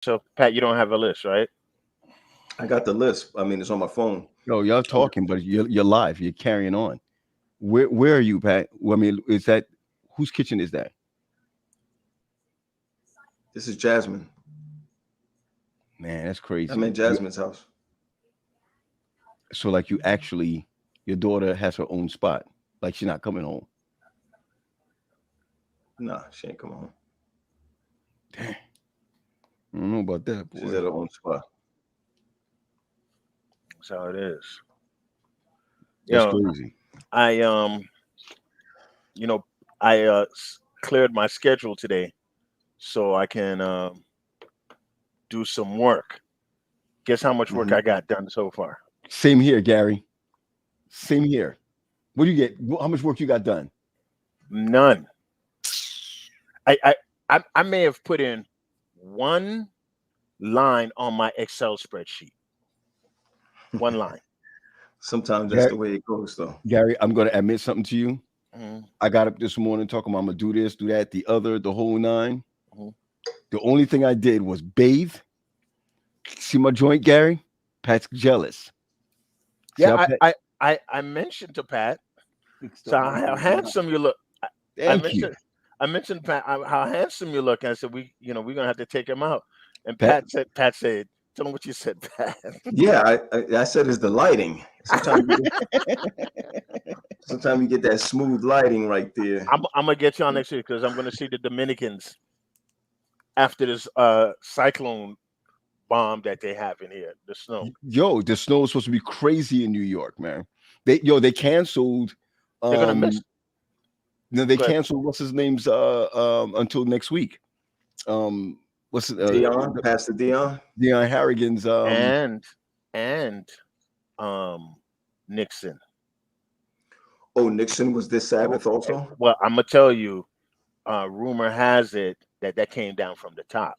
So Pat, you don't have a list, right? I got the list. I mean, it's on my phone. No, y'all talking, but you're live. You're carrying on. Where are you, Pat? Well, I mean, is that whose kitchen is that? This is Jasmine. Man, that's crazy. I'm in Jasmine's house. So, like, your daughter has her own spot. Like, she's not coming home. Nah, she ain't come home. Damn. I don't know about that, boy. She's at her own spot. That's how it is. That's crazy. I cleared my schedule today so I can do some work. Guess how much work I got done so far? Same here, Gary. Same here. What do you get? How much work you got done? None. I may have put in one line on my Excel spreadsheet. One line. Sometimes that's the way it goes, though. Gary, I'm going to admit something to you. Mm-hmm. I got up this morning talking about I'm going to do this, do that, the whole nine. Mm-hmm. The only thing I did was bathe. See my joint, Gary? Pat's jealous. Yeah, I mentioned to Pat how handsome you look. I mentioned Pat how handsome you look. And I said we're gonna have to take him out. And Pat said, tell him what you said, Pat. Yeah, I said it's the lighting. Sometimes you get that smooth lighting right there. I'm gonna get you on next week because I'm gonna see the Dominicans after this cyclone bomb that they have in here, the snow. Yo, the snow is supposed to be crazy in New York, man. They canceled. They're gonna miss. No, they canceled. What's his name's until next week. What's Dion, Pastor Dion Harrigan's and Nixon. Oh, Nixon was this Sabbath also? Well, I'm gonna tell you, rumor has it that came down from the top,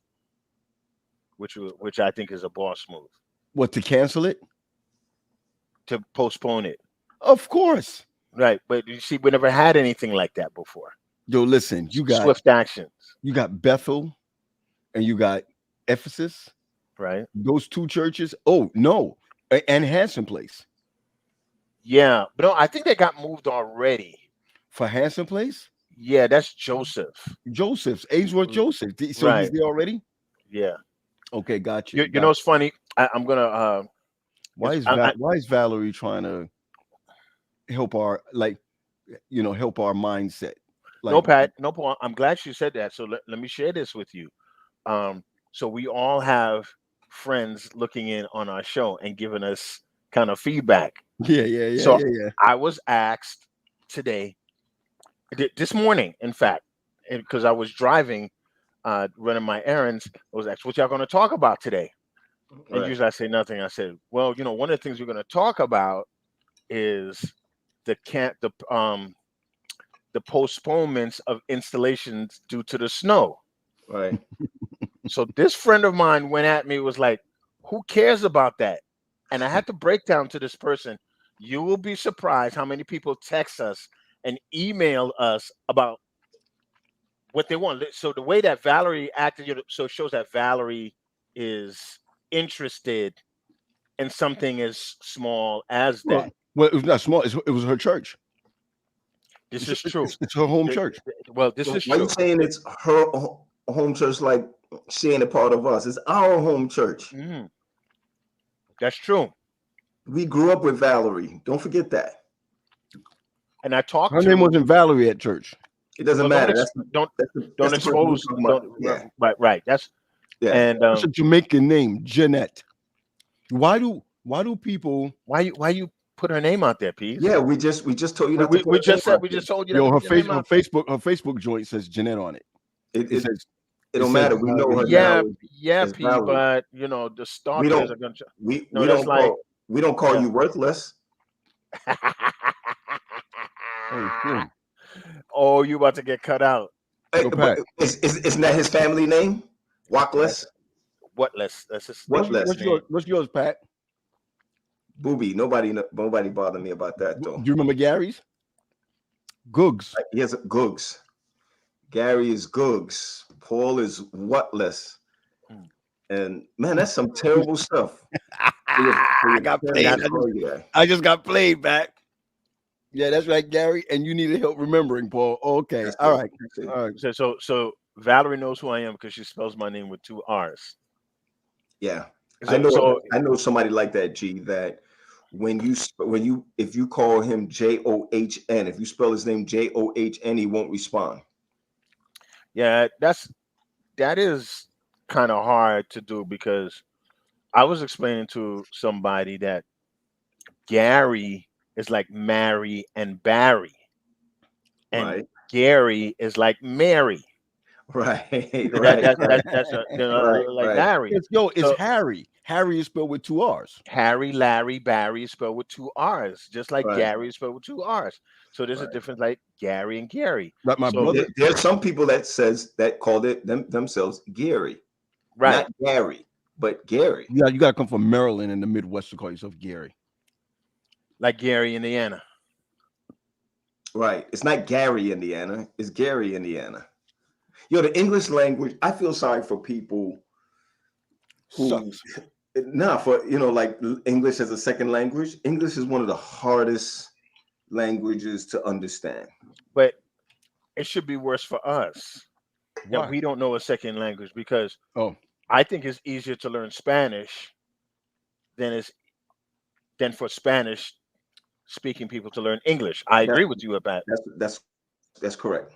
which I think is a boss move. What, to cancel it? To postpone it. Of course. Right, but you see, we never had anything like that before. Yo, listen, you got swift actions. You got Bethel, and you got Ephesus. Right. Those two churches. Oh no, and Hanson Place. Yeah, but no, I think they got moved already. For Hanson Place? Yeah, that's Joseph. Joseph's Ainsworth Joseph. So right. He's there already? Yeah. Okay, got you. You know, it's funny. I'm gonna. Why is Valerie trying to help our help our mindset? Like, no, Pat. No, Paul. I'm glad you said that. So let me share this with you. So we all have friends looking in on our show and giving us kind of feedback. Yeah. So I was asked today, this morning, in fact, because I was driving, running my errands, I was asked, what y'all going to talk about today? Right. And usually I say nothing. I said, well, one of the things we're going to talk about is the postponements of installations due to the snow. Right. So this friend of mine went at me, was like, who cares about that? And I had to break down to this person. You will be surprised how many people text us and email us about what they want. So the way that Valerie acted, so it shows that Valerie is interested in something as small as that. Well, it was not small. It was her church. This is true. It's her home church. Well, this is true. Why are you saying it's her home church like she ain't a part of us? It's our home church. Mm-hmm. That's true. We grew up with Valerie. Don't forget that. And I talked. Her name wasn't Valerie at church. It doesn't matter. Don't expose. Right. That's And that's a Jamaican name, Jeanette. Why do people? Why you put her name out there, Pete? Yeah, we just told you. We just told you. Yo, her Facebook joint says Jeanette on it. It says. It don't matter. We know her. Yeah, Pete. But the stalkers are gonna. We don't call you worthless. Oh, you about to get cut out. Isn't that his family name? Walkless? Whatless. That's his what's yours, Pat? Booby. Nobody bothered me about that though. Do you remember Gary's? Googs. Yes, Googs. Gary is Googs. Paul is Whatless. And man, that's some terrible stuff. I got played. I just got played back. Yeah, that's right, Gary. And you need help remembering, Paul. Okay, That's all it. right. That's it. All right. So Valerie knows who I am because she spells my name with 2 R's. Yeah, So, I know somebody like that, G. That if you call him John, if you spell his name John, he won't respond. yeah, that is kind of hard to do because I was explaining to somebody that Gary is like Mary and Barry, and Right, Gary is like Mary. right, So right, that's right, like right. Larry. It's So Harry. Harry is spelled with 2 R's. Harry, Larry, Barry is spelled with 2 R's, just like Right, Gary is spelled with 2 R's. So there's a right. difference like Gary and Gary. Like my So brother. There's some people that call themselves Gary, right, not Gary, but Gary. Yeah, you gotta come from Maryland in the Midwest to call yourself Gary. like Gary, Indiana. Right. It's not Gary, Indiana. It's Gary, Indiana. The English language. I feel sorry for people who, Sucks. for like English as a second language. English is one of the hardest languages to understand. But it should be worse for us that Why? we don't know a second language because Oh, I think it's easier to learn Spanish than for Spanish speaking people to learn English. I That, agree with you about that's correct.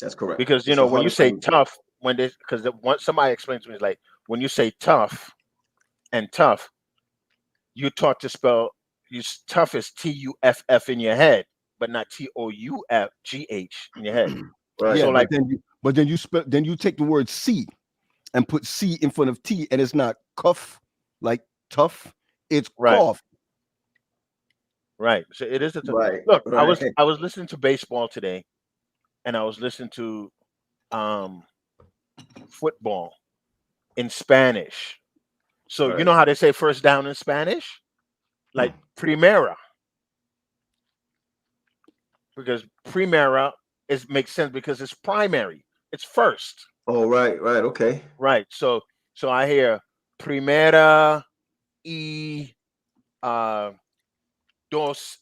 That's correct. because It's the when you hardest say language. tough, once somebody explains to me, it's like when you say tough and tough, you're taught to spell tough is TUFF in your head, but not TOUFGH in your head. Right. So yeah, like then you take the word C and put C in front of T, and it's not cuff like tough. It's right, cough. right. So it is Right. look. Right. I was listening to baseball today, and I was listening to um football in Spanish. So you Right. know how they say first down in Spanish, like primera, because primera makes sense because it's primary. It's first. Oh, right. Right. Okay. Right. So I hear primera y dos,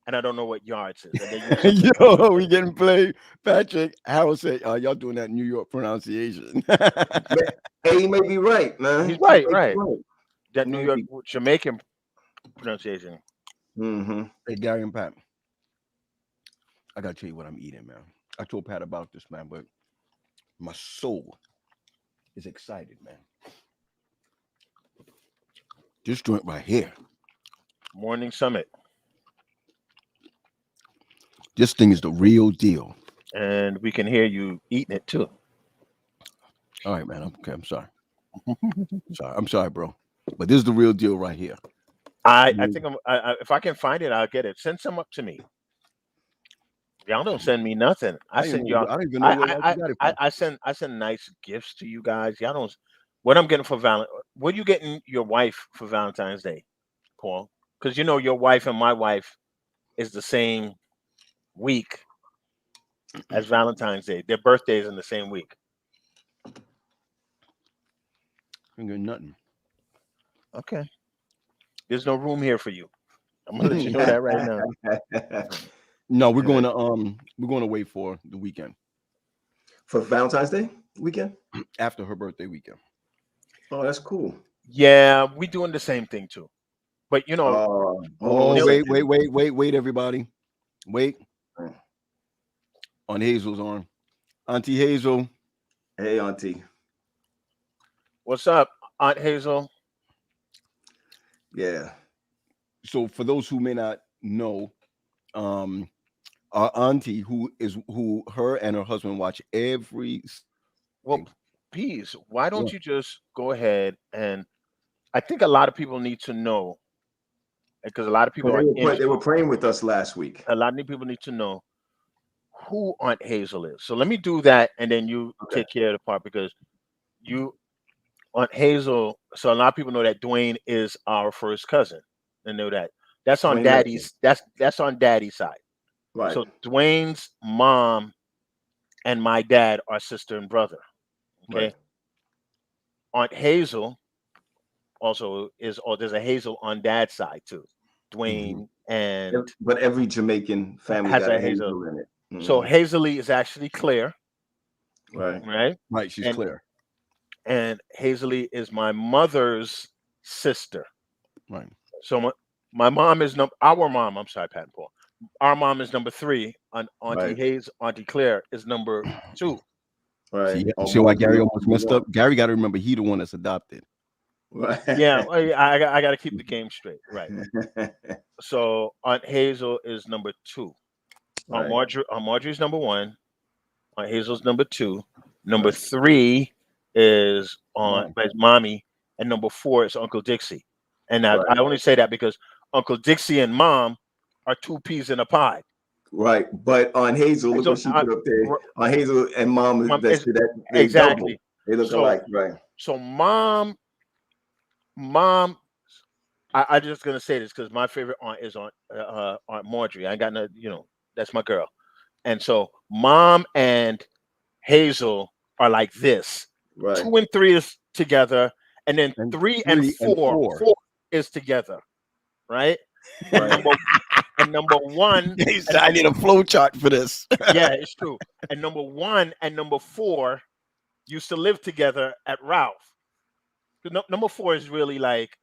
and I don't know what yards is. And they use something Yo, we getting played. Patrick Harold said, y'all doing that New York pronunciation." Hey, you may be right, man. He's right, You may be right. right. That New York Maybe. Jamaican pronunciation. Mm-hmm. Hey, Gary and Pat, I gotta tell you what I'm eating, man. I told Pat about this, man, but my soul is excited, man. This joint right here. Morning Summit. This thing is the real deal. And we can hear you eating it too. All right, man. Okay, I'm sorry. I'm sorry, bro. But this is the real deal right here. I think if I can find it, I'll get it. Send some up to me. Y'all don't send me nothing. I send y'all. I don't even know where you got it from. I send nice gifts to you guys. Y'all don't. What I'm getting for what are you getting your wife for Valentine's Day, Paul? Because your wife and my wife is the same week as Valentine's Day. Their birthdays in the same week. I'm getting nothing. Okay. There's no room here for you. I'm gonna let you know that right now. No, we're going to wait for the weekend For Valentine's Day weekend. after her birthday weekend. Oh, that's cool. Yeah, we doing the same thing too. But Wait, everybody. Wait. On Hazel's arm. Auntie Hazel. Hey, Auntie. What's up, Aunt Hazel? Yeah. So for those who may not know, our auntie who her and her husband watch every. Well, please, why don't you just go ahead and I think a lot of people need to know because a lot of people they were praying with us last week. A lot of people need to know who Aunt Hazel is. So let me do that, and then you take care of the part because Aunt Hazel. So a lot of people know that Dwayne is our first cousin. They know that. That's on Daddy's. That's on Daddy's side. Right. So Dwayne's mom and my dad are sister and brother. Okay. Right. Aunt Hazel also is, or there's a Hazel on dad's side too. Dwayne and But every Jamaican family has got a a Hazel. Hazel in it. So Hazel-y is actually Claire, Right. right? Right, she's And clear. and Hazel-y is my mother's sister. Right. So my mom is our mom. I'm sorry, Pat and Paul. Our mom is number 3. And Auntie Right. Auntie Claire is number 2. Right. See why Almost Gary number almost messed one. up? Gary got to remember he the one that's adopted. Right. Yeah, I got to keep the game straight, right? So Aunt Hazel is number 2. Right. Aunt Marjorie's number 1. Aunt Hazel's number 2. Number Right. 3 is Mom. Mommy, and number 4 is Uncle Dixie. And I Right. only say that because Uncle Dixie and Mom are 2 peas in a pod. Right. But on Hazel, look So, what she put up there. On Hazel and Mom, Mom that's is that they exactly. double. They look So alike, right? so mom, I just gonna say this because my favorite aunt is Aunt Marjorie. I ain't got no, that's my girl. And so mom and Hazel are like this. Right. 2 and 3 is together, and then And 3 3 and and 4 4. is together, right? Right. And number 1, I need a flow chart for this. yeah, it's true. And number 1 and number 4 used to live together at Ralph. Number 4 is really like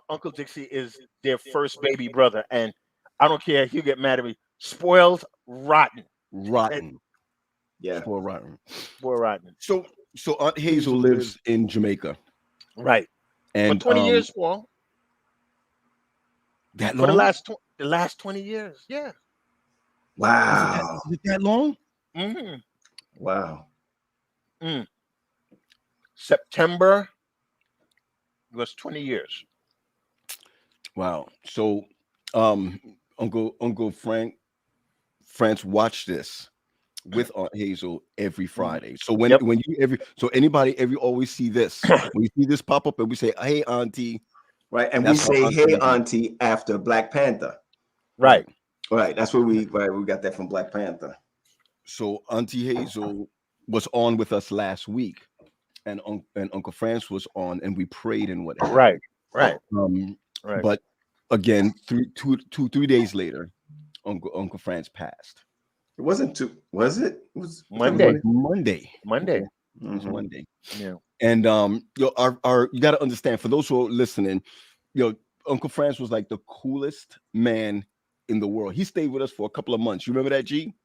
Uncle Dixie is their first baby brother, and I don't care. He'll get mad at me. Spoiled, rotten, Rotten. Yeah. Spoiled rotten. spoiled, rotten. So Aunt Hazel lives in Jamaica. Right. And For 20 years, Paul. that For long? the last 20 years, yeah. Wow. Is it that long? hmm Wow. September was 20 years. Wow. So Uncle France watched this with Aunt Hazel every Friday. So when Yep. when you anybody ever always see this, when you see this pop up and we say, "Hey, Auntie," Right. And we that's say, what "Hey, Auntie- Auntie," after Black Panther. Right. Right. That's where we got that from Black Panther. So Auntie Hazel was on with us last week, and Uncle France was on, and we prayed and whatever. Right. Right. Right. But again, 3 days later, Uncle France passed. It wasn't too. Was it? It was Monday. Monday. Monday. It was Mhm. Monday. Yeah. And our you got to understand, for those who are listening, Uncle France was like the coolest man in the world. He stayed with us for a couple of months. You remember that, G?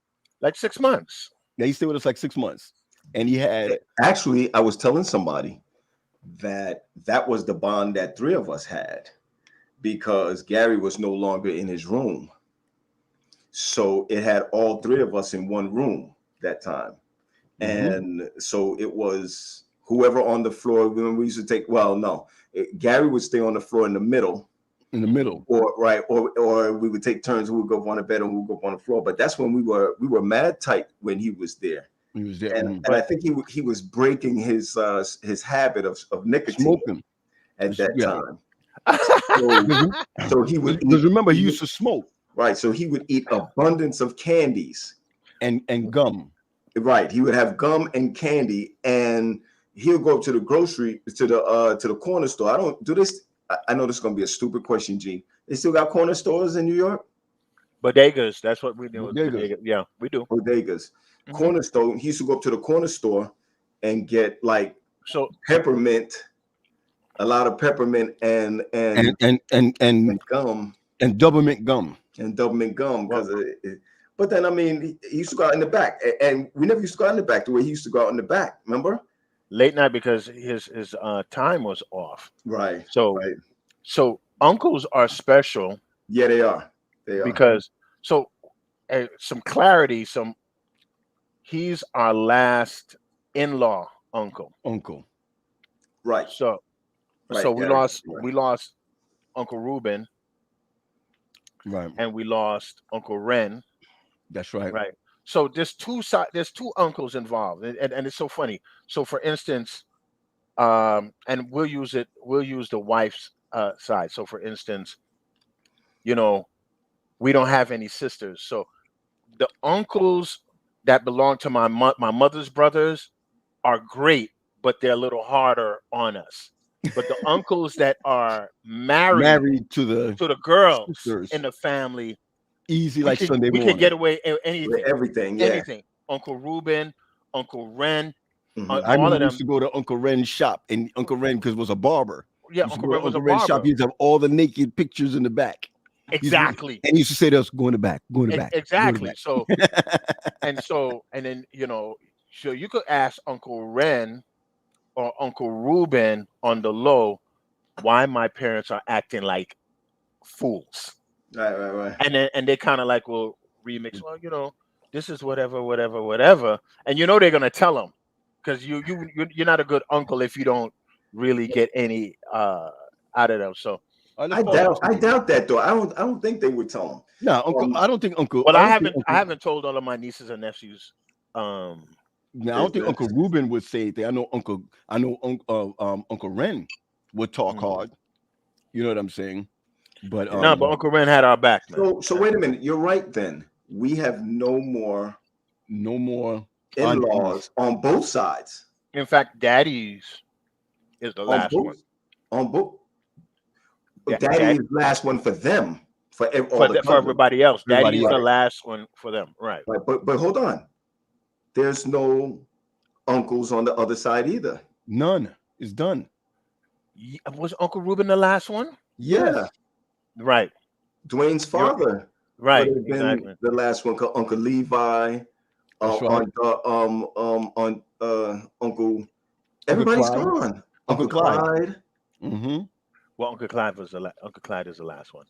Like 6 months. Yeah, he stayed with us like 6 months, and he had Actually, I was telling somebody that was the bond that 3 of us had, because Gary was no longer in his room. So it had all 3 of us in one room that time. And so it was whoever on the floor. When we used to take, Gary would stay on the floor in the middle, or we would take turns. We would go up on the bed and we would go up on the floor. But that's when we were mad tight when he was there. He was there, and I think he was breaking his habit of nicotine smoking at that Yeah. time. So he would because remember, he used to smoke, right. So he would eat abundance of candies and gum. Right. He would have gum and candy, and he'll go up to the to the corner store. I don't do this. I know this is gonna be a stupid question, G. They still got corner stores in New York? Bodegas. That's what we do. Bodegas. Yeah, we do. Bodegas. Mhm. Corner store. He used to go up to the corner store and get like So peppermint, a lot of peppermint and gum and doublemint gum. and doublemint gum because but then I mean he used to go out in the back, and we never used to go out in the back the way he used to go out in the back. Remember? late night because his time was off. Right. So right. so uncles are special. Yeah, they are. Because some clarity. He's our last in-law uncle. Right. So we lost Uncle Reuben. Right. And we lost Uncle Ren. That's right. Right. So there's two uncles involved, and it's so funny. So for instance, and we'll use the wife's side. So for instance, we don't have any sisters. So the uncles that belong to my mother's brothers are great, but they're a little harder on us. But the uncles that are married Married to the to the girls sisters. in the family, Easy like Sunday we can morning. get away with With anything, everything, yeah. anything. Uncle Ruben, Uncle Ren, Mhm. I all remember of we used them. to go to Uncle Ren's shop, and Uncle Ren, because was a barber. Yeah, Used to Uncle go to Ren was a Uncle Ren's shop. barber. He used to have all the naked pictures in the back. Exactly. And he used to say to us, "Go in the back, go in the back, go in the Exactly. So back." and then so you could ask Uncle Ren or Uncle Ruben on the low why my parents are acting like fools. Right. And they kind of like will remix, well, this is whatever. And they're gonna tell them, because you're not a good uncle if you don't really get any out of them. So I doubt that though. I don't think they would tell him. No, Uncle. I don't think Uncle. well, I I don't think haven't told all of my nieces and nephews. No, I don't think Uncle Ruben would say anything. I know Uncle Ren would talk hard. You know what I'm saying? But No, but Uncle Ren had our back, man. So wait a minute. You're right. Then we have no more in-laws on both sides. In fact, Daddy's is the last one. On both. Yeah, Daddy is the last one for them. For everybody else. Daddy is the last one for them. Right. But hold on. There's no uncles on the other side either. None. It's done. Was Uncle Ruben the last one? Yeah. Right. Dwayne's father. Right. Exactly. The last one, Uncle Levi. Uncle. Everybody's gone. Uncle Clyde. Mm-hmm. Well, Uncle Clyde is the last one.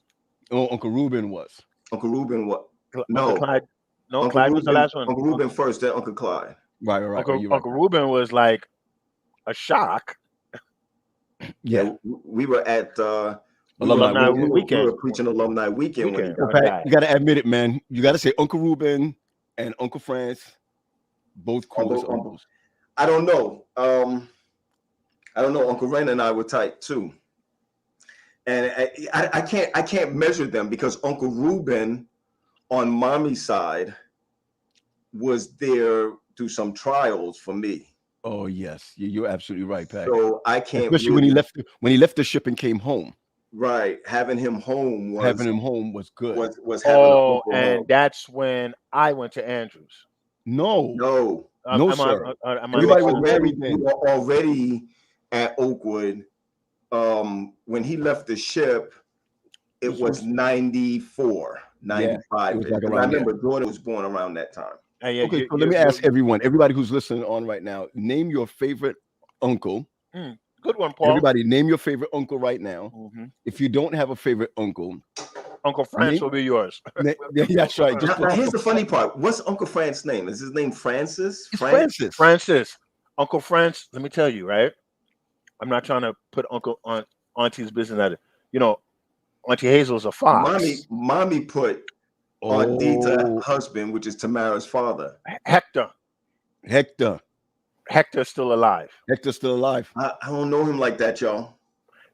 Oh, Uncle Ruben was. Uncle Ruben what? No. Uncle Clyde. No, Uncle Clyde Ruben, was the last one. Uncle Ruben first, then Uncle Clyde. Right. Uncle Ruben was like a shock. Yeah. We were at alumni weekend. We were preaching alumni weekend. When you got to admit it, man. You got to say Uncle Ruben and Uncle France, both coolest uncles. I don't know. Uncle Ren and I were tight too, and I can't measure them because Uncle Ruben on mommy's side was there through some trials for me. Oh yes, you're absolutely right, Pat. So I can't, especially when he left the ship and came home. Right, having him home was good. Was having and that's when I went to Andrews. No, sir. Everybody was married then. We were already at Oakwood. When he left the ship, it was 94, 95. I remember Jordan was born around that time. Okay, so let me ask everybody who's listening on right now, name your favorite uncle. Good one, Paul. Everybody, name your favorite uncle right now. If you don't have a favorite uncle, Uncle France will be yours. Yeah, that's right. Now, here's the funny part. What's Uncle France's name? Is his name Francis? Francis. Uncle France, let me tell you, right? I'm not trying to put Auntie's business at it. Auntie Hazel's a fox. Mommy put Audita's husband, which is Tamara's father. Hector. Hector's still alive. I don't know him like that, y'all.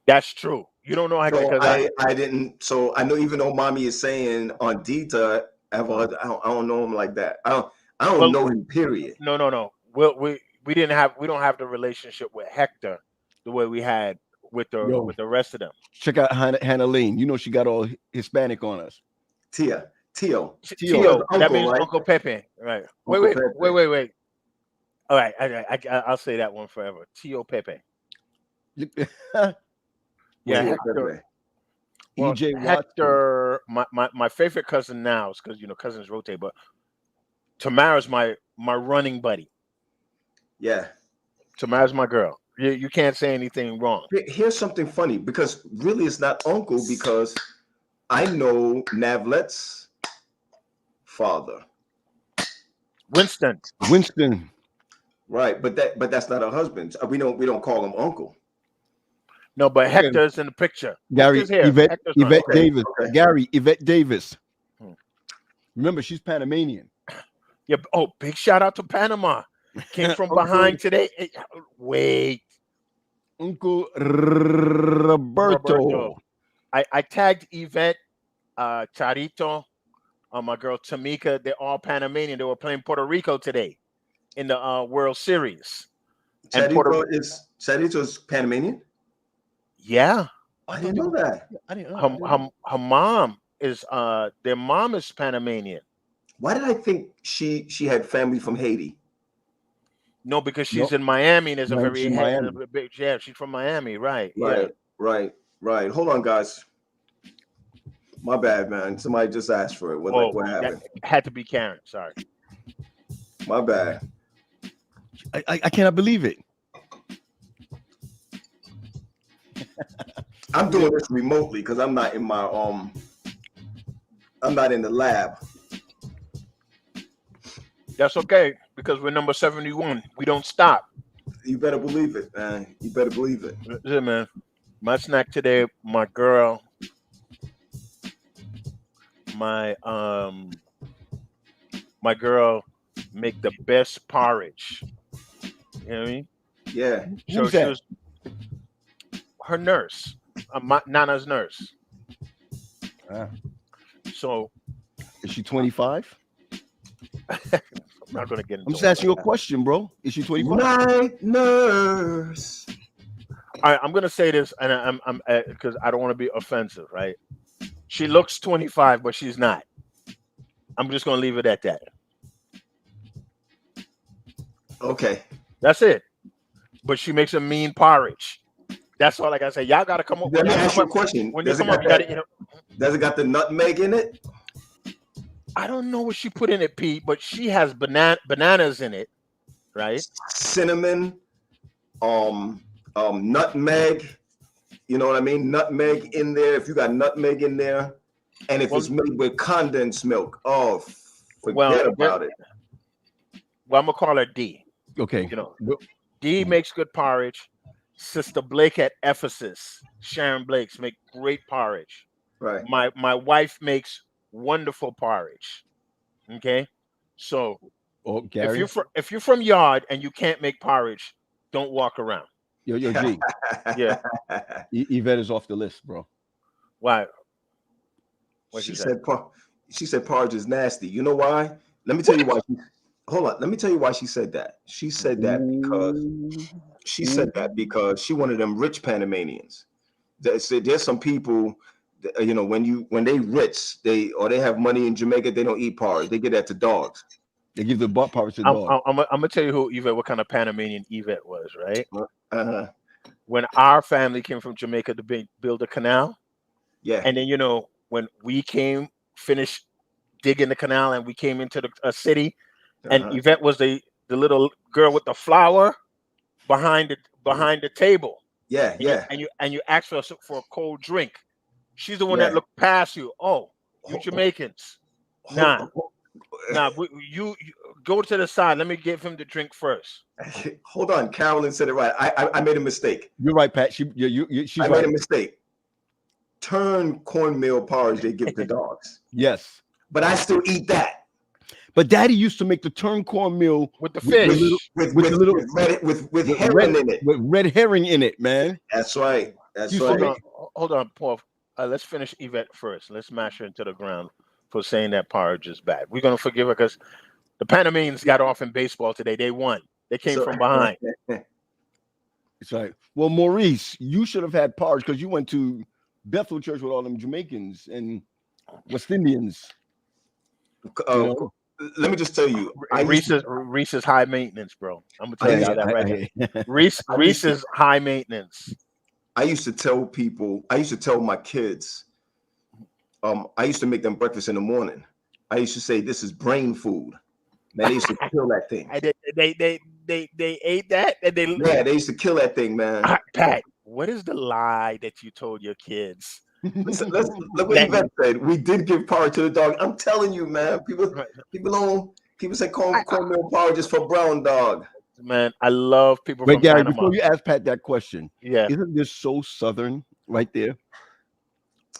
That's true. You don't know Hector because I didn't. So I know, even though mommy is saying Audita, I don't know him like that. I don't know him. Period. No. We don't have the relationship with Hector the way we had with the rest of them. Check out Hannah Lane. You know she got all Hispanic on us. Tio. That means right? Uncle Pepe. Right. Wait. All right. I'll say that one forever. Tio Pepe. Yeah, Hector. Well, Hector, my favorite cousin now is because cousins rotate, but Tamara's my running buddy. Yeah. Tamara's my girl. You can't say anything wrong. Here's something funny, because really it's not uncle, because I know Navlet's father. Winston. Right, but that's not her husband. We don't call him uncle. No, but Hector's in the picture. Gary, Yvette Davis. Okay. Gary, Yvette Davis. Remember, she's Panamanian. Yeah. Oh, big shout out to Panama. Came from behind today. Wait. Uncle Roberto. I tagged Yvette, Charito, my girl Tamika. They're all Panamanian. They were playing Puerto Rico today in the World Series. And Chadito is Panamanian. Yeah, I didn't know that. I didn't. her mom is their mom is Panamanian. Why did I think she had family from Haiti? No, because she's Nope. in Miami and there's a No, very she's Miami. big. Yeah, she's from Miami, right? Right, right. Hold on, guys. My bad, man. Somebody just asked for it. What happened? That had to be Karen. Sorry. My bad. I cannot believe it. I'm doing this remotely because I'm not in my I'm not in the lab. That's okay because we're number 71. We don't stop. You better believe it, man. You better believe it. Listen, man. My snack today, my girl, my girl make the best porridge. You know what I mean? Yeah. So Who's she that? was her nurse, Nana's nurse. Ah. So Is she 25? I'm not gonna get into I'm just all asking you a that. question, bro. Is she 25? Night nurse. All right, I'm gonna say this, and I'm because I don't want to be offensive, right? She looks 25, but she's not. I'm just gonna leave it at that. Okay. That's it. But she makes a mean porridge. That's all I gotta say. Y'all gotta come up. Let me y'all ask come you a up- question. When you come up, you gotta. Does it got the nutmeg in it? I don't know what she put in it, Pete, but she has bananas in it, right? Cinnamon, nutmeg. You know what I mean? Nutmeg in there. If you got nutmeg in there, and if it's made with condensed milk, forget about it. Well, I'm gonna call her D. Okay. You know, D makes good porridge. Sister Blake at Ephesus, Sharon Blake's make great porridge. Right. My wife makes wonderful porridge. Okay, so Gary. if you're from Yard and you can't make porridge, don't walk around. Yo, G. Yeah. Yvette is off the list, bro. Why? She said porridge is nasty. You know why? Let me tell you why. Hold on. Let me tell you why she said that. She said that because she one of them rich Panamanians. There's some people, you know, when they rich, they have money in Jamaica, they don't eat porridge. They give that to dogs. They give the porridge to dogs. I'm gonna tell you who Yvette, what kind of Panamanian Yvette was, right? Uh-huh. When our family came from Jamaica to build a canal, yeah, and then you know when we finished digging the canal, and we came into the city. And Yvette was the little girl with the flower behind the table. Yeah. And you asked for a cold drink. She's the one that looked past you. Oh, you Jamaicans. Nah. You go to the side. Let me give him the drink first. Hold on. Carolyn said it right. I made a mistake. You're right, Pat. She's I made a mistake. Turn cornmeal porridge they give to dogs. Yes. But I still eat that. But Daddy used to make the turn cornmeal with the fish, with herring in it, with red herring in it, man. That's right. That's right. Hold on, Paul. Let's finish Yvette first. Let's smash her into the ground for saying that porridge is bad. We're gonna forgive her because the Panamanians got off in baseball today. They won. They came from behind. It's like, well, Maurice, you should have had porridge because you went to Bethel Church with all them Jamaicans and West Indians. Let me just tell you, Reese is high maintenance, bro. I'm gonna tell you that right now. Reese is high maintenance. I used to tell my kids, I used to make them breakfast in the morning. I used to say, this is brain food. Man, they used to kill that thing. They ate that and they used to kill that thing, man. Pat, what is the lie that you told your kids? Listen, look what Yvette said. We did give porridge to the dog. I'm telling you, man. People say cornmeal porridge is for brown dog. Man, I love people Wait, from Gary, Panama. before you ask Pat that question, yeah, isn't this so Southern right there?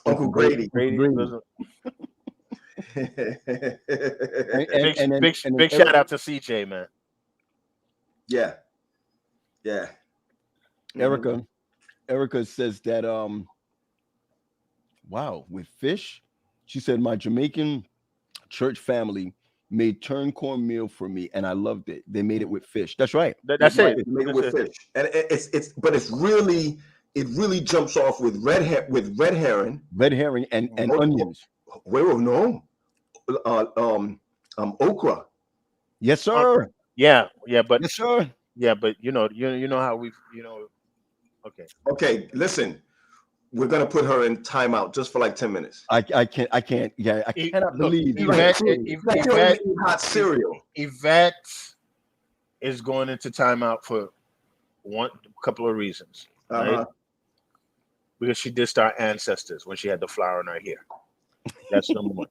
Uncle Grady. Big And shout out to CJ, man. Yeah. Erica says that wow, with fish, she said my Jamaican church family made turn cornmeal for me, and I loved it. They made it with fish. That's right. That's Right, it. they make it That's with it. fish, and it's really jumps off with red herring. Red herring and Oh, onions. Wait, no, okra. Yes, sir. Yeah, but Yes, sir. you know how we okay. Okay, listen, we're gonna put her in timeout just for like 10 minutes. I can't. Yeah, I cannot believe Yvette, Like you ain't eating hot cereal. Yvette is going into timeout for a couple of reasons, right? Because she dissed our ancestors when she had the flower in her hair. That's number one.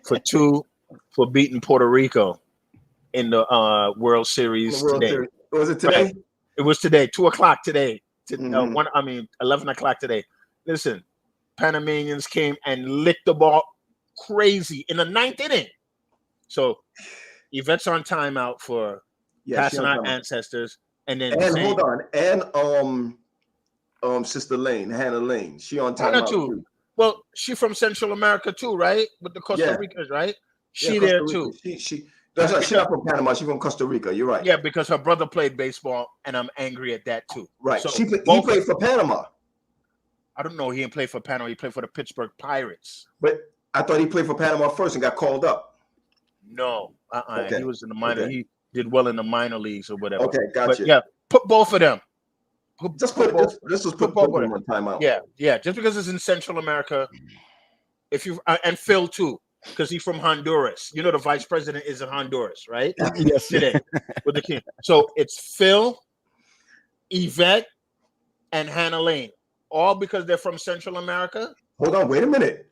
For two, for beating Puerto Rico in the World Series today. Was it today? Right. It was today, 2:00 today. Mhm. 11 o'clock today. Listen, Panamanians came and licked the ball crazy in the 9th inning. So Yvette's on timeout for passing our ancestors, and then hold on, and Sister Lane, Hannah Lane, she on timeout too. Well, she from Central America too, right? With the Costa Ricans, right? She there too. She that's right. She's not from Panama. She's from Costa Rica. You're right. Yeah, because her brother played baseball, and I'm angry at that too. Right. So he played for Panama. I don't know. He didn't play for Panama. He played for the Pittsburgh Pirates. But I thought he played for Panama first and got called up. No. Okay. He was in the minor. Okay. He did well in the minor leagues or whatever. Okay, gotcha. But yeah, put both of them. Put both of them on timeout. Yeah. Just because it's in Central America, if you and Phil too, because he's from Honduras. You know, the vice president is in Honduras, right? Yes. Today with the king. So it's Phil, Yvette, and Hannah Lane, all because they're from Central America. Hold on, wait a minute.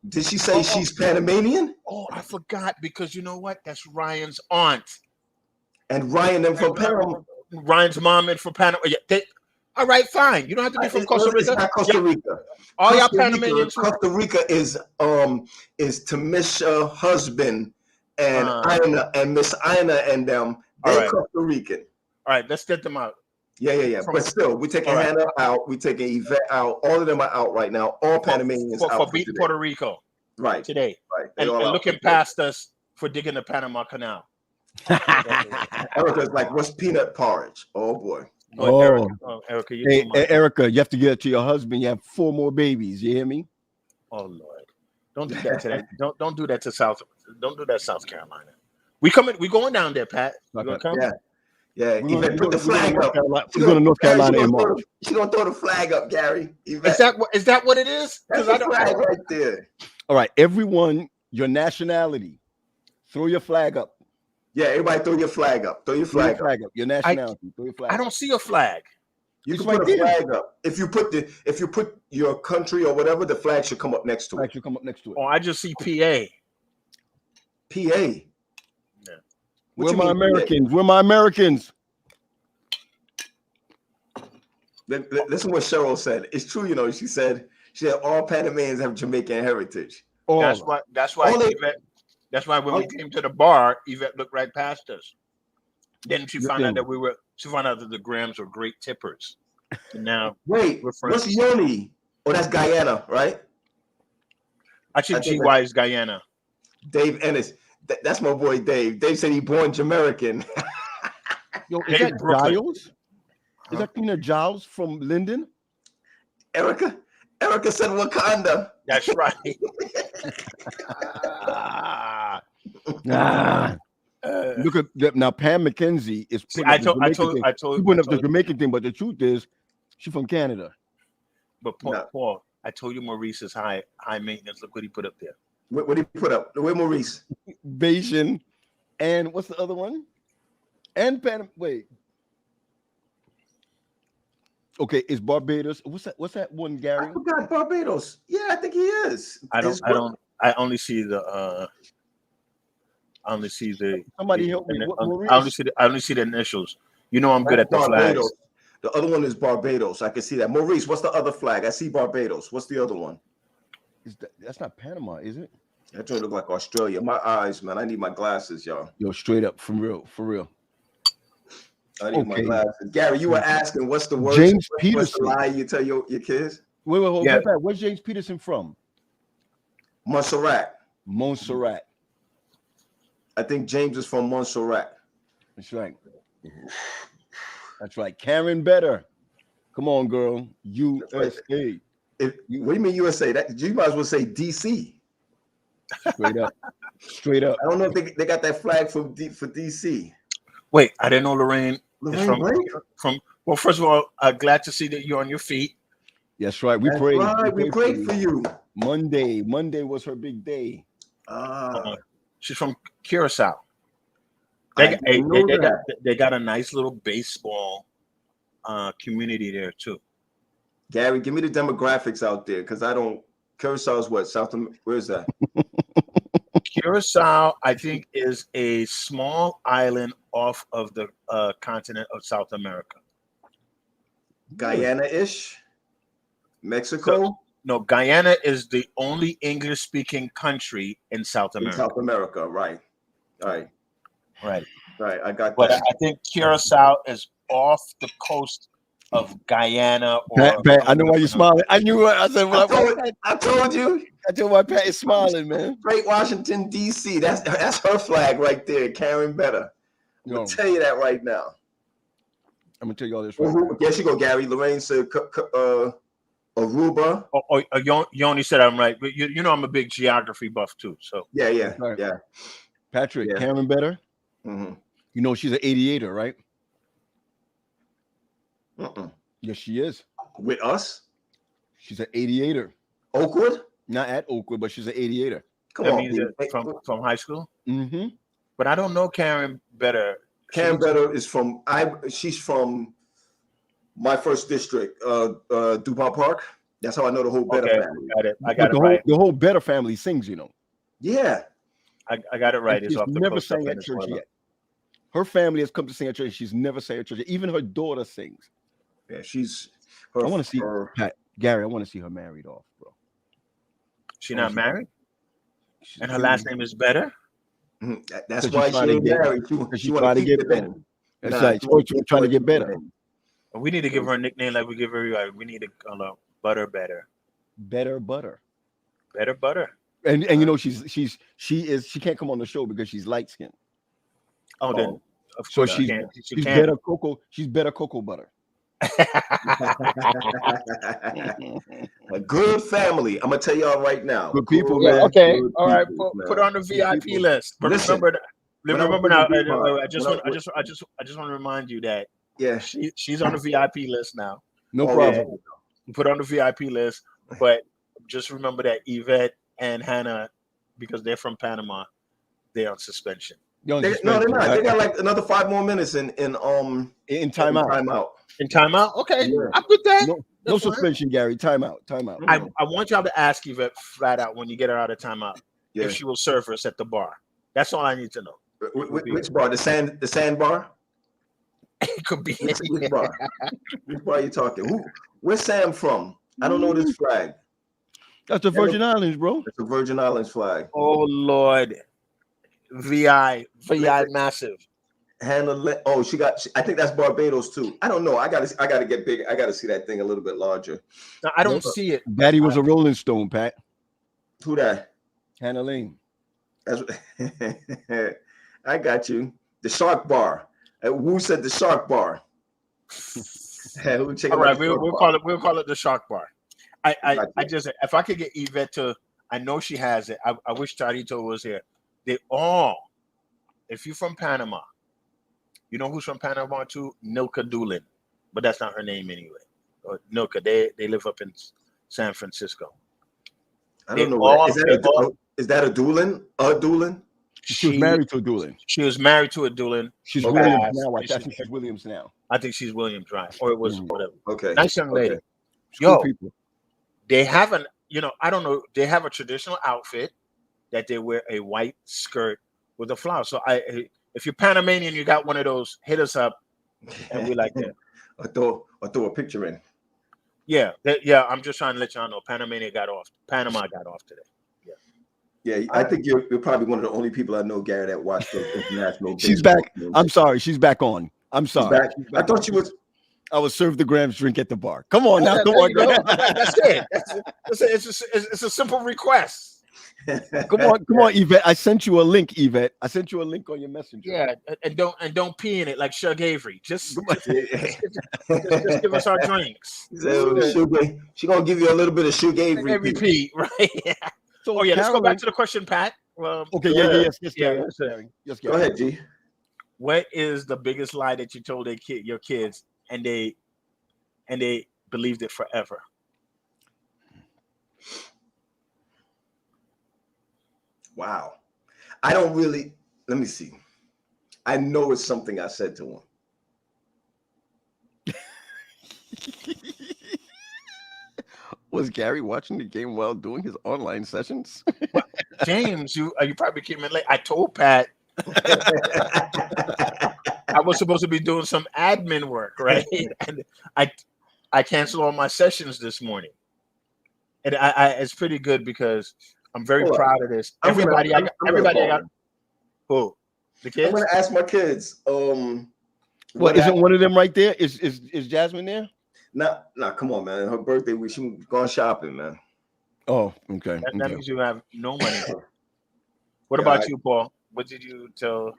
Did she say she's Panamanian? Oh, I forgot, because you know what? That's Ryan's aunt. And Ryan them from Panama. Ryan's mom and from Panama. Yeah, all right, fine. You don't have to be from Costa Rica. It's not Costa Rica. All y'all Panamanians. Costa Rica is Tamisha husband and Ina and Miss Ina and them. They're Costa Rican. All right, let's get them out. Yeah. But still, we're taking Hannah out. We're taking Yvette out. All of them are out right now. All Panamanians out for beating Puerto Rico. Right. Today. Right. And looking past us for digging the Panama Canal. Erica's like, what's peanut porridge? Oh boy. Erica, Erica, you have to get it to your husband. You have 4 more babies. You hear me? Oh Lord, don't do that today. Don't do that to South. Don't do that, South Carolina. We going down there, Pat. You gonna come? Yeah. Yvette, put the flag up. She's going to North Carolina in March. She's gonna throw the flag up, Gary. Yvette. Is that what it is? That's the flag right there. All right, everyone, your nationality, throw your flag up. Yeah, everybody throw your flag up. Throw your flag up. Your nationality. Throw your flag. I don't see a flag. You can put a flag up. If you put your country or whatever, the flag should come up next to it. Flag should come up next to it. Oh, I just see PA. PA. Yeah. Where my Americans? PA? Where my Americans? Listen what Cheryl said. It's true, you know. She said all Panamanians have Jamaican heritage. That's why when we came to the bar, Yvette looked right past us. Then she found out that the Grahams were great tippers. And now wait, what's Yoni? Oh, that's Guyana, right? I think GY is Guyana. Dave Ennis. That's my boy Dave. Dave said he born Jamaican. Yo, is that Giles? Is that Tina Giles from Linden? Erica said Wakanda. That's right. Look at that. Now Pam McKenzie is. I told you went up the Jamaican thing, but the truth is, she's from Canada. But Paul, I told you Maurice is high maintenance. Look what he put up there. What did he put up? Where Maurice? Bayesian, and what's the other one? And Pan. Wait. Okay, is Barbados? What's that one, Gary? I forgot Barbados. Yeah, I think he is. I only see the. Somebody help me. I only see the initials. You know I'm good at the Barbados. flags. The other one is Barbados. I can see that. Maurice, what's the other flag? I see Barbados. What's the other one? That's not Panama, is it? That joint look like Australia. My eyes, man. I need my glasses, y'all. Yo, straight up, for real. I need my glasses. Gary, you were asking what's the word? James Peterson. What's the lie you tell your kids? Wait, where's James Peterson from? Montserrat. I think James is from Montserrat. That's right. That's right. Karen Better. Come on, girl. USA. What do you mean USA? That you might as well say DC. Straight up. Straight up. I don't know if they got that flag for DC. Wait, I didn't know Lorraine is Blake? from. Well, first of all, glad to see that you're on your feet. That's right. We That's prayed. right. We prayed for you. Monday was her big day. She's from Curacao. They got a nice little baseball community there too. Gary, give me the demographics out there because I don't. Curacao is what? Where is that? Curacao, I think, is a small island off of the continent of South America. Guyana-ish? Mexico? No, Guyana is the only English-speaking country in South America. In South America, right. Right. Right, I got but that. I think Curacao is off the coast of Guyana. Or Pat, I know why you're smiling. I knew it. I said, I told you. I told why Pat is smiling, man. Great Washington, D.C. That's her flag right there, Karen Better. I'm going to tell you that right now. I'm going to tell you all this right now. Yes, you go, Gary. Lorraine said Aruba. Yoni said I'm right. But you know I'm a big geography buff too. So Yeah. Patrick, Karen Better. Mm-hmm. You know she's an aviator, right? Yes, she is. With us? She's an aviator. Oakwood? Not at Oakwood, but she's an aviator. Come on, from high school. Mm-hmm. But I don't know Karen Better. Karen Better is from she's from my first district, DuPont Park. That's how I know the whole Better family. Got it. I got it right. The whole Better family sings, you know. Yeah. I got it right. She's never sang at church yet. Her family has come to sing at church. She's never sang at church. Even her daughter sings. Yeah, she's. I want to see her. Gary, I want to see her married off, bro. She not married, and her last name is Better. That's why she ain't married. She want to get better. That's right. She's trying to get better. We need to give her a nickname like we give everybody. We need to call her Better. Better butter. Better butter. And you know she can't come on the show because she's light skinned. Oh, then of so course she's better cocoa. She's better cocoa butter. A good family. I'm gonna tell y'all right now. Good people, man. Okay, good all right. people, put on the VIP list. But remember now. I just want to remind you that she's on the VIP list now. No problem. Put on the VIP list, but just remember that Yvette and Hannah, because they're from Panama, they're on suspension. No, they're not. They got like another 5 more minutes in timeout. In timeout? Okay, yeah. I'm with that. No suspension, Gary. Timeout. I want y'all to ask Yvette flat out when you get her out of timeout if she will serve us at the bar. That's all I need to know. Which bar? The sand bar? It could be. Which bar? Which bar are you talking? Where's Sam from? I don't know this flag. That's the Virgin Islands, bro. It's the Virgin Islands flag. Oh Lord. VI massive. Hannah, I think that's Barbados too. I don't know. I gotta get big. I gotta see that thing a little bit larger. No, I don't see it. Daddy was a Rolling Stone, Pat. Who that? Hannah Lane. I got you. The Shark Bar. Who said the Shark Bar? All right, we'll call it the Shark Bar. I just, if I could get Yvette to, I know she has it. I wish Charito was here. They all, if you're from Panama, you know who's from Panama too? Nilka Doolin, but that's not her name anyway. Or Nilka, they live up in San Francisco. I don't know. Is that a Doolin? A Doolin? She was married to a Doolin. She was married to a Doolin. She's Williams now. I think she's Williams now. I think she's Williams, right? Or it was whatever. Okay. Nice young lady. Okay. Yo, they have I don't know. They have a traditional outfit that they wear a white skirt with a flower. So if you're Panamanian, you got one of those, hit us up, and we like that. or throw a picture in. Yeah. I'm just trying to let y'all know Panama got off today. Yeah, I think you're probably one of the only people I know, Gary, that watched the international. She's back. I'm sorry, she's back on. I'm sorry. She's back. I thought she was. I was served the Grams drink at the bar. Come on now, come on. That's it. It's a simple request. Come on, Yvette. I sent you a link, Yvette. I sent you a link on your messenger. Yeah, and don't pee in it like Shug Avery. Just Come on. just give us our drinks. So she gonna give you a little bit of Sugar Avery. Every pee, right? So Oh yeah, let's go Carolyn, back to the question, Pat. okay, yes, Gary. Yes, Go Gary. ahead, G. What is the biggest lie that you told your kids, and they believed it forever? Wow. I don't really. Let me see. I know it's something I said to him. Was Gary watching the game while doing his online sessions? James, you probably came in late. I told Pat I was supposed to be doing some admin work, right? And I canceled all my sessions this morning, and I it's pretty good because I'm very proud of this. Everybody I got. Who? The kids? I'm gonna ask my kids. What isn't one of them right there? Is Jasmine there? Nah, come on, man. Her birthday week, she gone shopping, man. Oh, okay. That means you have no money. What about you, Paul? What did you tell?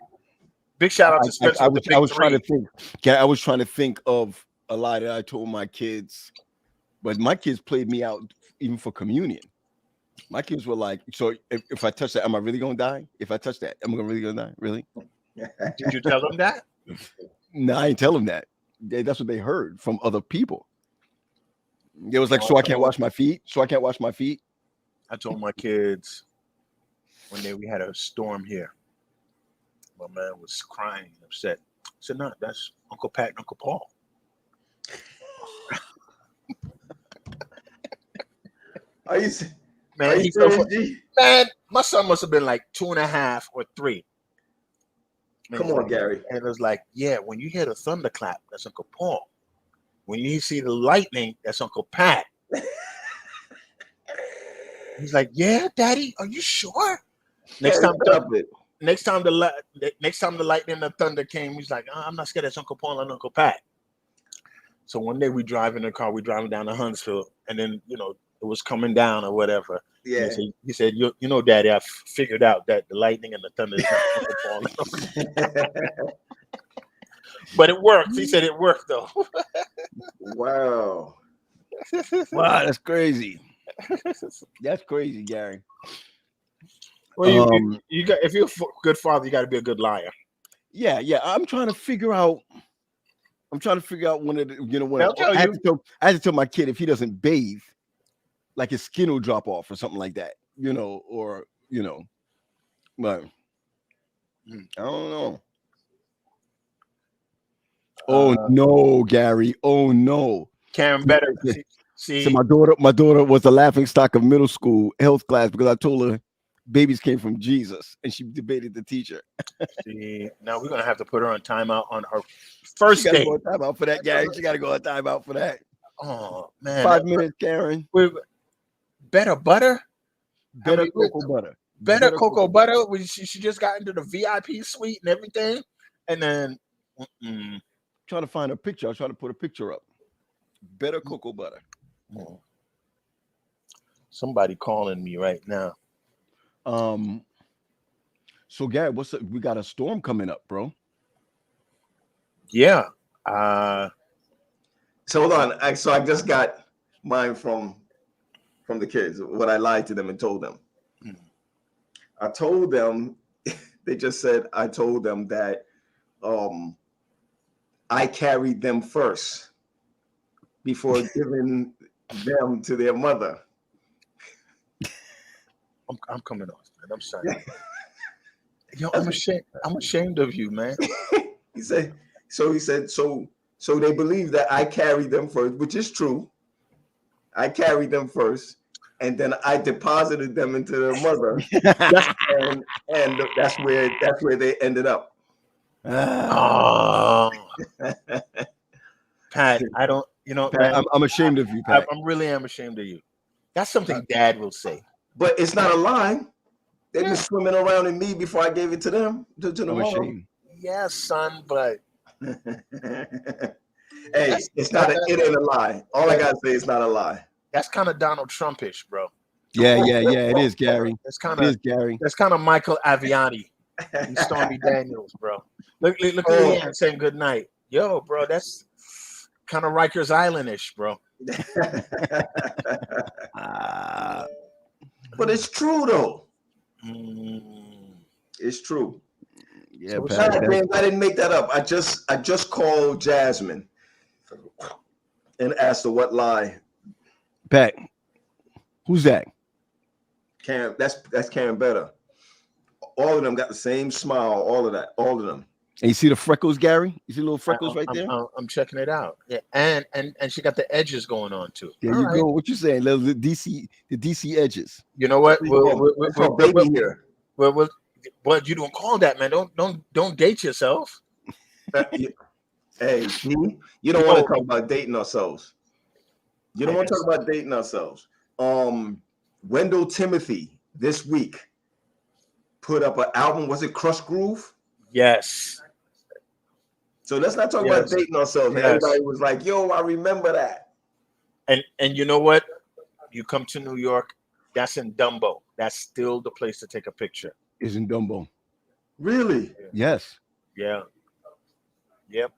Big shout out to Spencer. I was trying to think. Yeah, I was trying to think of a lie that I told my kids, but my kids played me out even for communion. My kids were like, "So if I touch that, am I really gonna die? If I touch that, am I really gonna die? Really?" Did you tell them that? No, I didn't tell them that. That's what they heard from other people. It was like, "So I can't wash my feet. So I can't wash my feet." I told my kids one day we had a storm here. My man was crying and upset. I said, "No, that's Uncle Pat and Uncle Paul." Are you? Man, man, my son must have been like 2.5 or 3. Man, come on, Gary. And it was like, yeah, when you hear the thunderclap, that's Uncle Paul. When you see the lightning, that's Uncle Pat. He's like, yeah, Daddy, are you sure? Next time the lightning and the thunder came, he's like, I'm not scared. That's Uncle Paul and Uncle Pat. So one day we drive in the car, we driving down to Huntsville, and then it was coming down or whatever. Yeah. He said, you know, Daddy, I figured out that the lightning and the thunder is not Uncle Paul. But it worked. He said it worked though. Wow. Wow, that's crazy. That's crazy, Gary. Well, you got, if you're a good father, you got to be a good liar. Yeah. I'm trying to figure out one of the, I had to tell my kid if he doesn't bathe, like his skin will drop off or something like that, but I don't know. Oh no, Gary. Oh no. Karen better see. So my daughter was the laughing stock of middle school health class because I told her babies came from Jesus and she debated the teacher. See, now we're gonna have to put her on timeout on her first day. Go on timeout for that, Gary. She gotta go on timeout for that. Oh man. 5 minutes, Karen. Better butter? Cocoa butter. Better cocoa butter. She just got into the VIP suite and everything. And then trying to find a picture. I was trying to put a picture up. Better cocoa butter. Somebody calling me right now. So Gary, we got a storm coming up, bro. Yeah. So hold on. So I just got mine from the kids. What I lied to them and told them. I told them. They just said I told them that I carried them first before giving them to their mother. I'm coming off, man. I'm sorry. Yo, I'm ashamed of you, man. He said so they believe that I carried them first, which is true. I carried them first, and then I deposited them into their mother, and that's where they ended up. Oh, Pat, I don't. Pat, I'm ashamed of you, Pat. I really am ashamed of you. That's something Dad will say. But it's not a lie. They've been swimming around in me before I gave it to them. To the mom. Yes, son, but hey, it ain't a lie. All I gotta say is not a lie. That's kind of Donald Trumpish, bro. Yeah. It is, Gary. That's It kind is, of Gary. Michael Aviani and Stormy Daniels, bro. Look at Oh. Leanne saying good night. Yo, bro, that's kind of Rikers Island-ish, bro. But it's true though. Mm. It's true. Yeah, So what's Pat. God damn, I didn't make that up. I just called Jasmine and asked her what lie. Pat. Who's that? Karen, that's Karen Better. All of them got the same smile. All of them. And you see the freckles, Gary? You see little freckles right there? I'm checking it out. Yeah, and she got the edges going on too. There you go. What you saying? The DC edges. You know what? We're baby here. What you don't call that, man? Don't date yourself. Hey, you don't want to talk about dating ourselves. You don't want to talk about dating ourselves. Wendell Timothy this week put up an album. Was it Crush Groove? Yes. So let's not talk about dating ourselves. Yes. Everybody was like, "Yo, I remember that." And you know what? You come to New York, that's in Dumbo. That's still the place to take a picture. Is in Dumbo. Really? Yes. Yeah. Yep.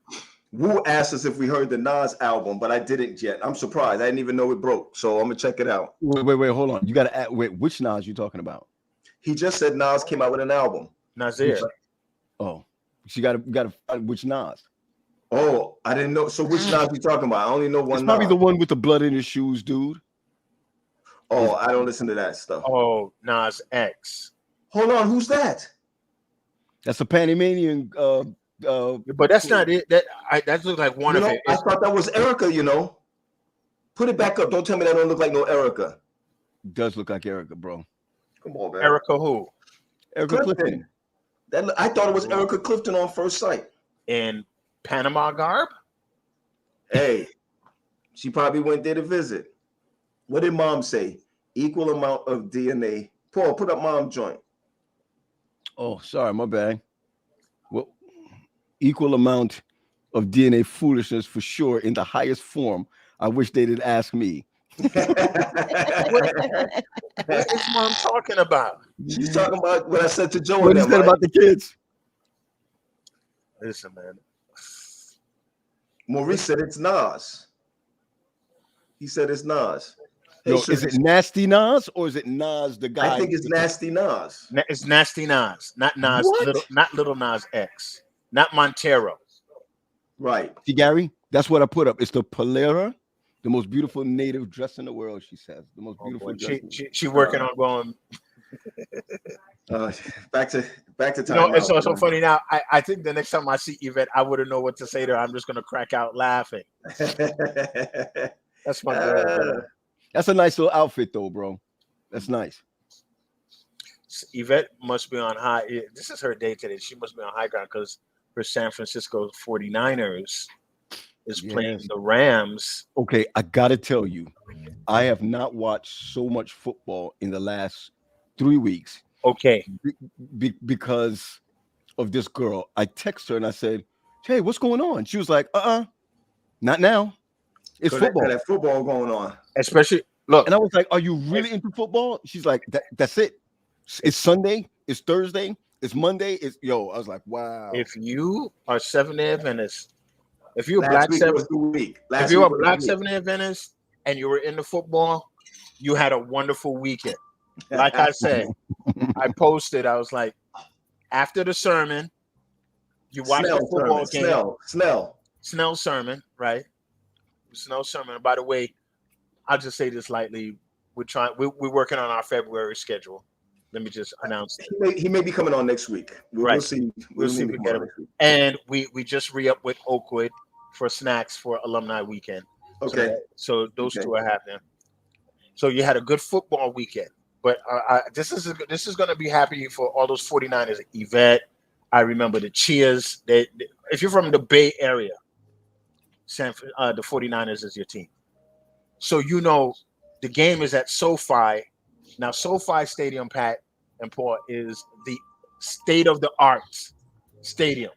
Wu asked us if we heard the Nas album, but I didn't yet. I'm surprised. I didn't even know it broke. So I'm gonna check it out. Wait, hold on. You gotta wait, which Nas you talking about? He just said Nas came out with an album. Nasir. Oh, so you gotta find which Nas. Oh, I didn't know. So which Nas you talking about? I only know one. It's probably Nas. the one with the blood in his shoes, dude. Oh, I don't listen to that stuff. Oh, Nas X. Hold on, who's that? That's a Panamanian. But that's not it. That looks like one of it. I thought that was Erica. Put it back up. Don't tell me that don't look like no Erica. Does look like Erica, bro. Come on, man. Erica who? Erica Clifton. I thought it was Erica Clifton on first sight. In Panama garb? Hey, she probably went there to visit. What did mom say? Equal amount of DNA. Paul, put up mom joint. Oh, sorry, my bad. Well, equal amount of DNA foolishness for sure in the highest form. I wish they did ask me. What is mom talking about? She's talking about what I said to Joe. What is that about the kids? Listen, man. Maurice said it's Nas. He said it's Nas. Yo, is it Nasty Nas or is it Nas the guy? I think it's Nasty Nas. It's Nasty Nas, not Nas. Little Nas X, not Montero. Right. See, Gary, that's what I put up. It's the Polera, the most beautiful native dress in the world. She says the most beautiful. She working on going. Back to time. No, it's so funny now. I think the next time I see Yvette, I wouldn't know what to say to her. I'm just gonna crack out laughing. That's my girl. That's a nice little outfit, though, bro. That's nice. Yvette must be on high. This is her day today. She must be on high ground because her San Francisco 49ers is playing the Rams. Okay, I gotta tell you, I have not watched so much football in the last 3 weeks. Okay. Because of this girl. I text her and I said, "Hey, what's going on?" She was like, not now. It's football. That football going on. Especially, look. And I was like, "Are you really into football?" She's like, "That's it. It's Sunday. It's Thursday. It's Monday. It's yo." I was like, "Wow." If you are Seventh-day Adventist, if you're a Black Seventh-day Adventist and you were into football, you had a wonderful weekend. Like I said, I posted. I was like, after the sermon, you watch the football game. Snell sermon, right? Snell sermon. By the way, I'll just say this lightly. We're working on our February schedule. Let me just announce that. He may be coming on next week. We'll see. We'll see. And we just re-up with Oakwood for snacks for alumni weekend. Okay. So those two are happening. So you had a good football weekend. But this is going to be happy for all those 49ers. Yvette, I remember the cheers. If you're from the Bay Area, the 49ers is your team. So the game is at SoFi. Now, SoFi Stadium, Pat and Paul, is the state-of-the-art stadium.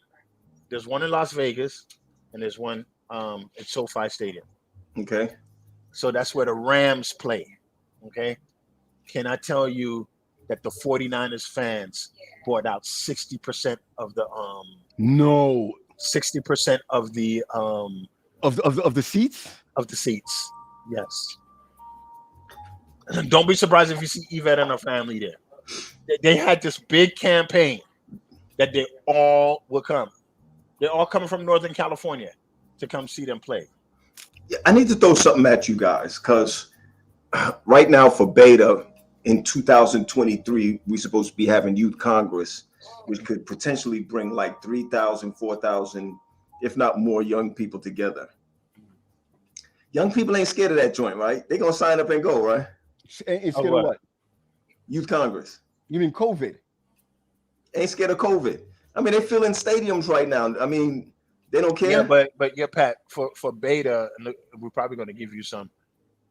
There's one in Las Vegas, and there's one at SoFi Stadium. Okay. So that's where the Rams play. Okay. can I tell you that the 49ers fans bought out 60% of the No. 60% of the Of the seats? of the seats. Yes. Don't be surprised if you see Yvette and her family there. They had this big campaign that they all will come. They're all coming from Northern California to come see them play. Yeah, I need to throw something at you guys because right now for Beta in 2023, we're supposed to be having Youth Congress, which could potentially bring like 3,000, 4,000, if not more, young people together. Young people ain't scared of that joint, right? They're going to sign up and go, right? Ain't scared of what? Youth Congress. You mean COVID? Ain't scared of COVID. I mean, they fill in stadiums right now. I mean, they don't care. Yeah, but yeah, Pat, for Beta, we're probably going to give you some.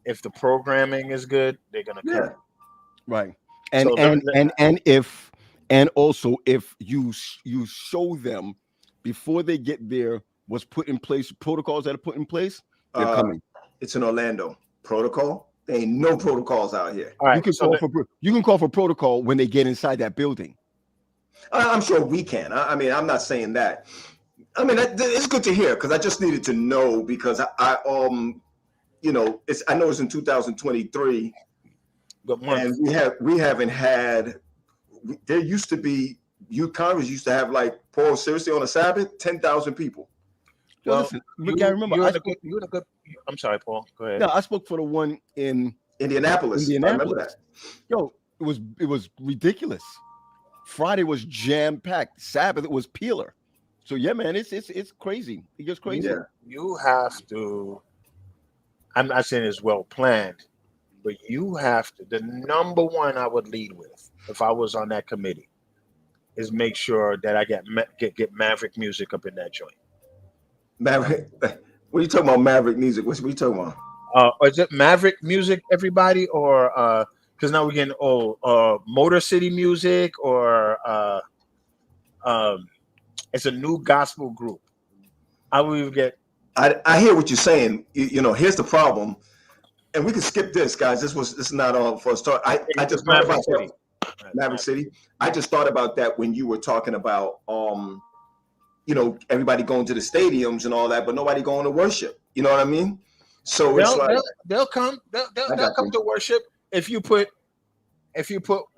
If the programming is good, they're going to come. Right. And So and also if you show them before they get there what's put in place, protocols that are put in place, they're coming. It's in Orlando. Protocol? There ain't no protocols out here. All right, you can call for protocol when they get inside that building. I'm sure we can. I mean, I'm not saying that. I mean, it's good to hear because I just needed to know because I you know, I know it's in 2023, and we haven't had. There used to be Youth Congress used to have like Paul seriously on a Sabbath 10,000 people. Well, listen, I remember. I'm sorry, Paul. Go ahead. No, I spoke for the one in Indianapolis. I remember that. Yo, it was ridiculous. Friday was jam packed. Sabbath it was peeler. So yeah, man, it's crazy. It gets crazy. Yeah. You have to. I'm not saying it's well planned, but you have to. The number one I would lead with, if I was on that committee, is make sure that I get Maverick music up in that joint. Maverick, what are you talking about? Maverick music? What are you talking about? Is it Maverick music, everybody, or because now we're getting Motor City music, or it's a new gospel group. I will even get. I hear what you're saying. You know, here's the problem, and we can skip this, guys. This is not all for a start. I just thought about City. Maverick City. I just thought about that when you were talking about you know, everybody going to the stadiums and all that, but nobody going to worship. You know what I mean? So they'll come. They'll come to worship if you put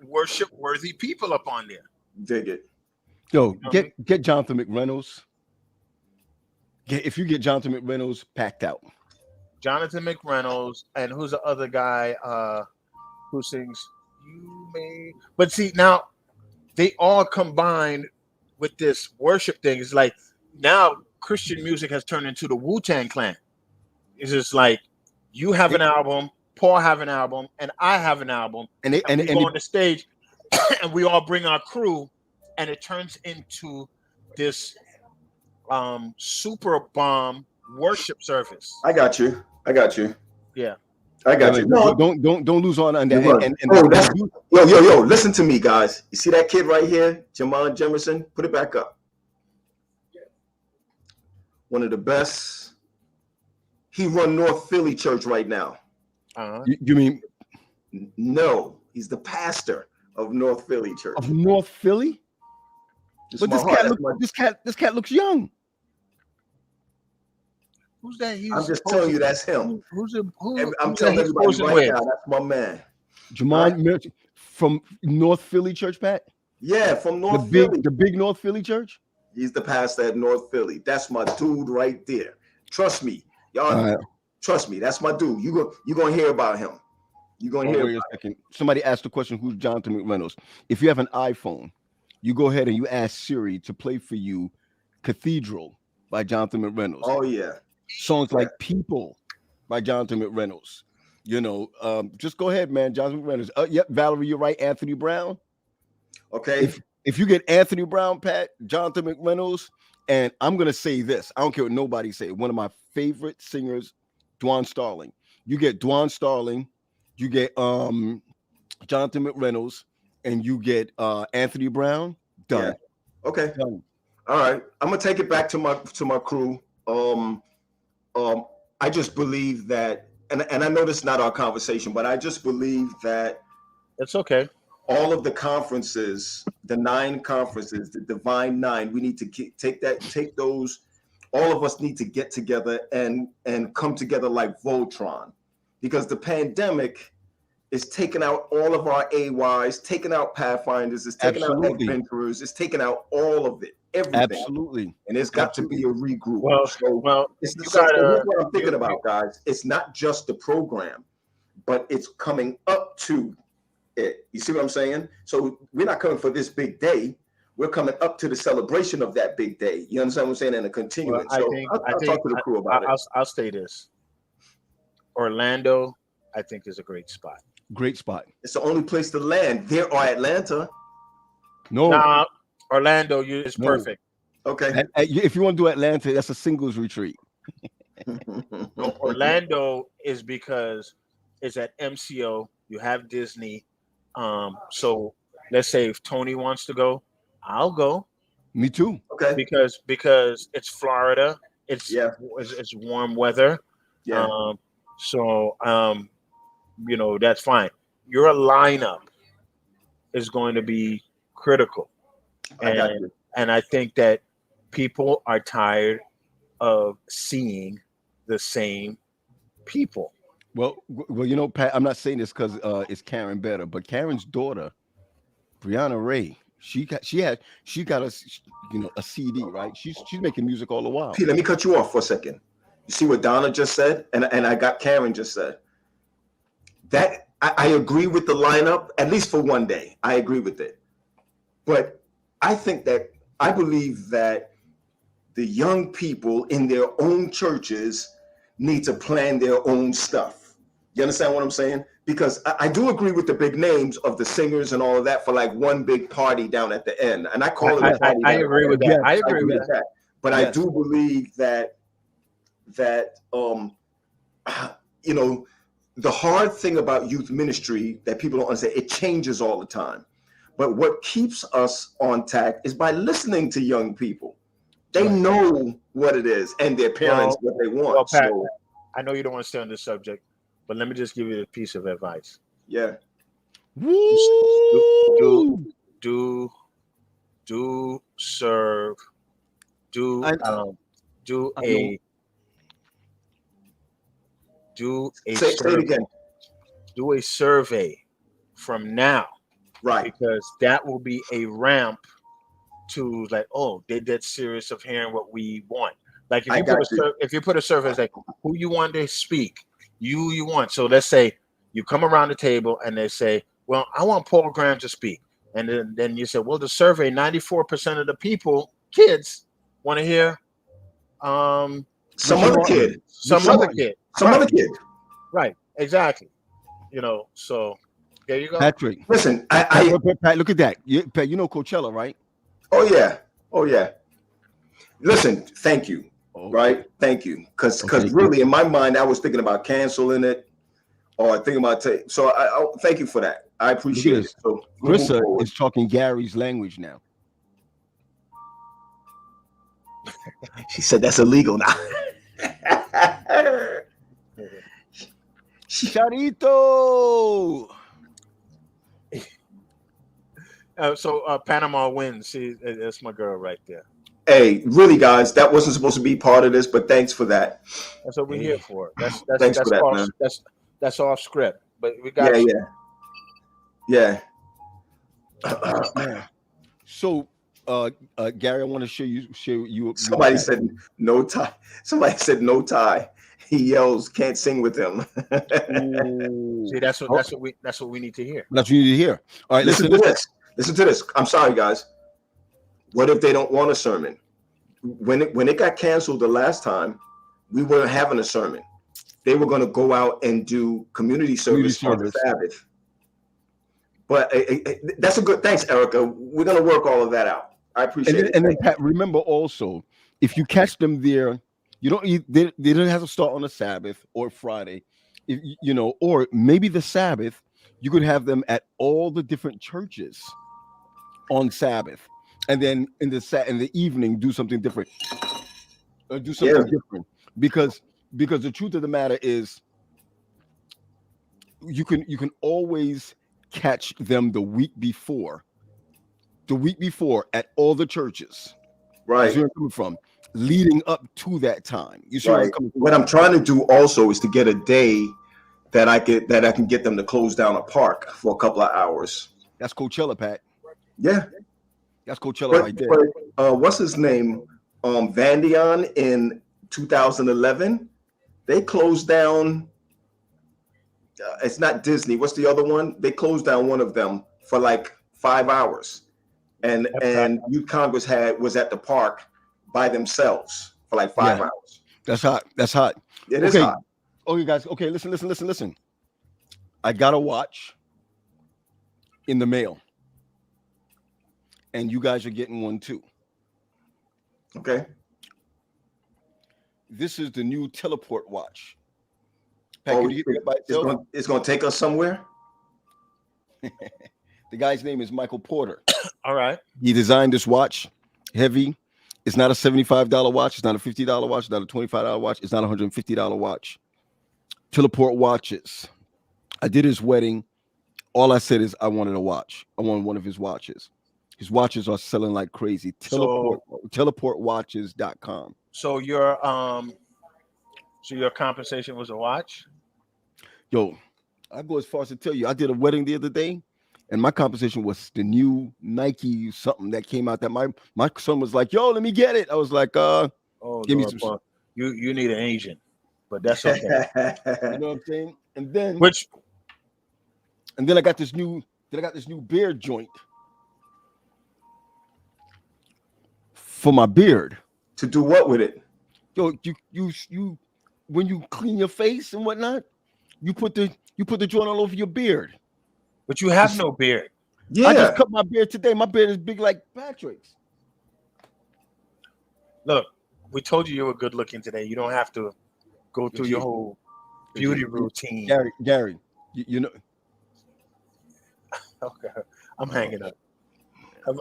worship worthy people up on there. Dig it. Yo, get Jonathan McReynolds. If you get Jonathan McReynolds packed out. Jonathan McReynolds, and who's the other guy who sings "You May"? But see, now they all combined with this worship thing. It's like now Christian music has turned into the Wu-Tang Clan. It's just like you have an album, Paul have an album, and I have an album, and we go on the stage, and we all bring our crew, and it turns into this super bomb worship service. I got you. Yeah. I got you. No, don't lose on that. Yo, listen to me, guys. You see that kid right here, Jamal Jemerson? Put it back up. One of the best. He run North Philly Church right now. You mean? No, he's the pastor of North Philly Church. Of North Philly? But this cat looks young. Who's that? I'm just telling you, that's him. I'm telling everybody right now, that's my man. Jamal from North Philly Church, Pat? Yeah, from North Philly. The big North Philly Church? He's the pastor at North Philly. That's my dude right there. Trust me. Y'all trust me. That's my dude. You're going to hear about him. You're going to hear about him. Somebody asked the question, who's Jonathan McReynolds? If you have an iPhone, you go ahead and you ask Siri to play for you Cathedral by Jonathan McReynolds. Oh, yeah. Songs like People by Jonathan McReynolds. You know, just go ahead, man. Jonathan McReynolds. Yep, Valerie, you're right. Anthony Brown. Okay. If you get Anthony Brown, Pat, Jonathan McReynolds, and I'm going to say this. I don't care what nobody say. One of my favorite singers, Dwan Starling. You get Dwan Starling, you get Jonathan McReynolds, and you get Anthony Brown. Done. Yeah. Okay. Done. All right. I'm going to take it back to my crew. I just believe that, and I know this is not our conversation, but I just believe that It's okay. All of the conferences, the 9 conferences, the Divine Nine, we need to take those. All of us need to get together and come together like Voltron, because the pandemic is taking out all of our AYs, taking out Pathfinders, it's taking out Adventurers, it's taking out all of it, everything. Absolutely. And there's got to be a regroup. Well, here's what I'm thinking about, guys. It's not just the program, but it's coming up to it. You see what I'm saying? So we're not coming for this big day. We're coming up to the celebration of that big day. You understand what I'm saying? And a continuing. Well, I'll talk to the crew about it. I'll say this. Orlando, I think, is a great spot. Great spot. It's the only place to land. There or Atlanta. No. Nah, Orlando is perfect. Okay. And if you want to do Atlanta, that's a singles retreat. No, Orlando is because it's at MCO. You have Disney. So let's say if Tony wants to go, I'll go. Me too. Okay. Because it's Florida. It's warm weather. Yeah. That's fine. Your lineup is going to be critical. And I think that people are tired of seeing the same people. Well, Pat, I'm not saying this because it's Karen Better, but Karen's daughter, Brianna Ray, she got a CD, right? She's making music all the while. Pete, let me cut you off for a second. You see what Donna just said, and I got Karen just said. That I agree with the lineup, at least for one day. I agree with it. But I believe that the young people in their own churches need to plan their own stuff. You understand what I'm saying? Because I do agree with the big names of the singers and all of that for like one big party down at the end. And I call it a party. I agree with that. I agree with that. But I do believe that the hard thing about youth ministry that people don't understand, it changes all the time. But what keeps us on tack is by listening to young people. They know what it is, and their parents what they want. Well, Pat, I know you don't want to stay on this subject, but let me just give you a piece of advice. Yeah. Do serve. Do a survey from now, right? Because that will be a ramp to like, oh, they're dead serious of hearing what we want. Like if you put a survey, it's like who you want to speak, you want. So let's say you come around the table and they say, well, I want Paul Graham to speak, and then you say, well, the survey, 94% of the kids want to hear some other kid. Right, exactly. So there you go. Patrick, listen, Pat, look at that. Pat, you know Coachella, right? Oh yeah. Listen, thank you. Right, thank you. Because really, in my mind, I was thinking about canceling it or thinking about so I thank you for that. I appreciate it. So Rissa is talking Gary's language now. She said that's illegal now. Charito. So Panama wins. See, that's my girl right there. Hey, really, guys, that wasn't supposed to be part of this, but thanks for that. That's what we're here for. That's thanks for that, off, man. That's off script, but we got yeah. So, Gary, I want to show you. Somebody said no tie. Somebody said no tie. He yells, "Can't sing with him." See, that's what we need to hear. That's what you need to hear. All right, listen to this. Listen to this. I'm sorry, guys. What if they don't want a sermon? When it got canceled the last time, we weren't having a sermon. They were going to go out and do community service on the Sabbath. But that's a good. Thanks, Erica. We're going to work all of that out. I appreciate it. And then, Pat, remember also, if you catch them there, they don't have to start on a Sabbath or Friday, or maybe the Sabbath. You could have them at all the different churches on Sabbath, and then in the evening do something different. Different because the truth of the matter is, you can always catch them the week before at all the churches. Right. You see where I'm coming from? Leading up to that time. You see where I'm Right. coming from? What I'm trying to do also is to get a day that I can get them to close down a park for a couple of hours. That's Coachella, Pat. Yeah. That's Coachella right there. But what's his name? Vandion in 2011, they closed down. It's not Disney. What's the other one? They closed down one of them for like 5 hours, and Youth Congress was at the park by themselves for like 5 hours. That's hot. That's hot. It is hot. Okay, guys. Okay, listen. I got a watch in the mail, and you guys are getting one too. Okay. This is the new teleport watch. Pat, can you get me that by itself? It's going to take us somewhere. The guy's name is Michael Porter. All right. He designed this watch, heavy. It's not a $75 watch. It's not a $50 watch. It's not a $25 watch. It's not a $150 watch. Teleport watches. I did his wedding. All I said is I wanted a watch. I wanted one of his watches. His watches are selling like crazy. Teleportwatches.com. So your compensation was a watch? Yo, I go as far as to tell you, I did a wedding the other day, and my compensation was the new Nike something that came out that my son was like, yo, let me get it. I was like, give me some well, you need an agent, but that's okay. You know what I'm saying? And then I got this new beard joint for my beard. To do what with it? Yo, you when you clean your face and whatnot, you put the joint all over your beard. But you have no beard. Yeah. I just cut my beard today. My beard is big like Patrick's. Look, we told you were good looking today. You don't have to go through your whole beauty routine. Gary, you know. Okay, I'm hanging up.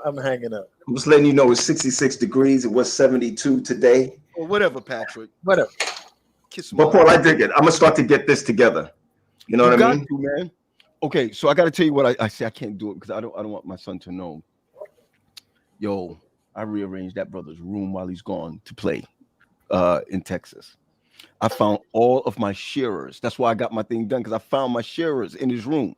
I'm hanging up. I'm just letting you know it's 66 degrees. It was 72 today. Well, whatever, Patrick. Whatever. But Paul, I dig it. I'm gonna start to get this together. You know what I mean? Man. Okay, so I got to tell you what I say. I can't do it because I don't want my son to know. Yo, I rearranged that brother's room while he's gone to play in Texas. I found all of my shearers. That's why I got my thing done, because I found my shearers in his room.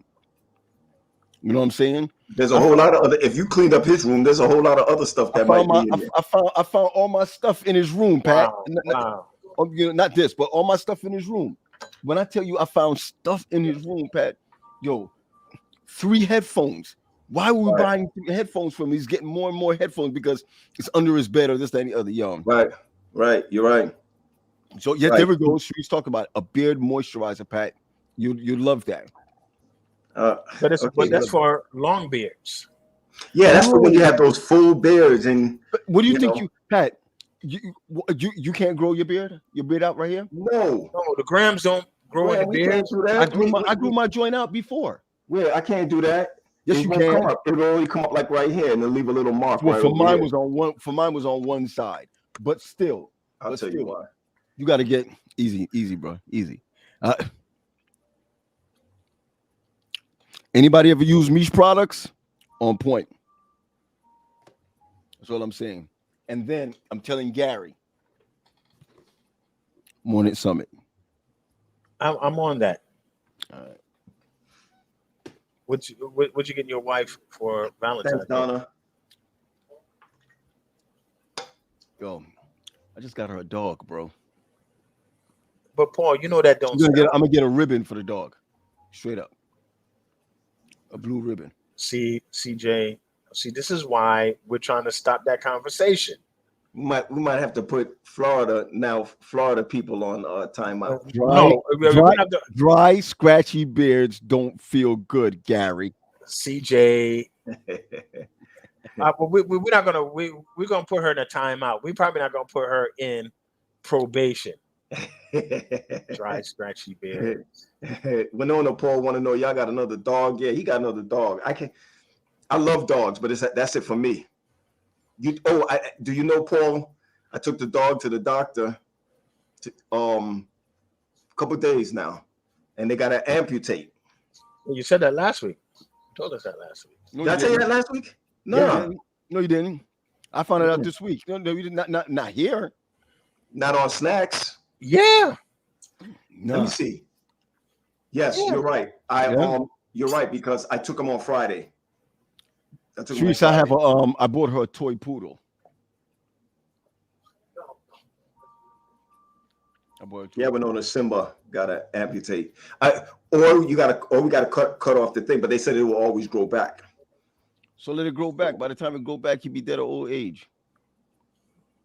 You know what I'm saying? There's a whole lot of other. If you cleaned up his room, there's a whole lot of other stuff that might be in there. I found all my stuff in his room, Pat. Wow. Not this, but all my stuff in his room. When I tell you I found stuff in his room, Pat, yo, 3 headphones. Why were we buying headphones from him? He's getting more and more headphones because it's under his bed or this, that, and the other. Yo. Right. You're right. So yeah, there we go. She's talking about a beard moisturizer, Pat. You love that. But that's for long beards. Yeah, that's for when you have those full beards. And what do you think, Pat? You can't grow your beard out right here? No, the grams don't grow in the beard. I grew my joint out before. Yeah, I can't do that. Yes, you can. It'll only come up like right here, and then leave a little mark. Well, for mine was on one side, but still, I'll tell you why. You got to get easy, bro, easy. Anybody ever use Mish products? On point. That's all I'm saying. And then I'm telling Gary, Morning Summit. I'm on that. All right. What'd you get your wife for Valentine's Day? Donna. Yo, I just got her a dog, bro. But Paul, you know that don't. I'm gonna get a ribbon for the dog, straight up. A blue ribbon. See, CJ. See, this is why we're trying to stop that conversation. We might have to put Florida people on timeout. Dry, scratchy beards don't feel good, Gary. CJ. We're not gonna we're gonna put her in a timeout. We're probably not gonna put her in probation. Dry, scratchy beards. Winona Paul want to know, y'all got another dog? Yeah, he got another dog. I love dogs, but that's it for me. Do you know, Paul? I took the dog to the doctor a couple of days now, and they got to amputate. You said that last week. told us that last week. No, Did I tell you that last week? No, Yeah, no, you didn't. I found it out this week. No, you did not here. not on Snacks. Yeah. No. Let me see. Yes, you're right. You're right because I took them on Friday. I bought her a toy poodle. Yeah, but no, the Simba gotta amputate. Or we gotta cut off the thing. But they said it will always grow back. So let it grow back. By the time it go back, he'll be dead of old age.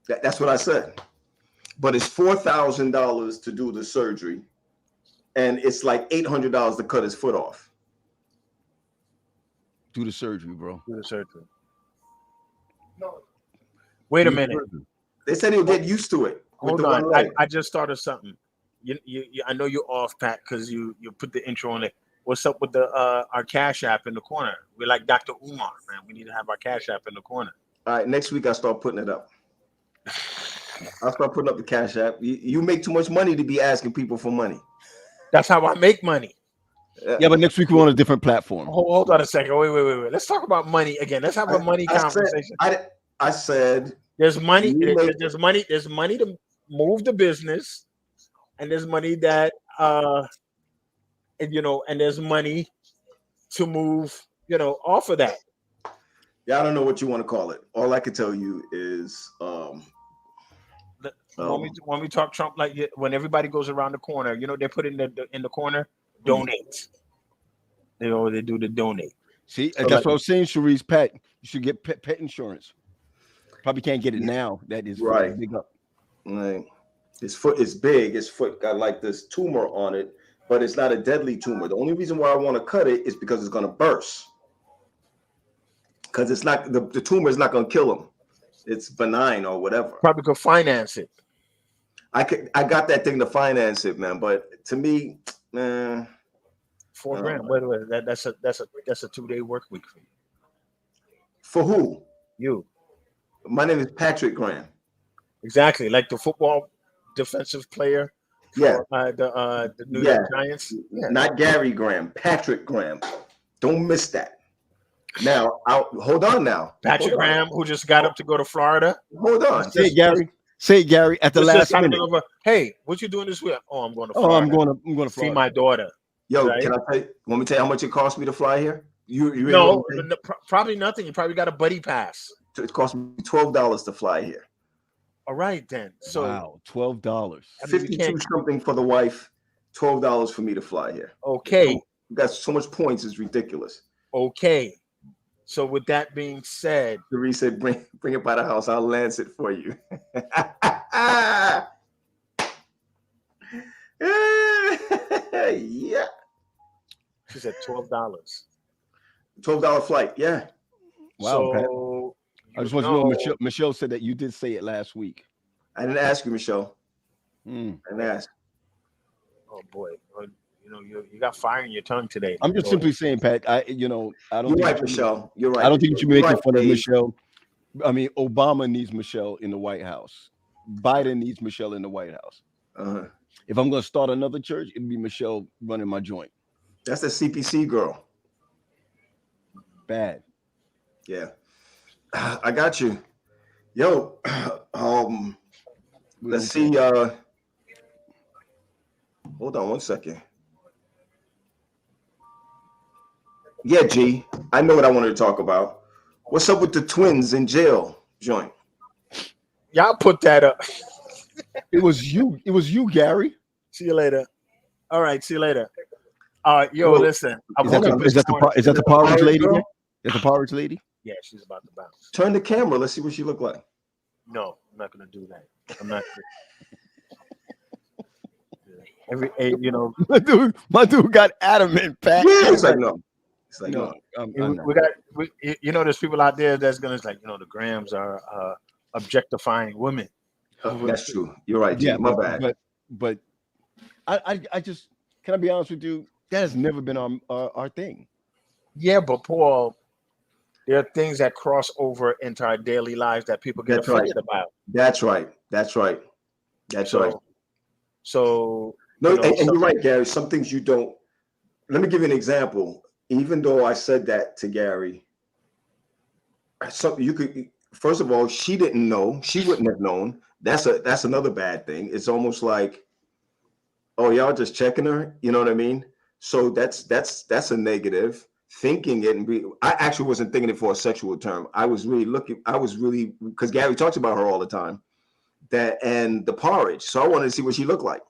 That's what I said. But it's $4,000 to do the surgery, and it's like $800 to cut his foot off. Do the surgery, bro. Do the surgery. No. Wait a minute. They said he'll get used to it. Hold on. I just started something. You I know you're off, Pat, because you put the intro on it. What's up with the our Cash App in the corner? We're like Dr. Umar, man. We need to have our Cash App in the corner. All right, next week I'll start putting it up. I'll start putting up the Cash App. You make too much money to be asking people for money. That's how I make money. Yeah, but next week we're on a different platform. Hold on a second. Wait. Let's talk about money again. Let's have a money conversation. I said there's money. There's money. There's money to move the business, and there's money that and there's money to move, off of that. Yeah, I don't know what you want to call it. All I can tell you is when we talk Trump, like when everybody goes around the corner, they put in the corner, donate. They do the donate. See, so that's what I was saying, Sharice. Pat, you should get pet insurance. Probably can't get it now. That is right. Big up. Right. His foot is big. His foot got like this tumor on it, but it's not a deadly tumor. The only reason why I want to cut it is because it's going to burst. Because it's not the tumor is not going to kill him. It's benign or whatever. Probably could finance it. I got that thing to finance it, man. But to me, man, $4,000. Wait. That's a 2-day work week for you. For who? You. My name is Patrick Graham. Exactly, like the football defensive player. Yeah. The New York Giants. Yeah. Not Gary Graham. Patrick Graham. Don't miss that. Now, hold on now. Patrick Graham, who just got up to go to Florida. Hold on. Say it, Gary, at the last minute. Hey, what you doing this week? Oh, I'm going to Florida. I'm going to see my daughter. Yo, right? Can I tell you? Want me to tell you how much it cost me to fly here? You no, probably nothing. You probably got a buddy pass. It cost me $12 to fly here. All right, then. So wow, $12. 52 something for the wife, $12 for me to fly here. Okay. You got so much points, it's ridiculous. Okay. So with that being said, Therese said, bring it by the house. I'll lance it for you. Yeah. She said $12. $12 flight. Yeah. Wow. So, I just want to know. Michelle said that you did say it last week. I didn't ask you, Michelle. I didn't ask. Oh boy. You got fire in your tongue today. I'm just simply saying, Pat. I don't. You're right, Michelle. You're right. I don't think you should be making fun of Michelle. I mean, Obama needs Michelle in the White House. Biden needs Michelle in the White House. If I'm going to start another church, it'd be Michelle running my joint. That's the CPC girl. Bad. Yeah, I got you. Yo, let's see. Hold on one second. Yeah, G, I know what I wanted to talk about. What's up with the twins in jail joint? Y'all put that up. It was you, Gary. See you later. All right, see you later. Yo, listen. Is that the porridge lady? Is the porridge lady? Yeah, she's about to bounce. Turn the camera. Let's see what she look like. No, I'm not gonna do that. I'm not. My dude got adamant, Pat. Yeah, it's like no. It's like no. There's people out there that's gonna the Grahams are objectifying women. That's true. You're right. G. Yeah, my bad. But I just can I be honest with you? That has never been our thing. Yeah, but Paul, there are things that cross over into our daily lives that people get offended about. That's right. So no, and you're right, Gary. Some things you don't. Let me give you an example. even though I said that to Gary, so you could, first of all, she didn't know. She wouldn't have known. That's another bad thing. It's almost like, oh, y'all just checking her. You know what I mean? So that's a negative. Thinking it, I actually wasn't thinking it for a sexual term. I was really because Gary talks about her all the time. That and the porridge. So I wanted to see what she looked like.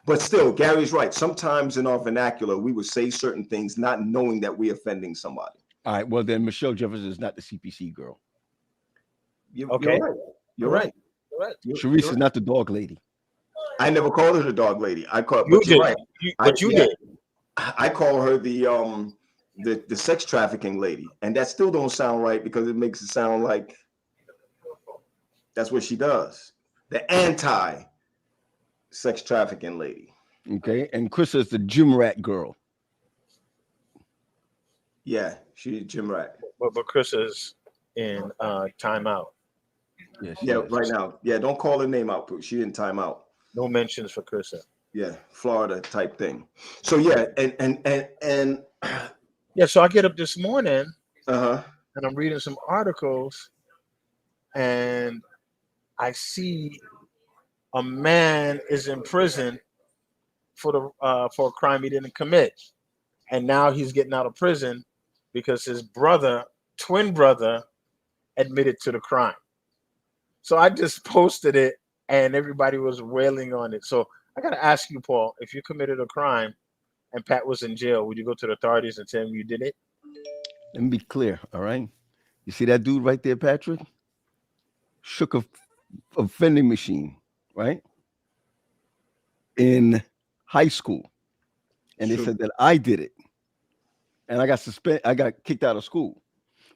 But still, Gary's right. Sometimes in our vernacular, we would say certain things not knowing that we're offending somebody. All right. Well, then Michelle Jefferson is not the CPC girl. Okay. You're right. Sharice is not the dog lady. I never called her the dog lady. I called. You But you're did. right. You did. I call her the sex trafficking lady, and that still don't sound right because it makes it sound like that's what she does. The anti-sex trafficking lady. Okay, and Chris is the gym rat girl. Yeah, she's gym rat. But Chris is in timeout. Yeah, right now. Yeah, don't call her name out. She didn't time out. No mentions for Chris. Yeah, Florida type thing. So yeah, and yeah. So I get up this morning, and I'm reading some articles, and I see a man is in prison for a crime he didn't commit, and now he's getting out of prison because his twin brother, admitted to the crime. So I just posted it, and everybody was wailing on it. So I got to ask you, Paul, if you committed a crime and Pat was in jail, would you go to the authorities and tell them you did it? Let me be clear, all right? You see that dude right there, Patrick? Shook a vending machine, right? In high school. And they said that I did it. And I got kicked out of school.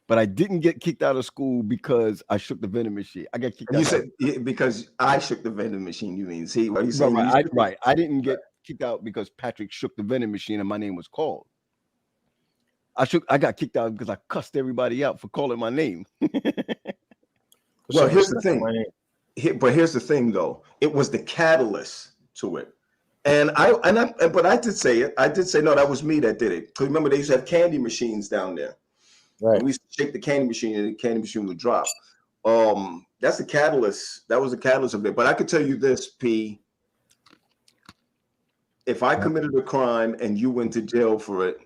But I didn't get kicked out of school because I shook the vending machine. I got kicked out. You said because I shook the vending machine. You mean? See, what you saying? Right. I didn't get kicked out because Patrick shook the vending machine and my name was called. I got kicked out because I cussed everybody out for calling my name. Well, here's the thing. But here's the thing, though. It was the catalyst to it. But I did say it. I did say no. That was me that did it. Because remember, they used to have candy machines down there. Right. We used to shake the candy machine, and the candy machine would drop. That's the catalyst. That was the catalyst of it. But I could tell you this, P. If I committed a crime and you went to jail for it,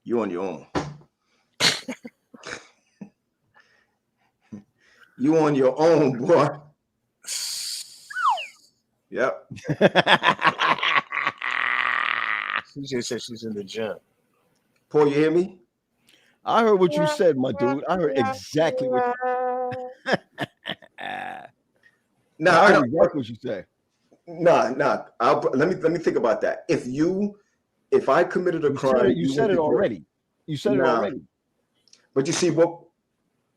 you're on your own. You on your own, boy. Yep. CJ said she's in the gym. Paul, you hear me? I heard what you said, my dude. I heard exactly what you Now I heard exactly what you said. Nah. Let me think about that. If I committed a crime, you said it already. You said it already. But you see what?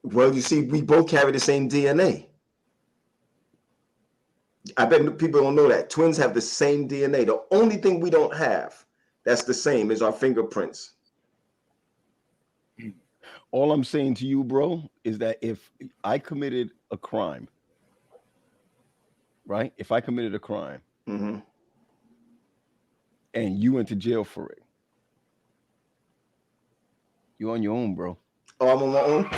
Well, you see, we both carry the same DNA. I bet people don't know that. Twins have the same DNA. The only thing we don't have that's the same is our fingerprints. All I'm saying to you, bro, is that if I committed a crime, right? If I committed a crime and you went to jail for it, you're on your own, bro. Oh, I'm on my own?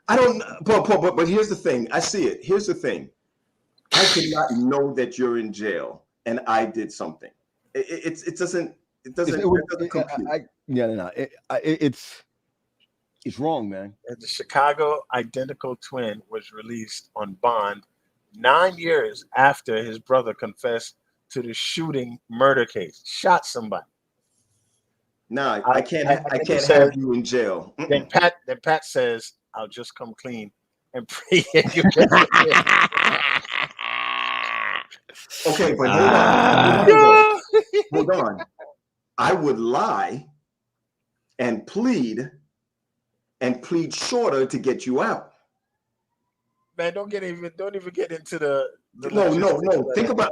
I don't, but here's the thing. I see it. Here's the thing. I cannot know that you're in jail and I did something. It doesn't compute. It's wrong, man. The Chicago identical twin was released on bond 9 years after his brother confessed to the shooting murder case. Shot somebody. No, I can't have you in jail. Then Pat says, "I'll just come clean and pray you get Okay, but hold on. I would lie and plead shorter to get you out. Man, don't even get into the no.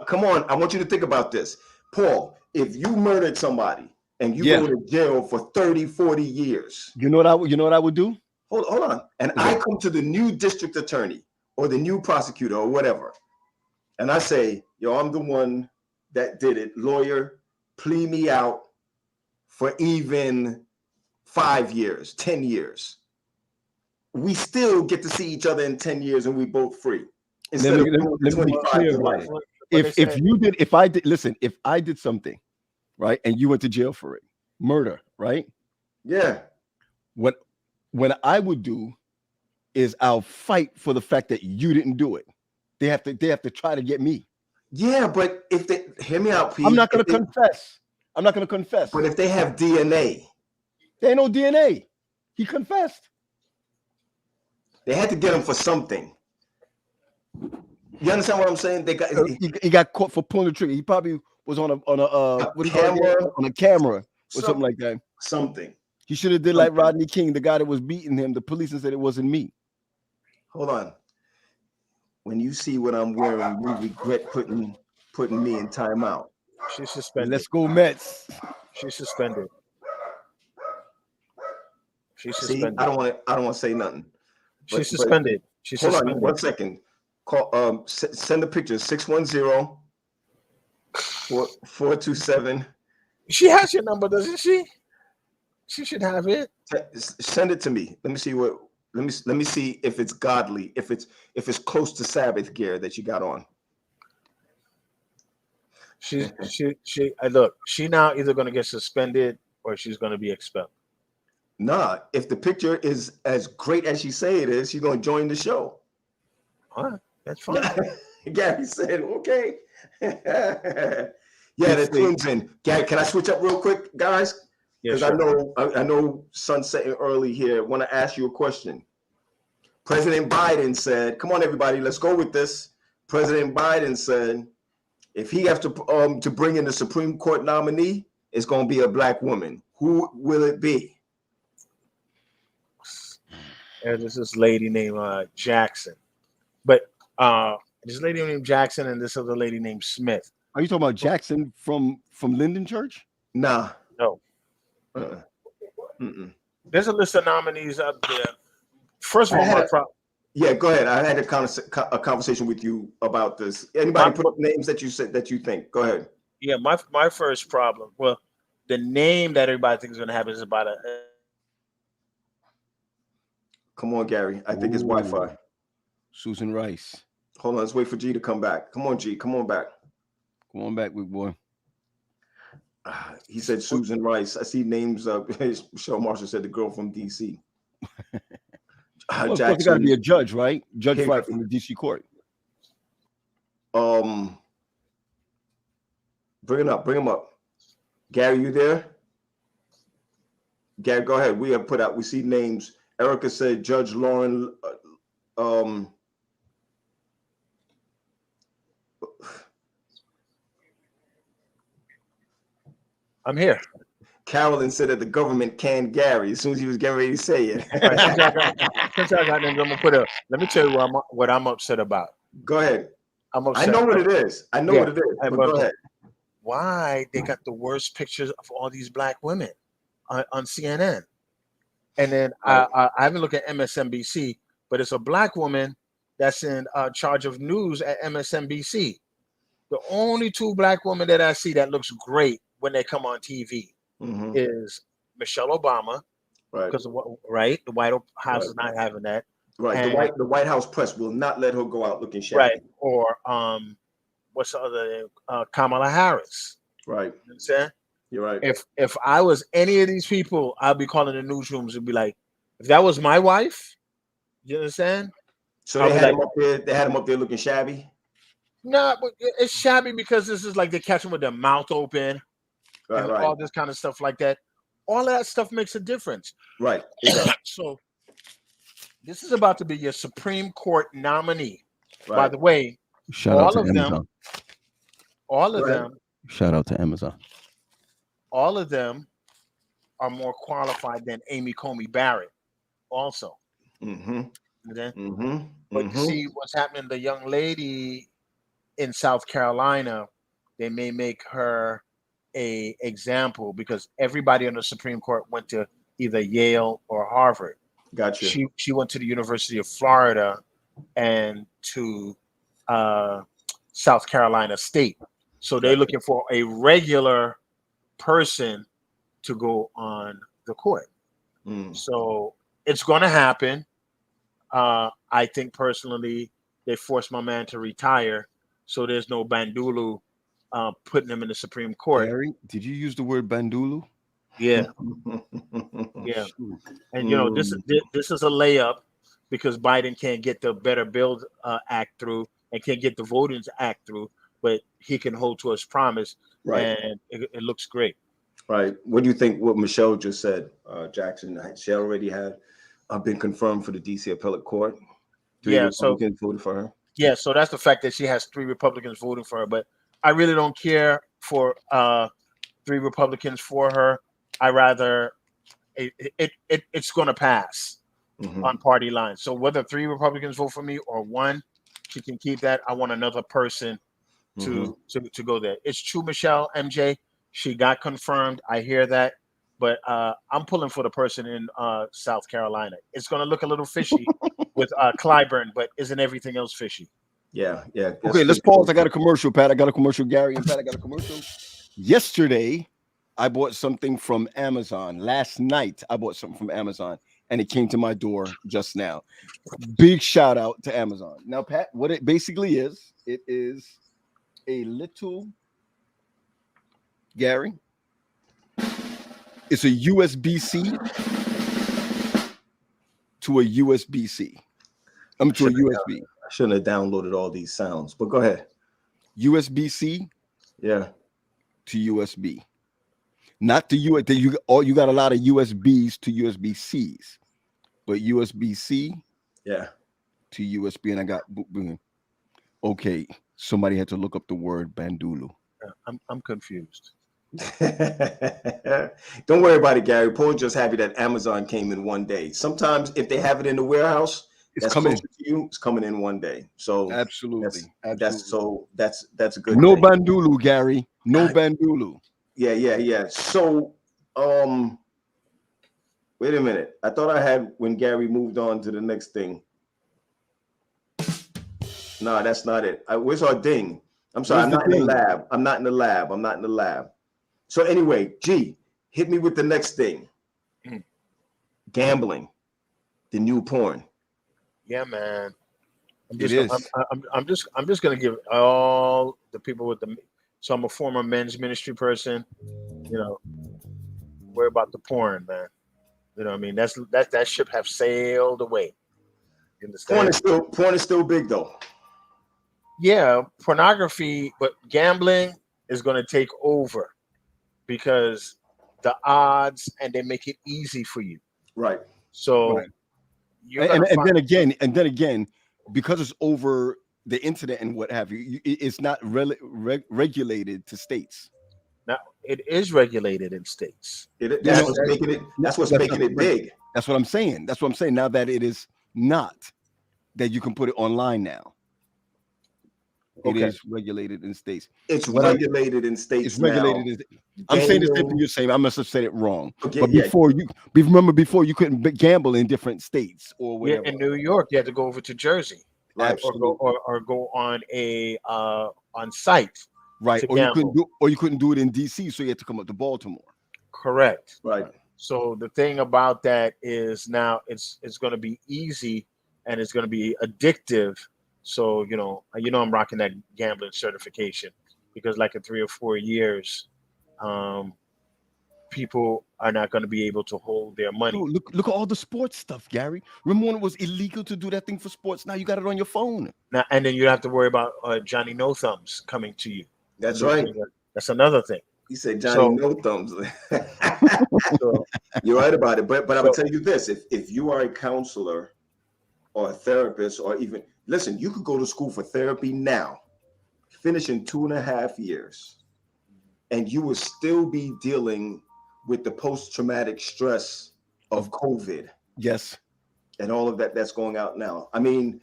Come on. I want you to think about this. Paul, if you murdered somebody and you go to jail for 30, 40 years. You know what I would do? Hold on. And I come to the new district attorney or the new prosecutor or whatever. and I say, yo, I'm the one that did it. Lawyer, plea me out for even 5 years, 10 years. We still get to see each other in 10 years and we both free. Instead of let me be 25 clear to about life. it. If I did something, right, and you went to jail for it, murder, right? Yeah. What I would do is I'll fight for the fact that you didn't do it. They have to try to get me. Yeah, but if they hear me out, Pete. I'm not gonna confess. But if they have DNA, there ain't no DNA. He confessed. they had to get him for something. You understand what I'm saying? They got He got caught for pulling the trigger. He probably was on a camera or something like that. Something. He should have did like Rodney King, the guy that was beating him. The police said it wasn't me. Hold on. When you see what I'm wearing, you regret putting me in timeout. She's suspended. Let's go Mets. She's suspended. She's See, suspended. I don't want to say nothing. She's suspended. She's hold suspended. on 1 second. Call send the picture 610-427. She has your number, doesn't she? She should have it. Send it to me. Let me see what. Let me see if it's godly. If it's close to Sabbath gear that you got on. She look. She now either going to get suspended or she's going to be expelled. Nah, if the picture is as great as she say it is, she's going to join the show. All right, that's fine. Gary said, okay. Yeah, the twins in. Gary, can I switch up real quick, guys? Because sure. I know sun's setting early here. I want to ask you a question. President Biden said, come on, everybody, let's go with this. President Biden said, if he has to bring in the Supreme Court nominee, it's going to be a black woman. Who will it be? There's this lady named Jackson. But this lady named Jackson and this other lady named Smith. Are you talking about Jackson from Linden Church? Nah. No. There's a list of nominees up there. First of all, yeah, go ahead. I had a conversation with you about this. Anybody put names that you said that you think? Go ahead. Yeah, my first problem. Well, the name that everybody thinks is going to happen is about a. Come on, Gary. I think it's Wi-Fi. Susan Rice. Hold on. Let's wait for G to come back. Come on, G. Come on back. Come on back, big boy. He said Susan Rice. I see names. Michelle Marshall said the girl from DC. Well, Jackson got to be a judge, right? Judge Wright from the DC court. Bring him up. Gary, you there? Gary, go ahead. We have put out. We see names. Erica said Judge Lauren. I'm here. Carolyn said that the government canned Gary as soon as he was getting ready to say it. Since I got names, I'm gonna let me tell you what I'm upset about. Go ahead. I'm upset. I know what it is. But go ahead. Why they got the worst pictures of all these black women on CNN? And then I haven't looked at MSNBC, but it's a black woman that's in charge of news at MSNBC. The only two black women that I see that looks great when they come on TV is Michelle Obama, right? Because the White House is not having that, right? And the White House press will not let her go out looking shabby, right? Or what's the other name? Kamala Harris, right? You know what I'm saying? You're right. If I was any of these people, I'd be calling the newsrooms and be like, if that was my wife, you understand? So they had him up there. They had him up there looking shabby. No, but it's shabby because this is like they catch them with their mouth open. Right, and all this kind of stuff like that. All of that stuff makes a difference. Right. So this is about to be your Supreme Court nominee. Right. By the way, shout out to Amazon. All of them. Shout out to Amazon. All of them are more qualified than Amy Coney Barrett also. But see what's happening, the young lady in South Carolina, they may make her a example because everybody on the Supreme Court went to either Yale or Harvard. Gotcha. She went to the University of Florida and to South Carolina state. So they're looking for a regular person to go on the court. So it's going to happen. I think personally, they forced my man to retire, so there's no Bandulu putting him in the Supreme Court. Gary, did you use the word Bandulu? Yeah, yeah. And this is a layup because Biden can't get the Better Build Act through and can't get the Voting Act through, but he can hold to his promise, and it looks great. Right. What do you think? What Michelle just said, Jackson? She already had been confirmed for the D.C. Appellate Court. Three Republicans voted for her. Yeah, so that's the fact that she has 3 Republicans voting for her. But I really don't care for 3 Republicans for her. I rather it's going to pass on party lines. So whether 3 Republicans vote for me or 1, she can keep that. I want another person to go there. It's true, Michelle, MJ. She got confirmed. I hear that. But I'm pulling for the person in South Carolina. It's going to look a little fishy with Clyburn, but isn't everything else fishy? Yeah. Okay, let's pause. I got a commercial, Pat. I got a commercial, Gary, and Pat, I got a commercial. Yesterday, I bought something from Amazon. Last night, I bought something from Amazon, and it came to my door just now. Big shout out to Amazon. Now, Pat, what it basically is, it is a little, Gary, it's a USB-C to a USB-C. To a USB. I shouldn't have downloaded all these sounds, but go ahead. USB-C, yeah, to USB. Not to you. You got a lot of USBs to USB-Cs, but USB-C, yeah, to USB. And I got okay. Somebody had to look up the word Bandulu. I'm confused. Don't worry about it, Gary. Paul just happy that Amazon came in one day. Sometimes if they have it in the warehouse, it's coming to you. It's coming in one day. So absolutely. That's a good. No thing. Bandulu, Gary. No Bandulu. Yeah. So, wait a minute. I thought I had when Gary moved on to the next thing. No, that's not it. Where's our ding? I'm sorry. I'm not in the lab. So anyway, G, hit me with the next thing. Gambling, the new porn. Yeah, man. I'm just gonna give all the people with the. So I'm a former men's ministry person. Worry about the porn, man. You know what I mean? That ship have sailed away. You understand? Porn is still big though. Yeah, pornography, but gambling is going to take over because the odds and they make it easy for you. Right. So, and then again, because it's over the internet and what have you, it's not regulated to states. Now, it is regulated in states. That's what's making it big. That's what I'm saying. Now that it is not, that you can put it online now. It is regulated in states. It's regulated in states. It's regulated. I'm saying the same thing you're saying. I must have said it wrong. Okay, but before you couldn't gamble in different states or whatever. In New York, you had to go over to Jersey, right? Or go on a on site, right? Or you couldn't do it in DC, so you had to come up to Baltimore. Correct. Right. So the thing about that is now it's going to be easy and it's going to be addictive. So, I'm rocking that gambling certification because like in 3 or 4 years, people are not going to be able to hold their money. Oh, look at all the sports stuff, Gary. Remember when it was illegal to do that thing for sports? Now you got it on your phone. Now, and then you have to worry about Johnny No Thumbs coming to you. That's right. That's another thing. He said Johnny No Thumbs. You're right about it. But I would tell you this. If you are a counselor or a therapist or even... Listen, you could go to school for therapy now, finish in 2.5 years, and you will still be dealing with the post-traumatic stress of COVID. Yes. And all of that's going out now. I mean,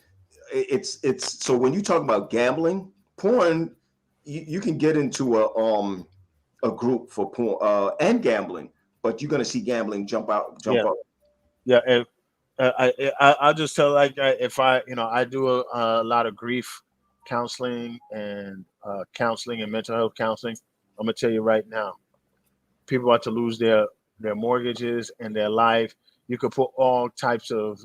it's so when you talk about gambling, porn, you can get into a group for porn and gambling, but you're going to see gambling jump up. Yeah. I'll just tell if I do a lot of grief counseling and mental health counseling, I'm gonna tell you right now, people about to lose their mortgages and their life. You could put all types of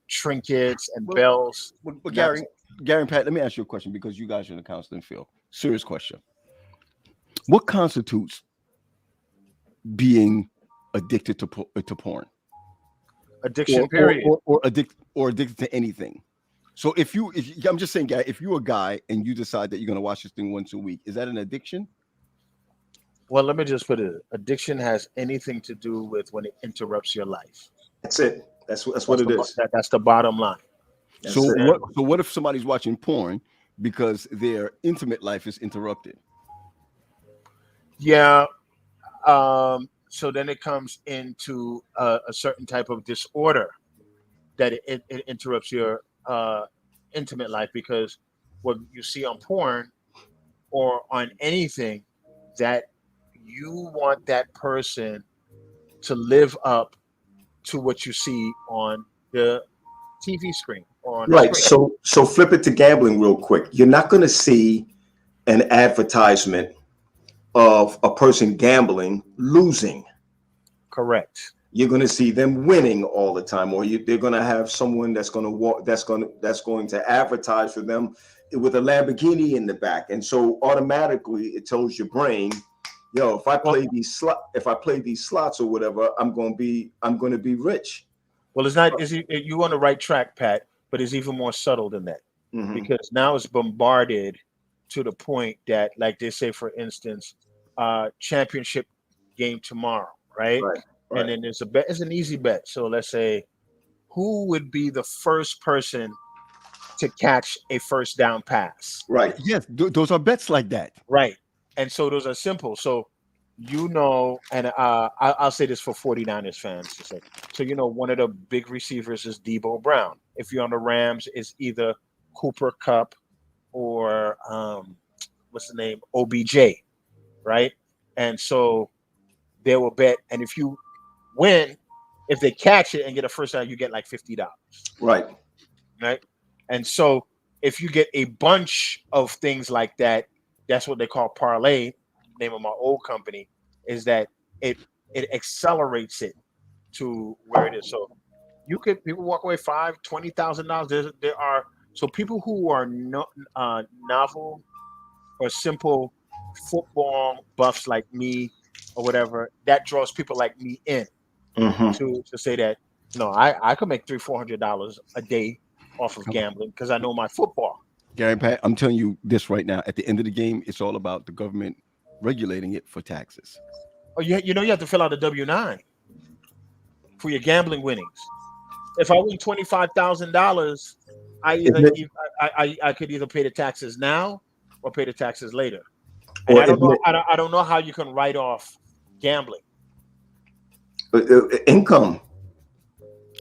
trinkets and bells. But Gary and Pat, let me ask you a question because you guys are in the counseling field. Serious question. What constitutes being addicted to porn? Addiction, period. Or addicted to anything. So if I'm just saying, Gary, if you're a guy and you decide that you're going to watch this thing once a week, is that an addiction? Well, let me just put it. Addiction has anything to do with when it interrupts your life. That's it. That's what it is. That's the bottom line. So what if somebody's watching porn because their intimate life is interrupted? Yeah. So then it comes into a certain type of disorder that it interrupts your intimate life, because what you see on porn or on anything, that you want that person to live up to what you see on the TV screen. Right. So flip it to gambling real quick. You're not going to see an advertisement of a person gambling losing. Correct. You're going to see them winning all the time, or they're going to have someone that's going to walk, that's going to advertise for them with a Lamborghini in the back, and so automatically it tells your brain, yo, if I play these slots or whatever, I'm going to be rich. Well, it's not. You on the right track, Pat? But it's even more subtle than that, because now it's bombarded to the point that, like they say, for instance, championship game tomorrow, right? And then there's a bet. It's an easy bet. So let's say, who would be the first person to catch a first down pass? Right. Yes, those are bets like that. Right. And so those are simple. So and I'll say this for 49ers fans to say. So one of the big receivers is Debo Brown. If you're on the Rams, it's either Cooper Kupp or what's the name? OBJ, right? And so they will bet, and if you win, if they catch it and get a first down, you get like $50. Right. And so if you get a bunch of things like that, that's what they call parlay. Name of my old company is that it accelerates it to where it is. So people walk away $20,000. There are people who are novel or simple football buffs like me or whatever, that draws people like me in to say that I could make $300-400 a day off of gambling because I know my football. Gary, Pat, I'm telling you this right now. At the end of the game, it's all about the government regulating it for taxes. Oh, you have to fill out a W-9 for your gambling winnings. If I win $25,000, I could either pay the taxes now or pay the taxes later. And I don't know how you can write off gambling. Income.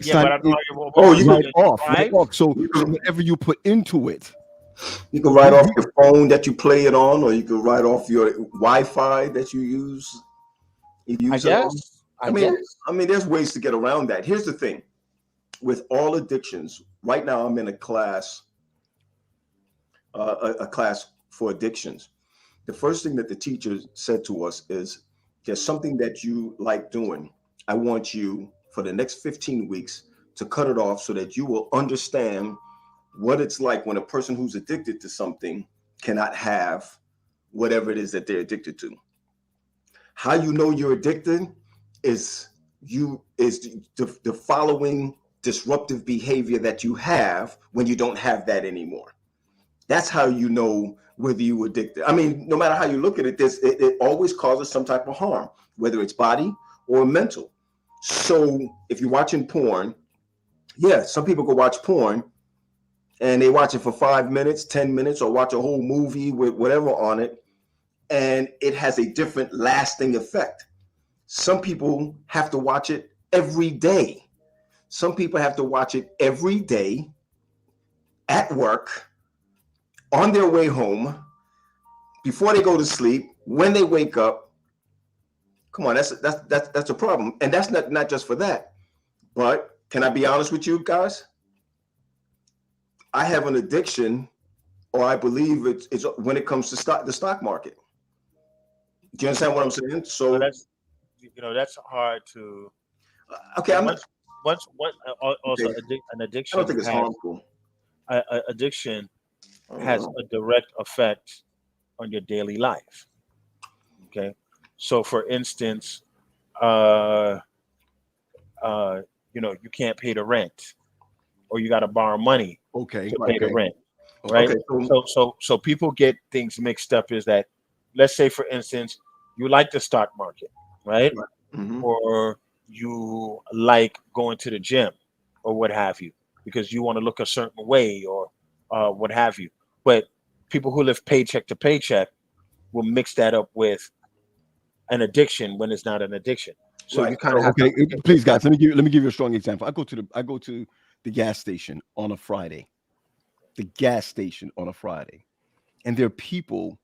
Yeah, but I don't know. You write off. So whatever you put into it. You can write off your phone that you play it on, or you can write off your Wi-Fi that you use. I guess. I mean, there's ways to get around that. Here's the thing. With all addictions, right now I'm in a class for addictions. The first thing that the teacher said to us is, there's something that you like doing. I want you for the next 15 weeks to cut it off so that you will understand what it's like when a person who's addicted to something cannot have whatever it is that they're addicted to. How you know you're addicted is the following disruptive behavior that you have when you don't have that anymore. That's how you know whether you're addicted. I mean, no matter how you look at it, it always causes some type of harm, whether it's body or mental. So if you're watching porn, some people go watch porn and they watch it for 5 minutes, 10 minutes, or watch a whole movie with whatever on it, and it has a different lasting effect. Some people have to watch it every day. Some people have to watch it every day at work, on their way home, before they go to sleep, when they wake up. Come on, that's a problem. And that's not just for that. But can I be honest with you guys? I have an addiction or I believe it's when it comes to the stock market. Do you understand what I'm saying? Well, So that's hard to. okay, I'm not Also okay. an I don't addiction think it's has harmful. addiction I don't has know. a direct effect on your daily life. Okay, so for instance, uh, you can't pay the rent, or you got to borrow money Okay. to pay the Okay. rent, right? Okay. So So people get things mixed up. Is that, let's say for instance, you like the stock market, right? mhm. Or you like going to the gym or what have you because you want to look a certain way or what have you. But people who live paycheck to paycheck will mix that up with an addiction when it's not an addiction. So Right. you kind of So have to okay, please, guys, let me give you a strong example. I go to the gas station on a Friday. The gas station on a Friday, and there are people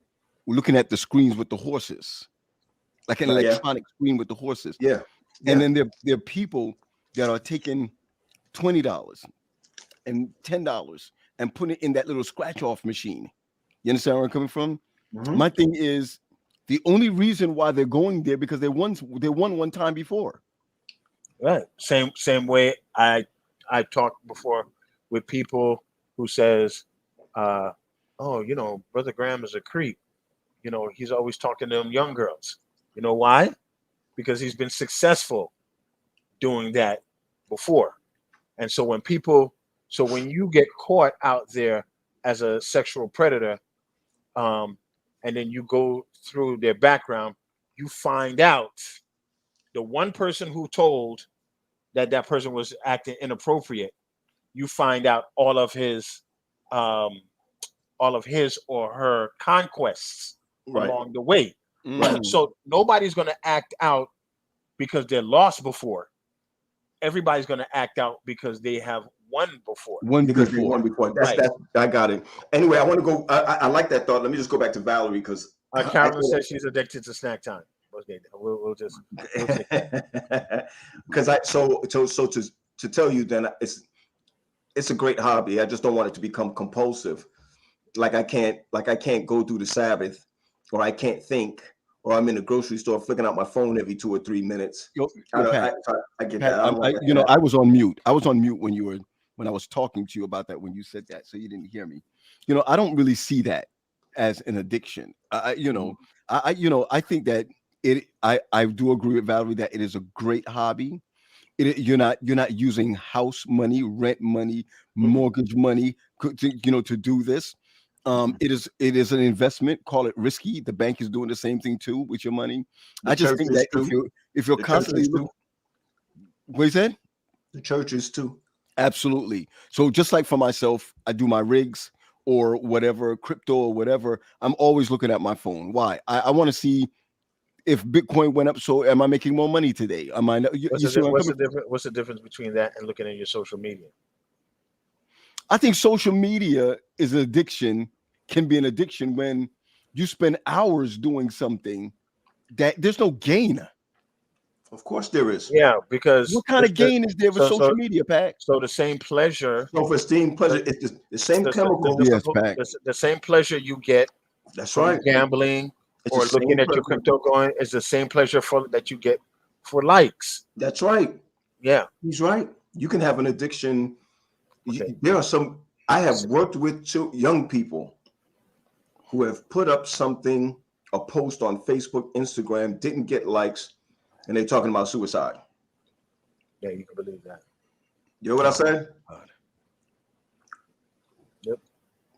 looking at the screens with the horses, like an Yeah. electronic screen with the horses. Yeah. And Yeah. then there are people that are taking $20 and $10 and putting it in that little scratch off machine. You understand where I'm coming from? Hmm. My thing is the only reason why they're going there because they won one time before. right. Same way I talked before with people who says, uh, "Oh, Brother Graham is a creep. He's always talking to them young girls. You know why? Because he's been successful doing that before. And so when you get caught out there as a sexual predator, um, and then you go through their background, you find out the one person who told that person was acting inappropriate. You find out um, all of his or her conquests Right. along the way. Right. So nobody's going to act out because they're lost before. Everybody's going to act out because they have won before. One Because they before. won before. Right. That's I got it. Anyway, I want to go. I like that thought. Let me just go back to Valerie because I Carolyn says she's addicted to snack time. Okay, we'll take that. because I so to tell you then it's a great hobby. I just don't want it to become compulsive. Like I can't go through the Sabbath, or I can't think, or I'm in the grocery store flicking out my phone every 2 or 3 minutes. Yo, Pat. I get Pat, that. I don't want I, that you to know, happen. I was on mute. I was on mute when I was talking to you about that when you said that, so you didn't hear me. I don't really see that as an addiction. I think that I do agree with Valerie that it is a great hobby. You're not using house money, rent money, Mhm. mortgage money to do this. It is an investment. Call it risky. The bank is doing the same thing too with your money. The I just think churches that too. if you're The constantly churches looking, too. what you said? The churches too. Absolutely. So just like for myself, I do my rigs or whatever, crypto or whatever. I'm always looking at my phone. Why? I want to see if Bitcoin went up. So am I making more money today? Am I? You see where I'm coming from? What's the difference between that and looking at your social media? I think social media is an addiction. Can be an addiction when you spend hours doing something that there's no gain. Of course there is. Yeah, because What kind of gain is there with so social media, Pat? so the same pleasure, Self-esteem, pleasure. the It's the same the, chemicals. Yes, Pat. the same pleasure you get That's from right. gambling It's the or looking same at your pleasure. crypto going is the same pleasure that you get for likes. That's right. Yeah. He's right. You can have an addiction. Okay. There are some. I have worked with two young people who have put up something, a post on Facebook, Instagram, didn't get likes, and they're talking about suicide. Yeah, you can believe that. You know what I said? God. Yep.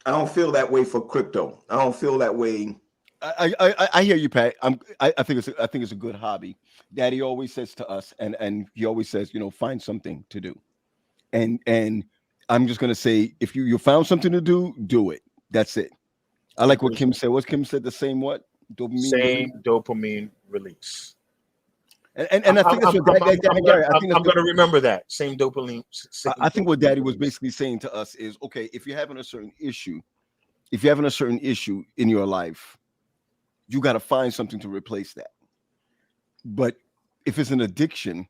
I don't feel that way for crypto. I don't feel that way. I hear you, Pat. I think it's a good hobby. Daddy always says to us, and he always says, find something to do. And I'm just gonna say, if you found something to do it. That's it. I like what Kim said. What's Kim said? The same what? Dopamine release. Same dopamine release. And I think that's what Gary. I think I'm that's gonna remember that same dopamine. Same I think what Daddy dopamine was release. basically saying to us is, okay, if you're having a certain issue in your life, you got to find something to replace that. But if it's an addiction,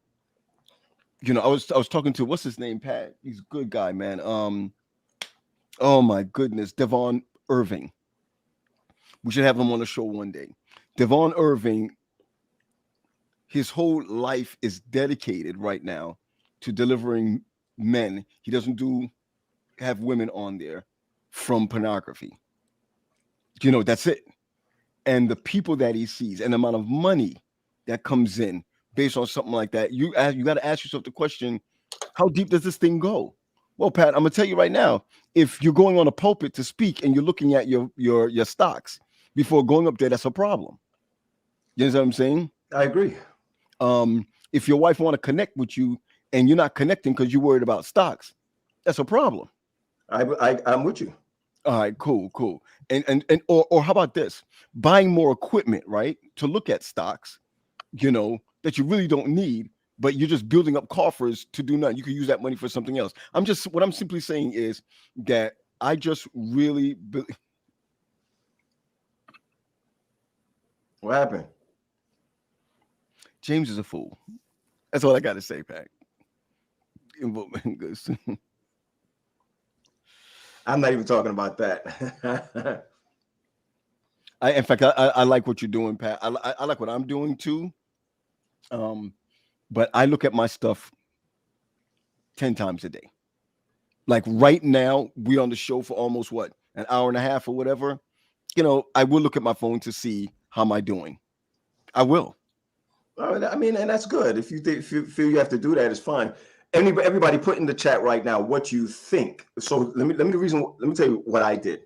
I was talking to what's his name, Pat. He's a good guy, man. Oh my goodness, Devon. Irving. We should have him on the show one day. Devon Irving, his whole life is dedicated right now to delivering men. He doesn't have women on there from pornography. You know, that's it. And the people that he sees and the amount of money that comes in based on something like that, you got to ask yourself the question, how deep does this thing go? Well, Pat, I'm gonna tell you right now, if you're going on a pulpit to speak and you're looking at your stocks before going up there, that's a problem. You know what I'm saying? I agree. If your wife want to connect with you and you're not connecting because you're worried about stocks, that's a problem. I'm with you. All right, cool. And or how about this? Buying more equipment, right? To look at stocks, you know, that you really don't need, but you're just building up coffers to do nothing. You could use that money for something else. What I'm simply saying is that I just really What happened? James is a fool. That's all I got to say, Pat. I'm not even talking about that. In fact, I like what you're doing, Pat. I like what I'm doing too. But I look at my stuff 10 times a day. Like right now, we're on the show for almost an hour and a half or whatever. You know, I will look at my phone to see how am I doing. I will. I mean, and that's good. If you feel you have to do that, it's fine. Everybody put in the chat right now what you think. So let me tell you what I did.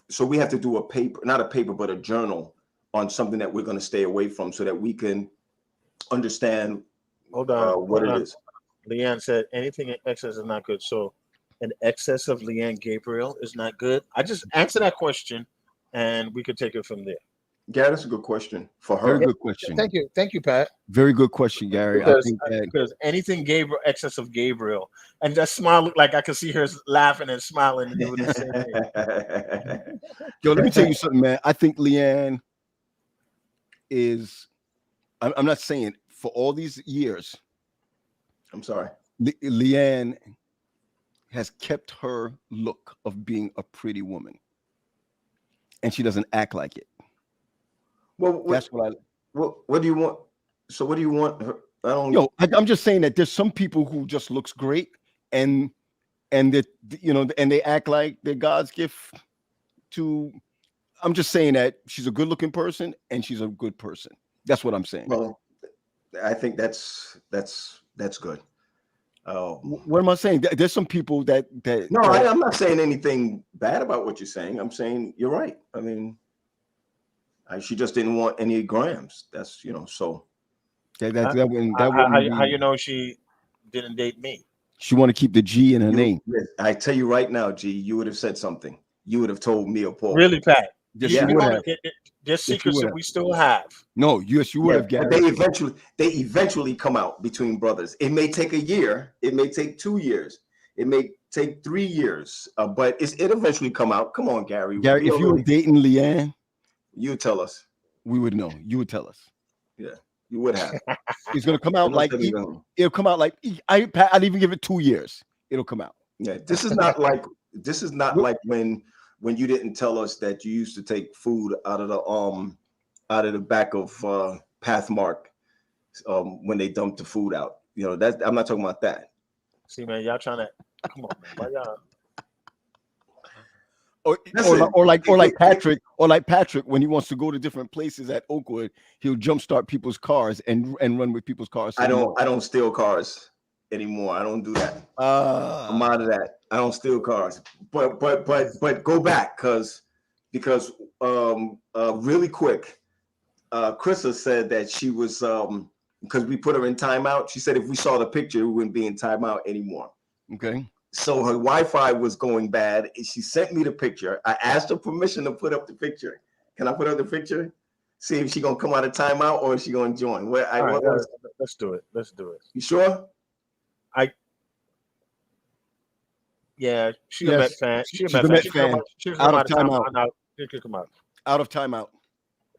So we have to do a paper, not a paper, but a journal on something that we're going to stay away from so that we can understand what it is. Leanne said anything in excess is not good. So an excess of Leanne Gabriel is not good. I just answer that question and we could take it from there. Gary, that's a good question for her. Very good question. Thank you, Pat. Very good question, Gary. Because anything Gabriel, excess of Gabriel, and that smile looked like I could see her laughing and smiling and doing the same thing. Yo, let me tell you something, man. I think Leanne is. I'm not saying for all these years. I'm sorry. Leanne has kept her look of being a pretty woman, and she doesn't act like it. Well, that's what do you want? So what do you want? I don't. Yo, I'm just saying that there's some people who just looks great, and that, you know, and they act like they're God's gift to. I'm just saying that she's a good-looking person and she's a good person. That's what I'm saying. Well, I think that's good. What am I saying? There's some people that. No, I'm not saying anything bad about what you're saying. I'm saying you're right. I mean. She just didn't want any grams. That's, you know, so. How you know she didn't date me? She want to keep the G in her name. I tell you right now, G, you would have said something. You would have told me or Paul. Really, Pat? Yes, Yeah. you would have. There's secrets that we still have. No, yes, you would have. Gary. They eventually come out between brothers. It may take a year. It may take 2 years. It may take 3 years. But it eventually come out. Come on, Gary. Gary, if you were dating Leanne. You tell us. We would know. You would tell us. Yeah, you would have. It's gonna come out like it'll come out like I'd even give it 2 years. It'll come out. Yeah, this is not like when you didn't tell us that you used to take food out of the back of Pathmark when they dumped the food out. You know, that I'm not talking about that. See, man, y'all trying to come on, man. Why y'all? Or like Patrick when he wants to go to different places at Oakwood, he'll jumpstart people's cars and run with people's cars. I don't steal cars anymore. I don't do that. I'm out of that. I don't steal cars. But go back because really quick, Krista said that she was because we put her in timeout. She said if we saw the picture, we wouldn't be in timeout anymore. Okay. So her Wi-Fi was going bad. She sent me the picture. I asked her permission to put up the picture. Can I put up the picture? See if she's gonna come out of timeout or is she gonna join? Let's do it. Let's do it. You sure? Yeah, she's a Met fan. She's a Met fan. Out of timeout. Out of timeout.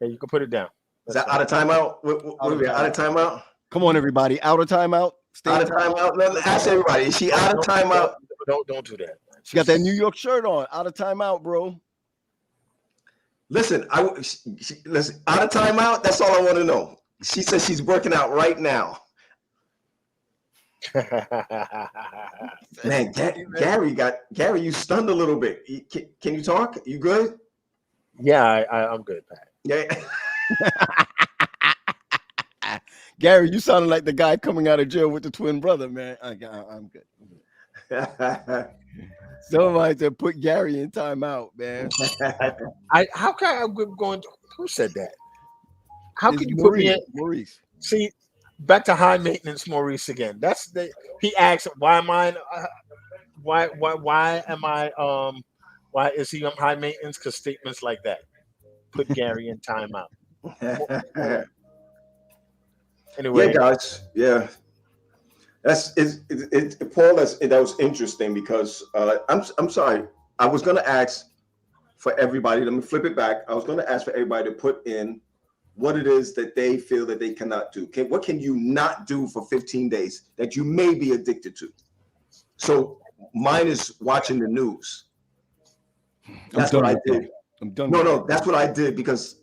Okay, you can put it down. Is that out of timeout? What are we out of timeout? Come on, everybody. Out of timeout. Out of timeout. Ask everybody. Is she out of timeout? Don't do that. She got that New York shirt on. Out of timeout, bro. Listen, listen. Out of timeout. That's all I want to know. She says she's working out right now. Man, Gary. You stunned a little bit. Can you talk? You good? Yeah, I'm good, Pat. Yeah. Gary, you sounded like the guy coming out of jail with the twin brother, man. I'm good. Somebody said put Gary in timeout, man. How can I going to, who said that? How It's can you Maurice, put me in? Maurice. See, back to high maintenance Maurice again. That's the he asked, why am I why am I why is he on high maintenance? Because statements like that put Gary in timeout. Anyway, Yeah, guys. Yeah. That's Paul. That was interesting because I'm sorry. I was going to ask for everybody. Let me flip it back. I was going to ask for everybody to put in what it is that they feel that they cannot do. What can you not do for 15 days that you may be addicted to? So mine is watching the news. That's what I did. I'm done. No, that's what I did because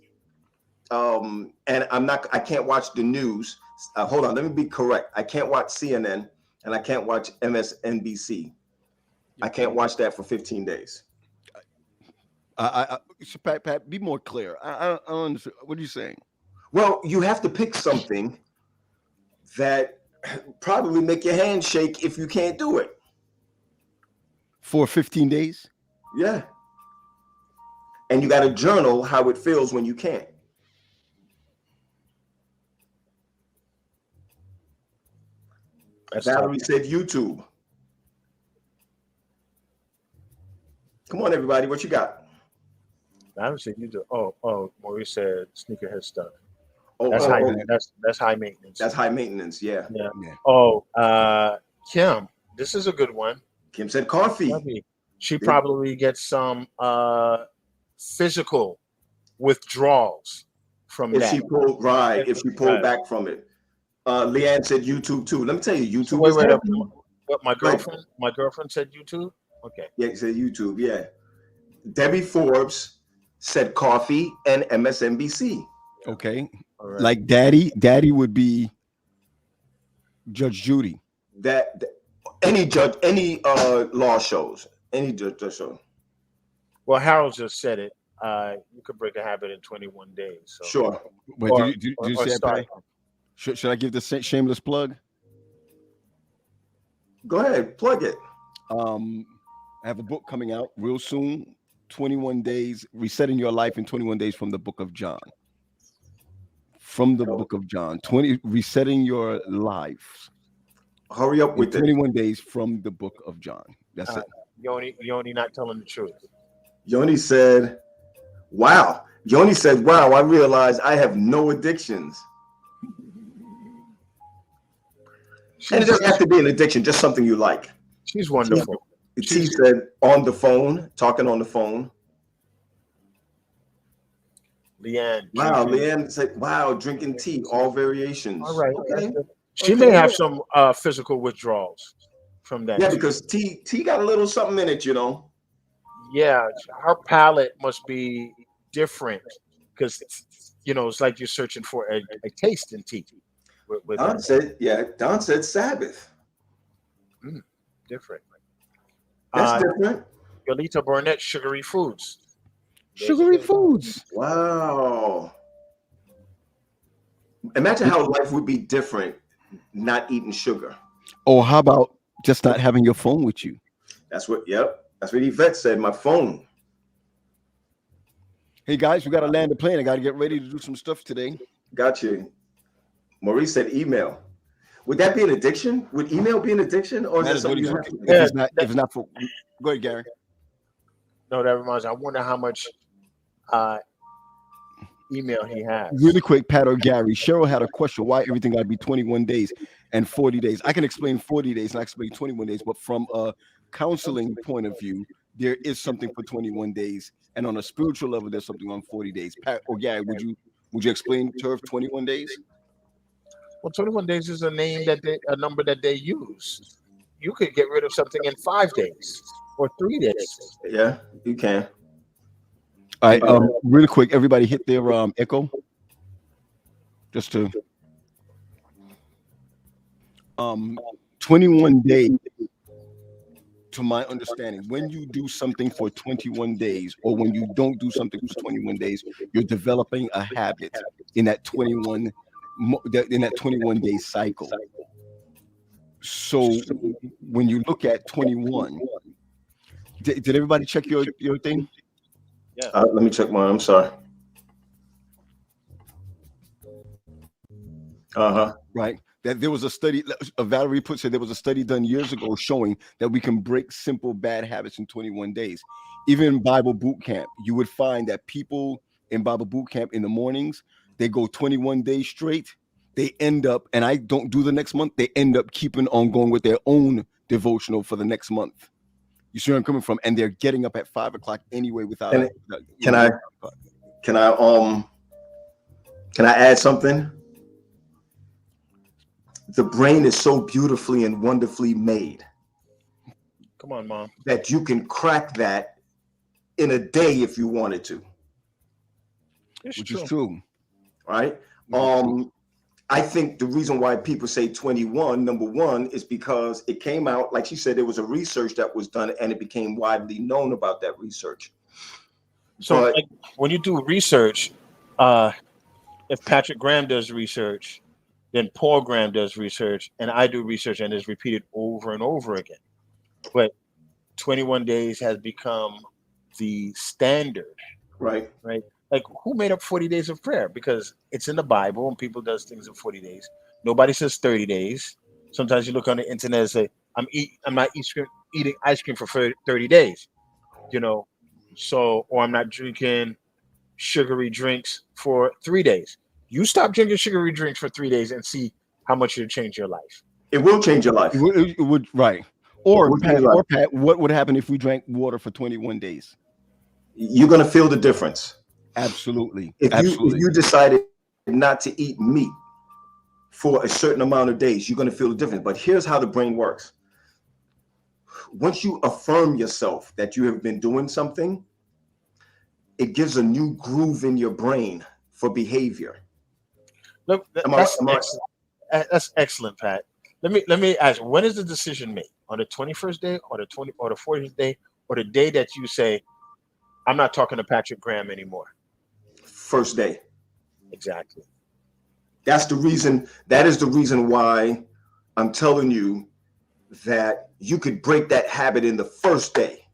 and I can't watch the news. Hold on, let me be correct. I can't watch CNN and I can't watch MSNBC. I can't watch that for 15 days. Pat, be more clear. I don't understand. What are you saying? Well, you have to pick something that probably make your hand shake if you can't do it. For 15 days? Yeah. And you got to journal how it feels when you can't. Valerie said YouTube. Come on, everybody. What you got? Valerie said YouTube. Oh, Maurice said sneakerhead stuff. Oh, that's high maintenance. That's high maintenance. Yeah. Oh, Kim, this is a good one. Kim said coffee. She probably gets some physical withdrawals from that. If she pulled back from it. Leanne said YouTube too. Let me tell you, YouTube. What my girlfriend said YouTube. Okay. Yeah, she said YouTube. Yeah. Debbie Forbes said coffee and MSNBC. Okay. Right. Like daddy would be Judge Judy. That any judge, any law shows, any judge show. Well, Harold just said it. You could break a habit in 21 days. So. Sure. Wait, did you say that? Should I give the shameless plug? Go ahead, plug it. I have a book coming out real soon. 21 days, resetting your life in 21 days from the book of John. From the book of John, resetting your life. Hurry up with 21 days from the book of John. That's it. Yoni not telling the truth. Yoni said, wow. I realized I have no addictions. And it doesn't have to be an addiction, just something you like. She's wonderful. T said on the phone, talking on the phone. Leanne. Wow, Leanne said, wow, drinking tea, all variations. All right. Okay. She may have some physical withdrawals from that. Yeah, because tea got a little something in it, you know. Yeah, her palate must be different because, it's like you're searching for a taste in tea. Don said Sabbath. Different. That's different. Yolita Burnett, sugary foods. Sugary foods. Wow. Imagine how life would be different not eating sugar. Or how about just not having your phone with you? That's what Yvette said, my phone. Hey guys, we got to land the plane. I got to get ready to do some stuff today. Got you. Maurice said email. Would that be an addiction? Would email be an addiction? Or is that something you have to do? If it's not for... Go ahead, Gary. No, that reminds me. I wonder how much email he has. Really quick, Pat or Gary. Cheryl had a question. Why everything got to be 21 days and 40 days? I can explain 40 days and I explain 21 days, but from a counseling point of view, there is something for 21 days. And on a spiritual level, there's something on 40 days. Pat or Gary, would you explain to her 21 days? Well, 21 days is a number that they use. You could get rid of something in 5 days or 3 days. Yeah, you can. All right, really quick, everybody hit their echo. Just to 21 days, to my understanding, when you do something for 21 days, or when you don't do something for 21 days, you're developing a habit in that 21 day cycle. So when you look at 21, did everybody check your thing? Yeah. Let me check mine. I'm sorry. Right. That there was a study, Valerie said there was a study done years ago showing that we can break simple bad habits in 21 days. Even in Bible boot camp, you would find that people in Bible boot camp in the mornings, they go 21 days straight. They end up, and I don't do the next month, they end up keeping on going with their own devotional for the next month. You see where I'm coming from? And they're getting up at 5 o'clock anyway without. Can I add something? The brain is so beautifully and wonderfully made. Come on, Mom. That you can crack that in a day if you wanted to. Which is true. Right? I think the reason why people say 21, number one, is because it came out, like she said, there was a research that was done and it became widely known about that research. So like, when you do research, if Patrick Graham does research, then Paul Graham does research, and I do research, and it's repeated over and over again. But 21 days has become the standard. Right. Right. Like, who made up 40 days of prayer? Because it's in the Bible and people does things in 40 days. Nobody says 30 days. Sometimes you look on the internet and say, I'm not eating ice cream for 30 days, so, or I'm not drinking sugary drinks for 3 days. You stop drinking sugary drinks for 3 days and see how much it'll change your life. It will change your life. It would, right. Or Pat, what would happen if we drank water for 21 days? You're going to feel the difference. Absolutely. If you decided not to eat meat for a certain amount of days, you're going to feel the difference. But here's how the brain works. Once you affirm yourself that you have been doing something, it gives a new groove in your brain for behavior. Look, that's excellent, Pat. Let me ask, when is the decision made? On the 21st day, or the 40th day, or the day that you say, I'm not talking to Patrick Graham anymore? First day. Exactly. That's the reason. That is the reason why I'm telling you that you could break that habit in the first day.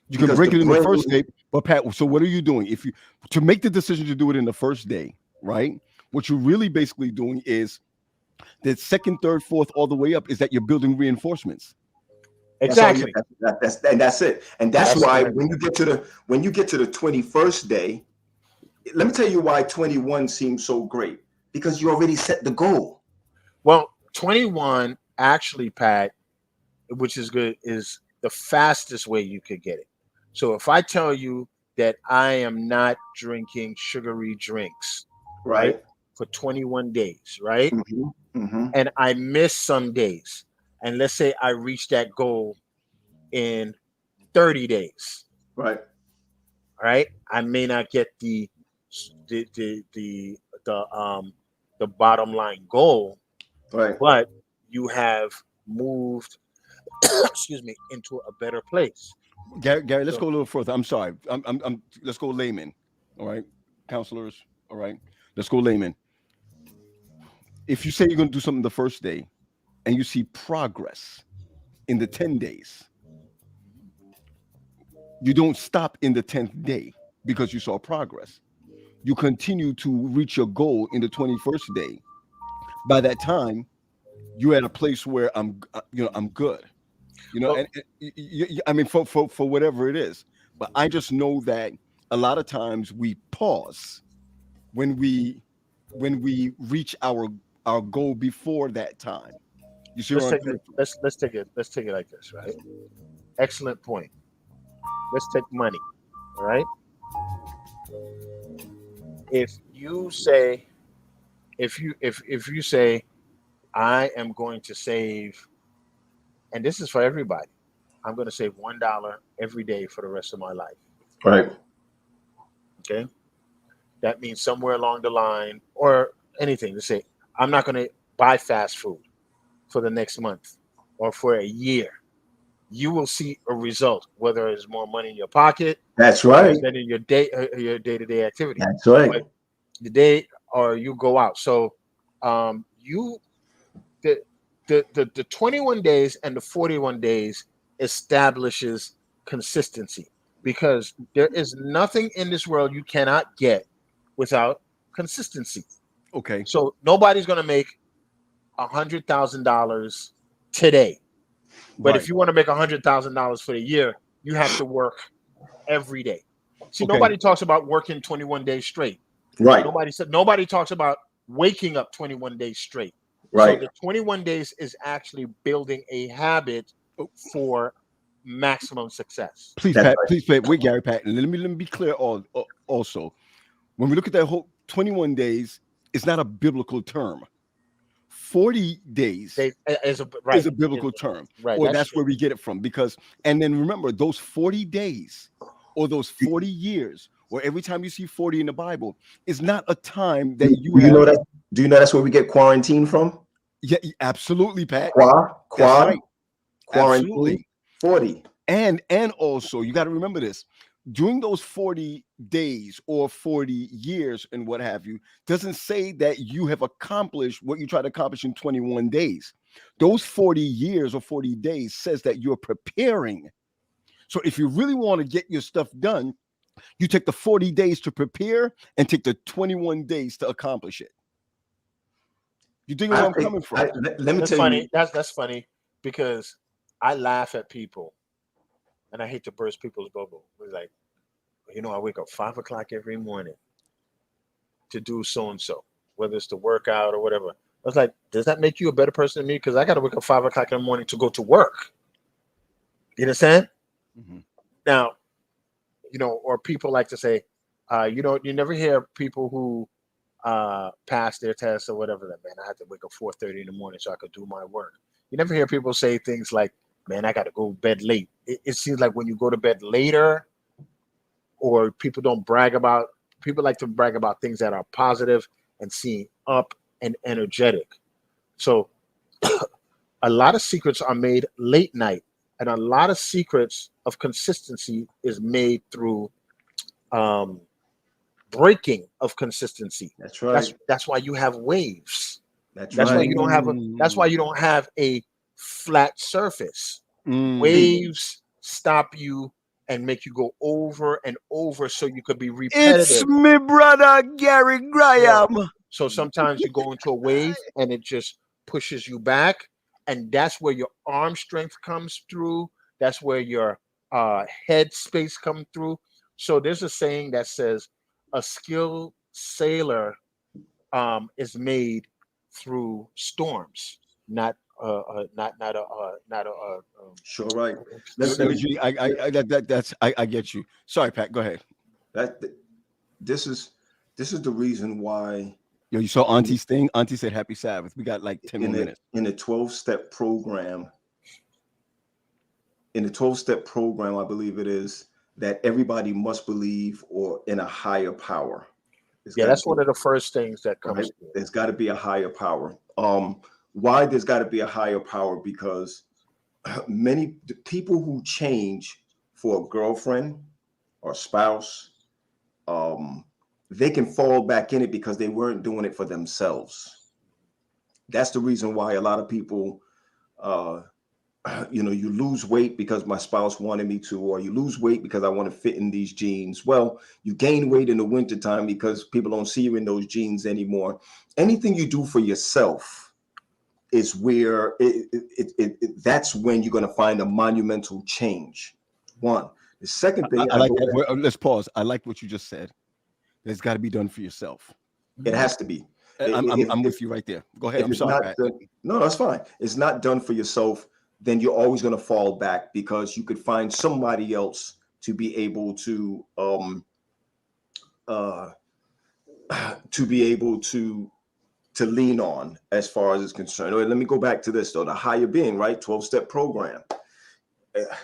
You can break it in the first day, but Pat, so what are you doing? If you to make the decision to do it in the first day, right? What you're really basically doing is the second, third, fourth, all the way up, is that you're building reinforcements. Exactly. That's it. And that's why when you get to the 21st day, let me tell you why 21 seems so great, because you already set the goal. Well, 21 actually, Pat, which is good, is the fastest way you could get it. So if I tell you that I am not drinking sugary drinks, right, for 21 days, right, and I miss some days, and let's say I reach that goal in 30 days, right, I may not get the bottom line goal, right, but you have moved excuse me, into a better place. Gary, let's go a little further. I'm sorry. Let's go layman. All right, counselors. All right, let's go layman. If you say you're going to do something the first day, and you see progress in the 10 days, you don't stop in the 10th day because you saw progress. You continue to reach your goal in the 21st day. By that time, you're at a place where I'm good. And I mean, for whatever it is, but I just know that a lot of times we pause when we reach our goal before that time. You see, let's take it like this, right? Excellent point. Let's take money, all right? If you say I am going to save, and this is for everybody, I'm going to save $1 every day for the rest of my life. Right. Okay. That means somewhere along the line or anything to say, I'm not going to buy fast food for the next month or for a year. You will see a result, whether it's more money in your pocket, That's or you're right. spending your day-to-day activity. That's right. But the day or you go out. So you the 21 days and the 41 days establishes consistency, because there is nothing in this world you cannot get without consistency. Okay. So nobody's going to make $100,000 today, but Right. if you want to make $100,000 for the year, you have to work every day. See, Okay. nobody talks about working 21 days straight. Right. Nobody talks about waking up 21 days straight. So Right. the 21 days is actually building a habit for maximum success. Please, That's Pat. right. Please, Pat. Wait, Gary, Pat. Let me be clear. Also, when we look at that whole 21 days, it's not a biblical term. 40 days Is a biblical term, right? or that's where we get it from. Because, and then remember, those 40 days or those 40 years, or every time you see 40 in the Bible, is not a time that you have. Know that? Do you know that's where we get quarantine from? Yeah, absolutely, Pat. Quad, That's right. quarantine, Absolutely. 40. And also, you got to remember this. During those 40 days or 40 years and what have you, doesn't say that you have accomplished what you try to accomplish in 21 days. Those 40 years or 40 days says that you're preparing. So if you really want to get your stuff done, you take the 40 days to prepare and take the 21 days to accomplish it. You think where I'm coming from? Let me tell you. That's funny, because I laugh at people, and I hate to burst people's bubble. It's like, I wake up 5 o'clock every morning to do so and so, whether it's to work out or whatever. I was like, does that make you a better person than me? Because I got to wake up 5 o'clock in the morning to go to work. You understand? Mm-hmm. Now, or people like to say, you never hear people who pass their tests or whatever. That, man, I had to wake up 4:30 in the morning so I could do my work. You never hear people say things like, man, I got to go to bed late. It seems like when you go to bed later, or people like to brag about things that are positive and seem up and energetic. So a lot of secrets are made late night, and a lot of secrets of consistency is made through breaking of consistency. That's right. That's why you have waves. That's Why right. you don't have that's why you don't have a flat surface. Waves stop you and make you go over and over, so you could be repetitive. It's me brother Gary Graham. So sometimes you go into a wave and it just pushes you back, and that's where your arm strength comes through. That's where your head space comes through. So there's a saying that says a skilled sailor is made through storms, not Sure, right. I get you. Sorry, Pat. Go ahead. This is the reason why. Yo, you saw Auntie's thing? Auntie said happy Sabbath. We got like 10 more minutes. In a 12-step program. In the 12-step program, I believe it is, that everybody must believe or in a higher power. That's one of the first things that comes. Right? There's got to be a higher power. Why there's got to be a higher power? Because many people who change for a girlfriend or spouse, they can fall back in it because they weren't doing it for themselves. That's the reason why a lot of people, you lose weight because my spouse wanted me to, or you lose weight because I want to fit in these jeans. Well, you gain weight in the wintertime because people don't see you in those jeans anymore. Anything you do for yourself is where that's when you're going to find a monumental change. One. The second thing, I like that. Let's pause. I like what you just said. It's got to be done for yourself. It has to be. I'm with you right there. Go ahead. I'm sorry, Pat. No, that's fine. It's not done for yourself. Then you're always going to fall back because you could find somebody else to be able to lean on as far as it's concerned. Let me go back to this though. The higher being, right? 12-step program.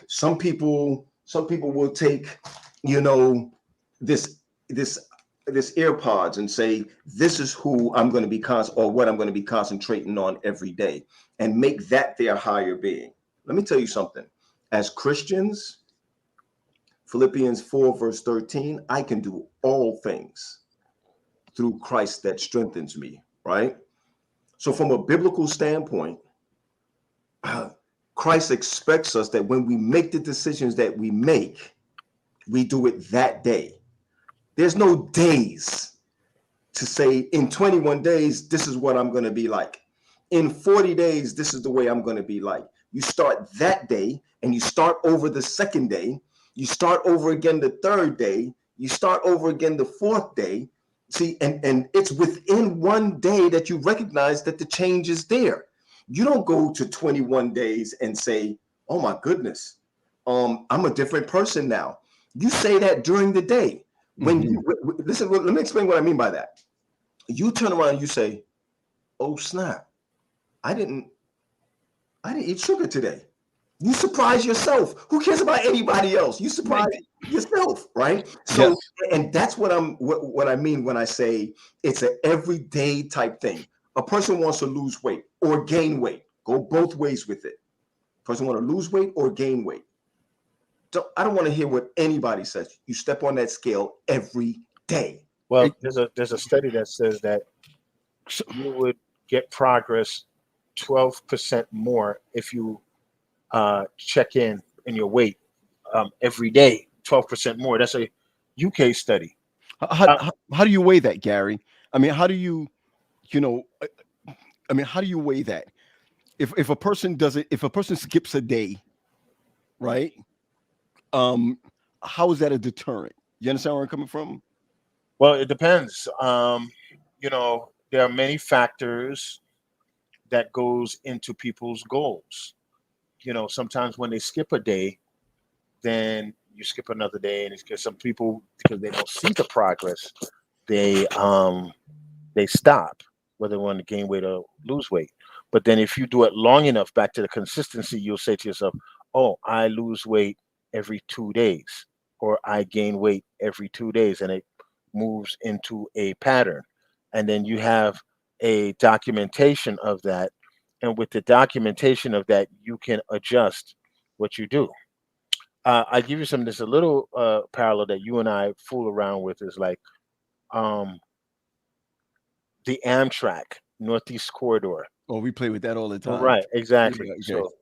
some people will take, you know, this AirPods and say, this is who I'm going to be or what I'm going to be concentrating on every day, and make that their higher being. Let me tell you something. As Christians, Philippians 4 verse 13, I can do all things through Christ that strengthens me, right? So from a biblical standpoint, Christ expects us that when we make the decisions that we make, we do it that day. There's no days to say in 21 days, this is what I'm going to be like. In 40 days, this is the way I'm going to be like. You start that day, and you start over the second day. You start over again the third day. You start over again the fourth day. See, and it's within one day that you recognize that the change is there. You don't go to 21 days and say, oh my goodness, I'm a different person now. You say that during the day. When you listen, let me explain what I mean by that. You turn around and you say, oh snap, I didn't eat sugar today. You surprise yourself. Who cares about anybody else? You surprise yourself, right? So, yes. And that's what I mean when I say it's an everyday type thing. A person wants to lose weight or gain weight. Go both ways with it. Person want to lose weight or gain weight. I don't want to hear what anybody says. You step on that scale every day. Well, there's a study that says that you would get progress 12% more if you check in your weight every day. 12% more. That's a UK study. How do you weigh that, Gary? I mean, how do you how do you weigh that? If a person skips a day, right? How is that a deterrent? You understand where I'm coming from? Well, it depends. There are many factors that goes into people's goals. Sometimes when they skip a day, then you skip another day, and it's because some people, because they don't see the progress, they stop, whether they want to gain weight or lose weight. But then if you do it long enough, back to the consistency, you'll say to yourself, oh, I lose weight every 2 days, or I gain weight every 2 days, and it moves into a pattern. And then you have a documentation of that. And with the documentation of that, you can adjust what you do. I give you there's a little parallel that you and I fool around with, is like the Amtrak Northeast Corridor. Oh, we play with that all the time. Right, exactly. Okay. So,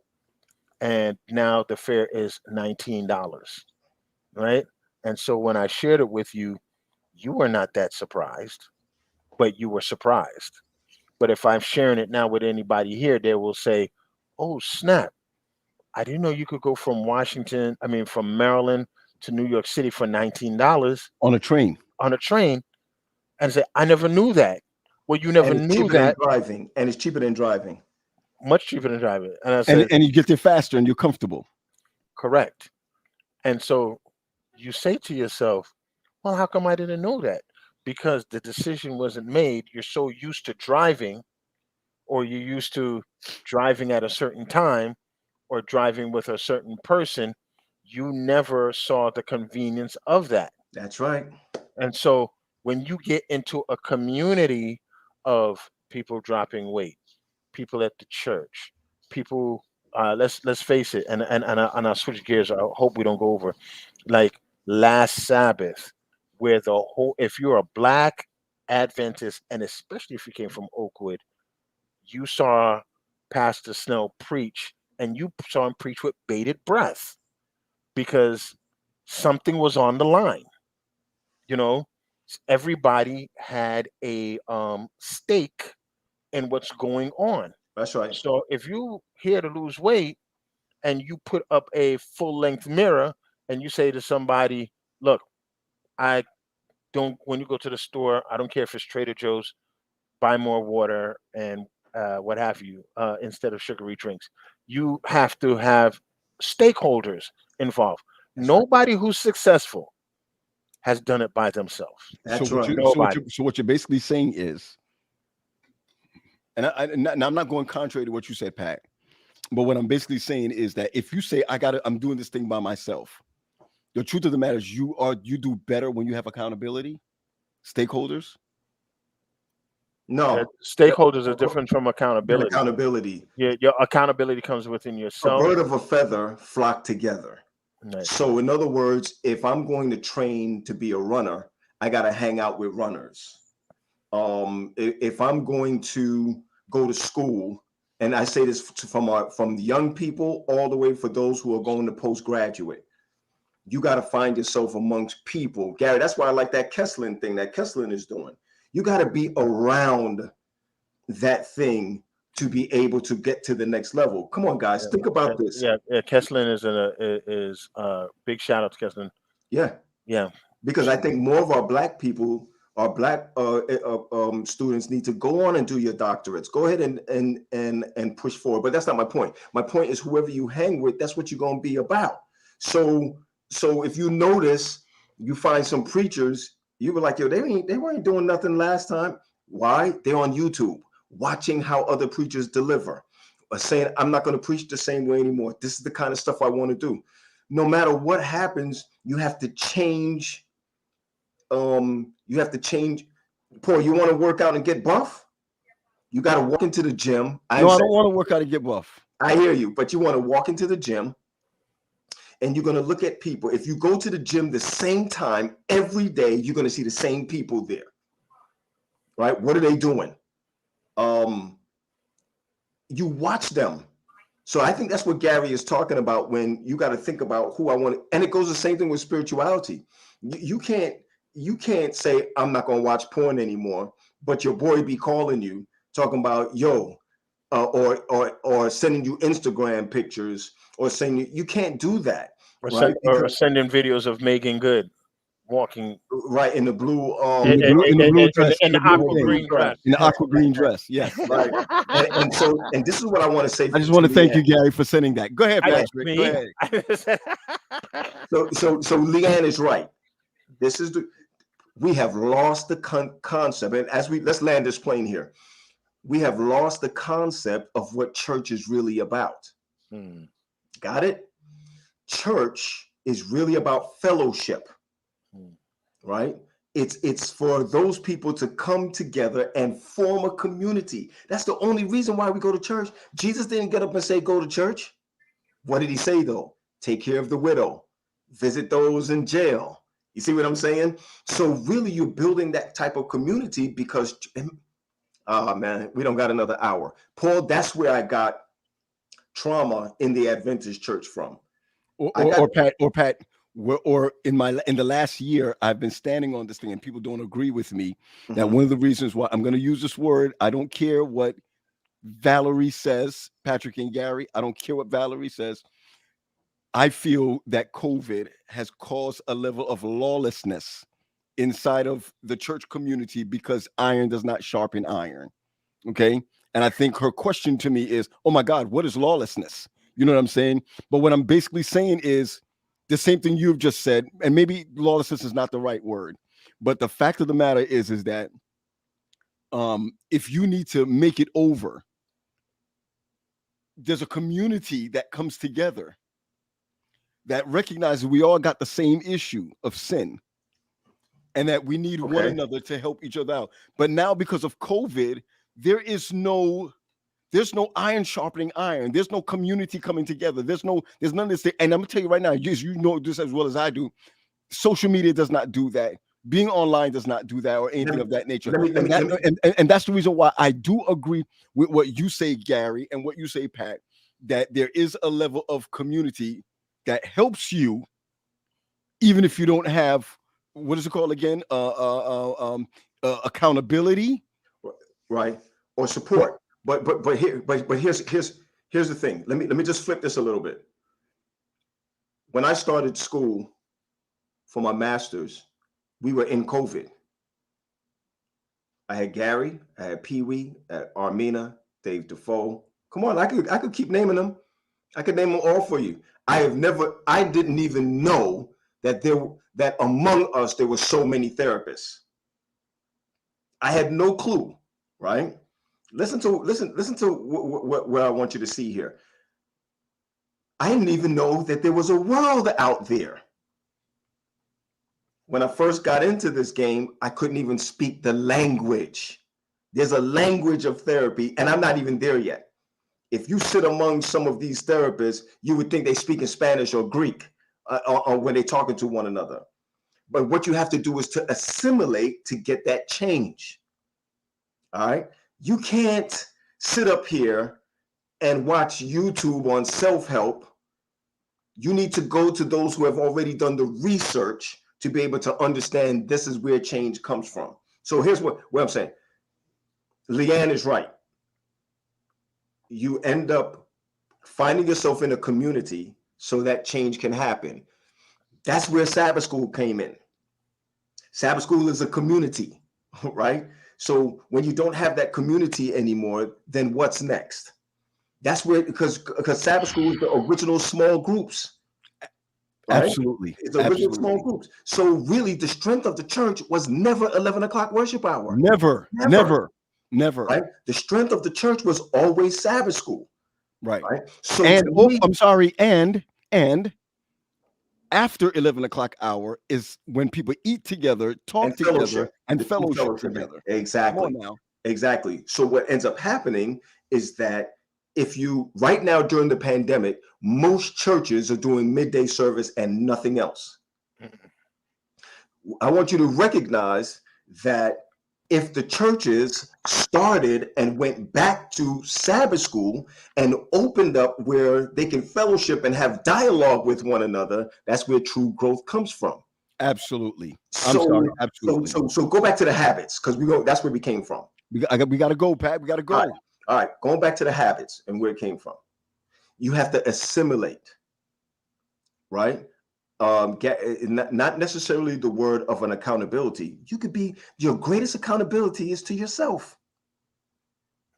and now the fare is $19, right? And so when I shared it with you, you were not that surprised, but you were surprised. But if I'm sharing it now with anybody here, they will say, oh, snap. I didn't know you could go from from Maryland to New York City for $19 on a train. And say, I never knew that. Well, you never knew that. And it's cheaper than driving. Much cheaper than driving. And I said, and you get there faster and you're comfortable. Correct. And so you say to yourself, well, how come I didn't know that? Because the decision wasn't made. You're so used to driving, or you're used to driving at a certain time, or driving with a certain person. You never saw the convenience of that. That's right. And so when you get into a community of people dropping weight, people at the church, people, let's face it, and I'll switch gears. I hope we don't go over, like last Sabbath, where if you're a Black Adventist, and especially if you came from Oakwood, you saw Pastor Snell preach, and you saw him preach with bated breath, because something was on the line. Everybody had a stake in what's going on. That's right. So if you here to lose weight, and you put up a full-length mirror, and you say to somebody, look, when you go to the store, I don't care if it's Trader Joe's, buy more water and what have you, instead of sugary drinks. You have to have stakeholders involved. Nobody who's successful has done it by themselves. That's right. So what you're basically saying is, and I'm not going contrary to what you said, Pat. But what I'm basically saying is that if you say I'm doing this thing by myself, the truth of the matter is you do better when you have accountability, stakeholders. No, Stakeholders are different from accountability. accountability. Your accountability comes within A yourself. bird of a feather flock together. Nice. So in other words, if I'm going to train to be a runner, I got to hang out with runners. If I'm going to go to school, and I say this from young people all the way for those who are going to postgraduate, you got to find yourself amongst people. Gary, that's why I like that Kesslin thing that Kesslin is doing. You got to be around that thing to be able to get to the next level. Come on, guys, think about this. Yeah. Kesslin is big shout out to Kesslin. Yeah. Yeah. Because I think more of our black people, our black students need to go on and do your doctorates. Go ahead and push forward. But that's not my point. My point is whoever you hang with, that's what you're going to be about. So if you notice, you find some preachers, you were like, yo, they weren't doing nothing last time. Why? They're on YouTube watching how other preachers deliver, or saying, I'm not going to preach the same way anymore. This is the kind of stuff I want to do. No matter what happens, you have to change. You have to change. Paul, you want to work out and get buff? You got to walk into the gym. I don't want to work out and get buff. I hear you, but you want to walk into the gym and you're going to look at people. If you go to the gym the same time every day, you're going to see the same people there, right? What are they doing? You watch them. So I think that's what Gary is talking about when you got to think about who I want. And it goes the same thing with spirituality. You can't say, I'm not going to watch porn anymore, but your boy be calling you talking about, yo, or sending you Instagram pictures or saying you can't do that. Or sending videos of Megan Good walking right in the blue in the blue dress, in the aqua green dress. In the aqua green dress, yes. Right. and this is what I want to say. I just want to thank you, Gary, for sending that. Go ahead, Patrick. Go ahead. So Leanne is right. We have lost the concept, and let's land this plane here. We have lost the concept of what church is really about. Got it? Church is really about fellowship, right? It's for those people to come together and form a community. That's the only reason why we go to church. Jesus didn't get up and say, go to church. What did he say though? Take care of the widow, visit those in jail. You see what I'm saying? So really you're building that type of community because, oh man, we don't got another hour. Paul, that's where I got trauma in the Adventist church from. Or Pat, in the last year, I've been standing on this thing and people don't agree with me. That one of the reasons why I'm going to use this word, I don't care what Valerie says, Patrick and Gary, I don't care what Valerie says. I feel that COVID has caused a level of lawlessness inside of the church community because iron does not sharpen iron. Okay. And I think her question to me is, oh my God, what is lawlessness? You know what I'm saying? But what I'm basically saying is the same thing you've just said, and maybe lawlessness is not the right word, but the fact of the matter is that if you need to make it over, there's a community that comes together that recognizes we all got the same issue of sin and that we need one another to help each other out. But now because of COVID, there's no iron sharpening iron. There's no community coming together. There's none of this thing. And I'm gonna tell you right now, you know this as well as I do. Social media does not do that. Being online does not do that or anything of that nature. And that's the reason why I do agree with what you say, Gary, and what you say, Pat, that there is a level of community that helps you, even if you don't have, what is it called again? Accountability, right? Or support. But here's the thing. Let me just flip this a little bit. When I started school for my master's, we were in COVID. I had Gary, I had Pee Wee, I had Armina, Dave Defoe. Come on, I could keep naming them. I could name them all for you. I didn't even know that among us there were so many therapists. I had no clue, right? Listen to what I want you to see here. I didn't even know that there was a world out there. When I first got into this game, I couldn't even speak the language. There's a language of therapy, and I'm not even there yet. If you sit among some of these therapists, you would think they speak in Spanish or Greek or when they're talking to one another. But what you have to do is to assimilate to get that change. All right. You can't sit up here and watch YouTube on self-help. You need to go to those who have already done the research to be able to understand this is where change comes from. So here's what I'm saying. Leanne is right. You end up finding yourself in a community so that change can happen. That's where Sabbath School came in. Sabbath School is a community, right? So when you don't have that community anymore, then what's next? That's where, because Sabbath School is the original small groups. Right? Absolutely. It's the original small groups. So really the strength of the church was never 11 o'clock worship hour. Never. Right? The strength of the church was always Sabbath School. Right. So I'm sorry. And after 11 o'clock hour is when people eat together, talk together, and fellowship together. Exactly. Come on now. Exactly. So what ends up happening is that if you right now during the pandemic, most churches are doing midday service and nothing else. I want you to recognize that if the churches started and went back to Sabbath school and opened up where they can fellowship and have dialogue with one another, that's where true growth comes from. Absolutely. So, Absolutely. So go back to the habits because that's where we came from. We got to go, Pat. We got to go. All right. Going back to the habits and where it came from. You have to assimilate, right? Not necessarily the word of an accountability. You could be, your greatest accountability is to yourself.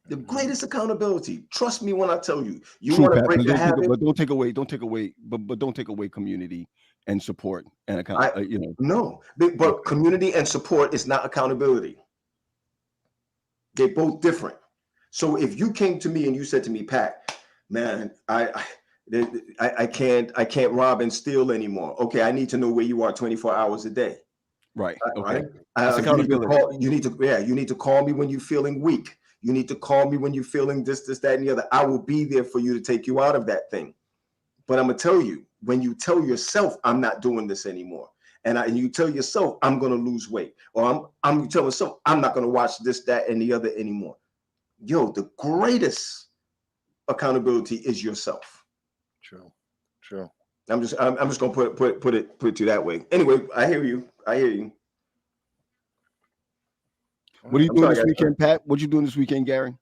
The greatest accountability. Trust me when I tell you. You want to break the habit, but don't take away community and support and account. No, but community and support is not accountability. They're both different. So if you came to me and you said to me, Pat, man, I can't rob and steal anymore. Okay, I need to know where you are 24 hours a day. Right. Okay. Right? Accountability. You need to call me when you're feeling weak. You need to call me when you're feeling this, that, and the other. I will be there for you to take you out of that thing. But I'm gonna tell you, when you tell yourself I'm not doing this anymore, and you tell yourself I'm gonna lose weight, or I'm telling myself I'm not gonna watch this, that, and the other anymore. Yo, the greatest accountability is yourself. True. I'm just gonna put it to you that way. Anyway, I hear you. What are you doing this weekend, Pat? What you doing this weekend, Gary?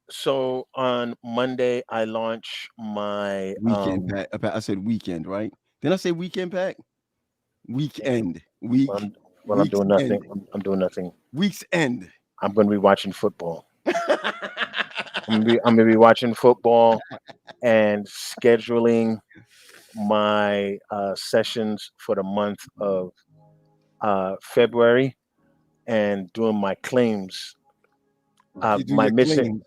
So on Monday I launch my weekend, Pat. I said weekend, right? Didn't I say weekend, Pat? Weekend. I'm doing nothing. I'm doing nothing. Week's end. I'm going to be watching football. I'm going to be watching football and scheduling my sessions for the month of February and doing my claims. My missing.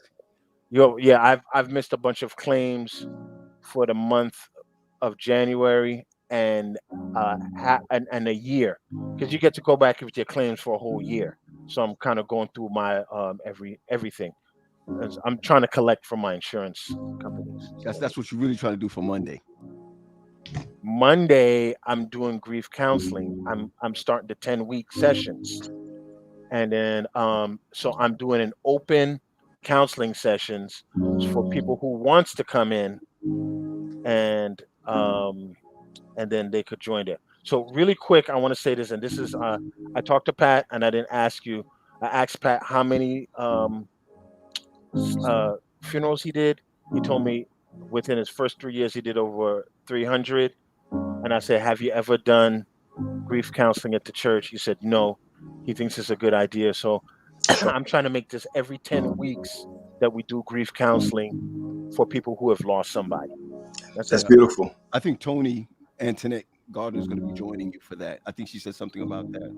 I've missed a bunch of claims for the month of January and a year, because you get to go back with your claims for a whole year. So I'm kind of going through my everything. I'm trying to collect from my insurance companies. That's what you're really trying to do for Monday. Monday, I'm doing grief counseling. I'm starting the 10-week sessions, and then so I'm doing an open counseling sessions for people who wants to come in, and then they could join there. So really quick, I want to say this, and this is I talked to Pat, and I didn't ask you. I asked Pat how many funerals he did. He told me within his first 3 years he did over 300. And I said, have you ever done grief counseling at the church? He said no. He thinks it's a good idea. So I'm trying to make this every 10 weeks that we do grief counseling for people who have lost somebody. That's beautiful. I think Tony Antoinette Gardner is going to be joining you for that. I think she said something about that.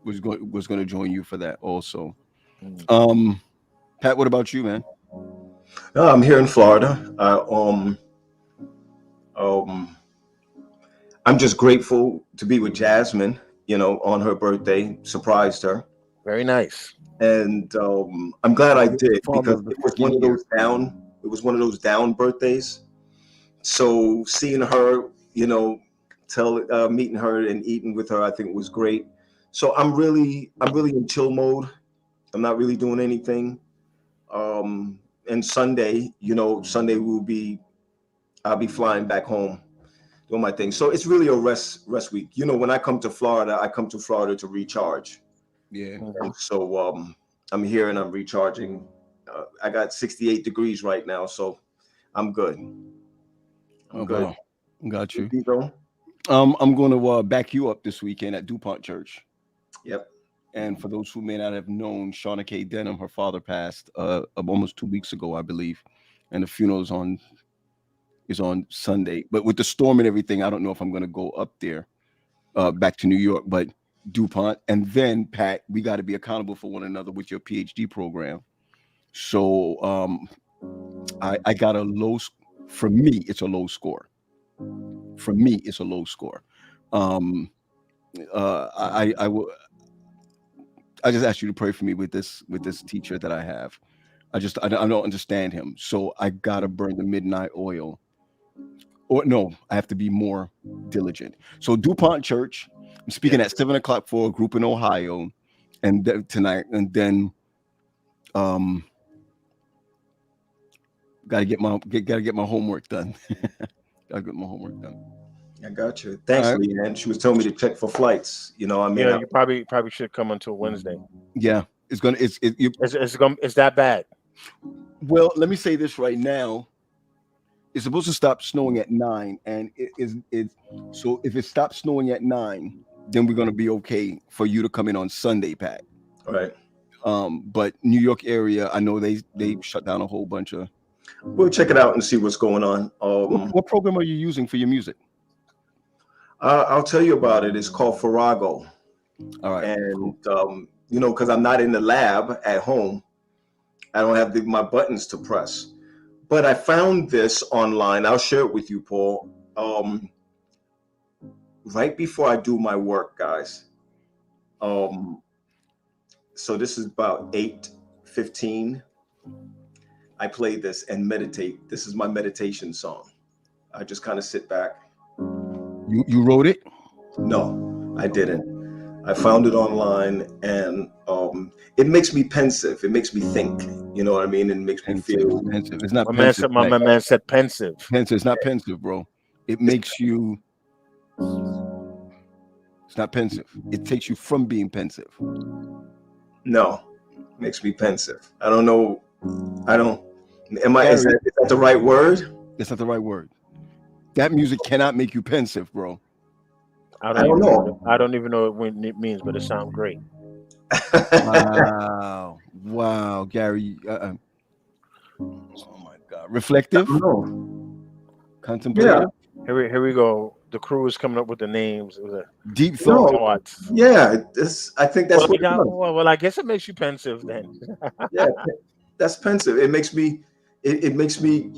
Was going to join you for that also. Pat, what about you, man? No, I'm here in Florida. Um, I'm just grateful to be with Jasmine. On her birthday, surprised her, Very nice. and I'm glad I did Father because of the it was one ski of year. those down. It was one of those down birthdays. So seeing her, meeting her and eating with her, I think was great. So I'm really in chill mode. I'm not really doing anything. And Sunday I'll be flying back home doing my thing. So it's really a rest week. When I come to Florida, I come to Florida to recharge. Yeah. Mhm. So I'm here and I'm recharging. I got 68 degrees right now, so I'm good. I'm Oh good. wow. Got you. Vigo? I'm going to back you up this weekend at DuPont Church. Yep. And for those who may not have known, Shauna K. Denham, her father passed almost 2 weeks ago, I believe, and the funeral is on Sunday. But with the storm and everything, I don't know if I'm going to go up there back to New York. But DuPont, and then Pat, we got to be accountable for one another with your PhD program. So I got a low. For me, it's a low score. For me, it's a low score. Um, I will. I just ask you to pray for me with this teacher that I have. I don't understand him. So I gotta burn the midnight oil. Or no, I have to be more diligent. So DuPont Church, I'm speaking Yeah. at 7 o'clock for a group in Ohio, and tonight, and then gotta get my homework done. Gotta get my homework done. I got you. All Thanks, right. Leanne. She was telling me to check for flights. Yeah, you probably should come until Wednesday. Yeah, it's gonna. It's that bad. Well, let me say this right now. It's supposed to stop snowing at 9, and so if it stops snowing at 9, then we're gonna be okay for you to come in on Sunday, Pat. All right. But New York area, I know they shut down a whole bunch of. We'll check it out and see what's going on. What program are you using for your music? I'll tell you about it. It's called Farrago. All right, And, cool. because I'm not in the lab at home, I don't have my buttons to press. But I found this online. I'll share it with you, Paul. Right before I do my work, guys. So this is about 8:15. I play this and meditate. This is my meditation song. I just kind of sit back. You wrote it? No, I didn't. I found it online, and it makes me pensive. It makes me think. You know what I mean? It makes me feel. Pensive. It's not My man pensive. said. My man said pensive. Pensive. It's not pensive, bro. It makes you. It's not pensive. It takes you from being pensive. No, makes me pensive. I don't know. I don't. Gary, is that the right word? That's not the right word. That music cannot make you pensive, bro. I I don't know. I don't even know what it means, but it sounds great. Wow, Gary. Oh my God, reflective, No. contemplative, Here we go. The crew is coming up with the names. It was a deep No. thought. thoughts. Yeah. I think that's Well, what it does. well, I guess it makes you pensive then. Yeah, that's pensive. It makes me. It makes me.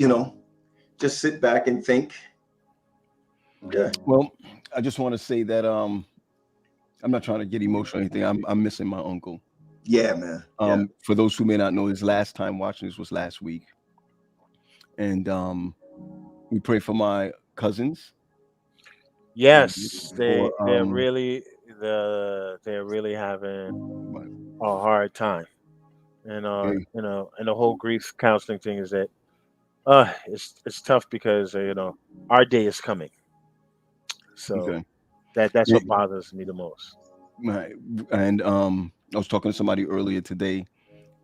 Just sit back and think. Yeah. Well, I just want to say that I'm not trying to get emotional or anything. I'm missing my uncle. Yeah, man. Yeah. For those who may not know, his last time watching this was last week, and we pray for my cousins. Yes, Or, they're really having a hard time, and okay. and the whole grief counseling thing is that it's tough because our day is coming, so Okay. that's Yeah, what bothers me the most. right. And I was talking to somebody earlier today,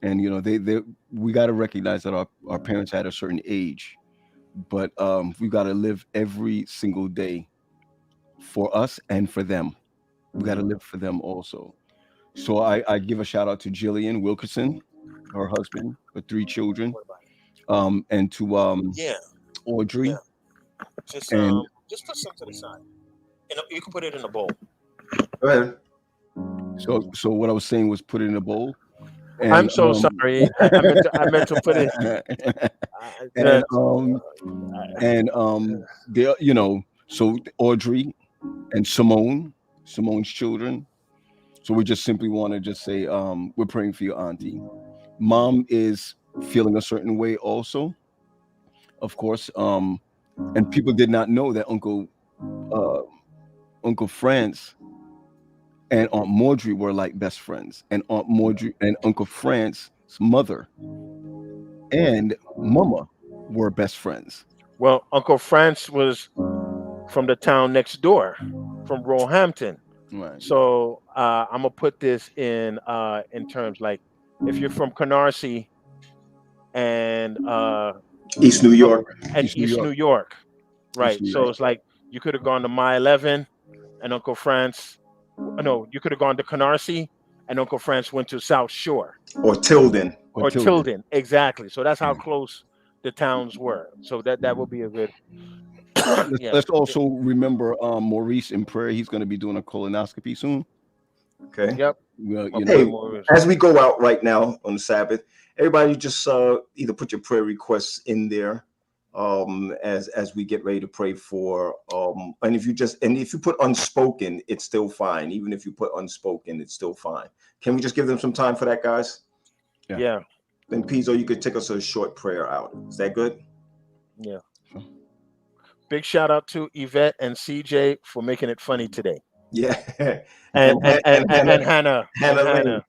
and they we got to recognize that our parents had a certain age, but we got to live every single day for us and for them. We got to live for them also. So I give a shout out to Jillian Wilkerson, her husband, her 3 children, What about it? and to Yeah, Audrey. And just put some to the side. You can put it in a bowl. Go ahead. so what I was saying was put it in a bowl. And I'm so sorry. I meant to put it. and That's there, so Audrey and Simone's children. So we just simply want to just say, we're praying for your auntie. Mom is feeling a certain way also, of course. And people did not know that uh, Uncle France and Aunt Maudrey were like best friends, and Aunt Maudrey and Uncle France's mother and Mama were best friends. well, Uncle France was from the town next door, from Roehampton. Right. So I'm gonna put this in terms like if you're from Canarsie and East New Unc- York. and East New East York. New York, East right? New So York. it's like you could have gone to My 11 and Uncle France. No, you could have gone to Canarsie and Uncle France went to South Shore Or Tilden. Or or Tilden. Tilden. Exactly. So that's how Yeah. close the towns were. So that would be a good. Yeah. Let's also remember Maurice in prayer. He's going to be doing a colonoscopy soon. Okay. Yep. Well, My you boy know, Hey, Maurice. as we go out right now on the Sabbath, everybody just either put your prayer requests in there as we get ready to pray for and if you put unspoken, it's still fine. Even if you put unspoken, it's still fine. Can we just give them some time for that, guys? Yeah. Yeah. Then Pizzo, you could take us a short prayer out. Is that good? Yeah. Big shout out to Yvette and CJ for making it funny today. Yeah. And and Hannah and Hannah Lynn. Hannah.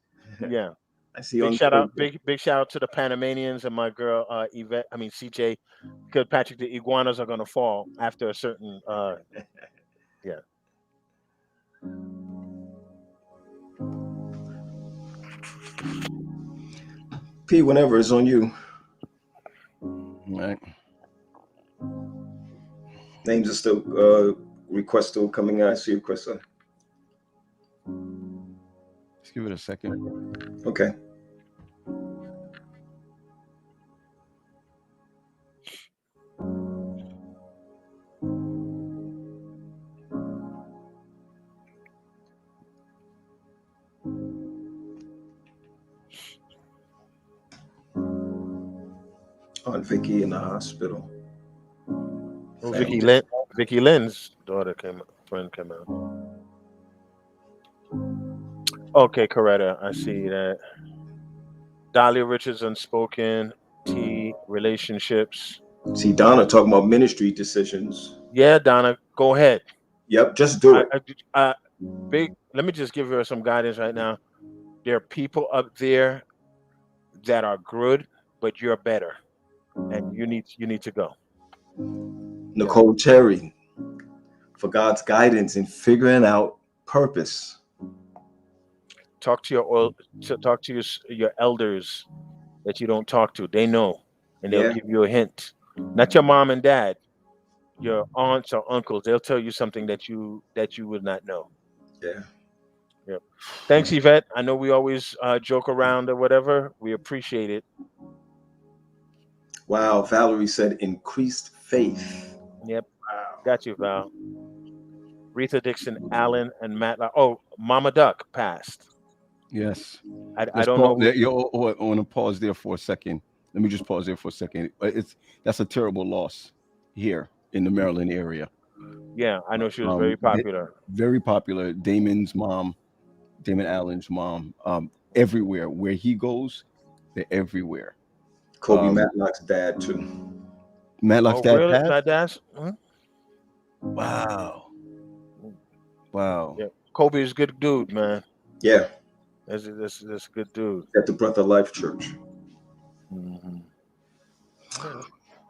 Yeah. I see Big on shout out, Twitter. big shout out to the Panamanians and my girl Yvette. I mean CJ, because Patrick, the iguanas are gonna fall after a certain. Yeah. P, whenever it's on you. right. Names are still requests still coming out. I see you, Krista. Let's give it a second. Okay. Aunt Vicky in the hospital. Well, Family. Vicky Lynn's friend came out. Okay, Coretta, I see that. Dahlia Richards unspoken. T relationships. See Donna talking about ministry decisions. Yeah, Donna, go ahead. Yep, just do I, it. I big. Let me just give her some guidance right now. There are people up there that are good, but you're better, and you need to go. Nicole Cherry for God's guidance in figuring out purpose. Talk to talk to your elders that you don't talk to. They know, and they'll Yeah. give you a hint. Not your mom and dad, your aunts or uncles. They'll tell you something that you would not know. Yeah. Yep. Thanks, Yvette. I know we always joke around or whatever. We appreciate it. Wow. Valerie said increased faith. Yep. Wow. Got you, Val. Retha Dixon, Allen, and Matt. Oh, Mama Duck passed. Yes. I don't know. I want to pause there for a second. Let me just pause there for a second. That's a terrible loss here in the Maryland area. Yeah, I know she was very popular. Very popular. Damon Allen's mom. Everywhere where he goes, they're everywhere. Kobe Matlock's dad too. Matlock's Oh, dad really? passed? That's Wow. Wow. yeah. Kobe is a good dude, man. Yeah. That's a good dude. At the Breath of Life Church. Mm-hmm.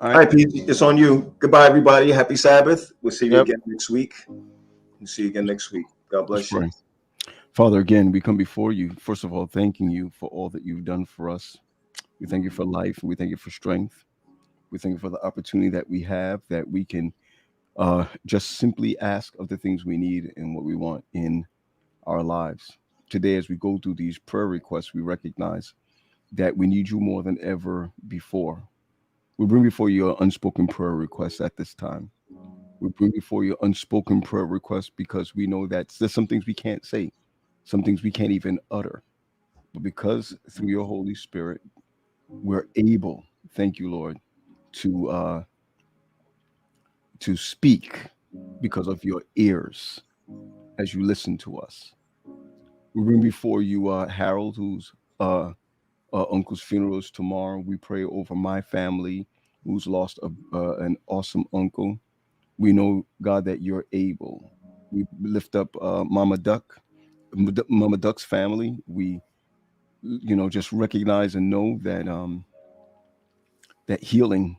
All right, Pete, it's on you. Goodbye, everybody. Happy Sabbath. We'll see you Yep. again next week. We'll see you again next week. God bless you. Father, again, we come before you, first of all, thanking you for all that you've done for us. We thank you for life. We thank you for strength. We thank you for the opportunity that we have, that we can just simply ask of the things we need and what we want in our lives. Today, as we go through these prayer requests, we recognize that we need you more than ever before. We bring before you your unspoken prayer requests at this time. We bring before you unspoken prayer requests because we know that there's some things we can't say, some things we can't even utter. but because through your Holy Spirit, we're able, thank you, Lord, to speak because of your ears as you listen to us. We bring before you Harold, whose uncle's funeral is tomorrow. We pray over my family, who's lost an awesome uncle. We know, God, that you're able. We lift up Mama Duck's family. We, just recognize and know that that healing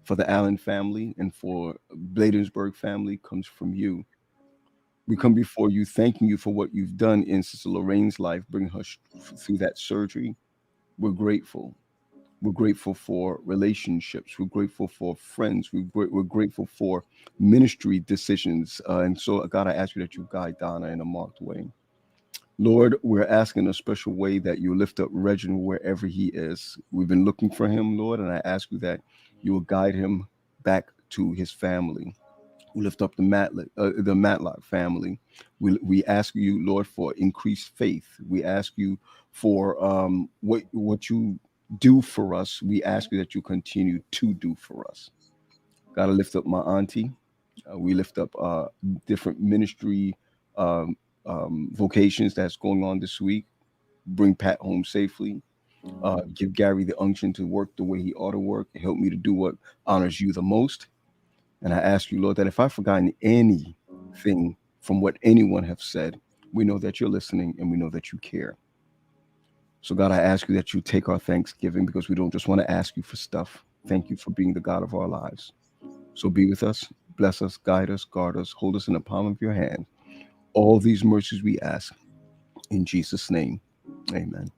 for the Allen family and for Bladensburg family comes from you. We come before you, thanking you for what you've done in Sister Lorraine's life, bringing her through that surgery. We're grateful. We're grateful for relationships. We're grateful for friends. We're grateful for ministry decisions. And so, God, I ask you that you guide Donna in a marked way. Lord, we're asking a special way that you lift up Reginald wherever he is. We've been looking for him, Lord, and I ask you that you will guide him back to his family. We lift up the Matlock family. We ask you, Lord, for increased faith. We ask you for what you do for us. We ask you that you continue to do for us. God, I lift up my auntie. We lift up different ministry vocations that's going on this week. Bring Pat home safely. Give Gary the unction to work the way he ought to work. Help me to do what honors you the most. And I ask you, Lord, that if I've forgotten anything from what anyone have said, we know that you're listening and we know that you care. So, God, I ask you that you take our thanksgiving because we don't just want to ask you for stuff. Thank you for being the God of our lives. So be with us, bless us, guide us, guard us, hold us in the palm of your hand. All these mercies we ask in Jesus' name. Amen.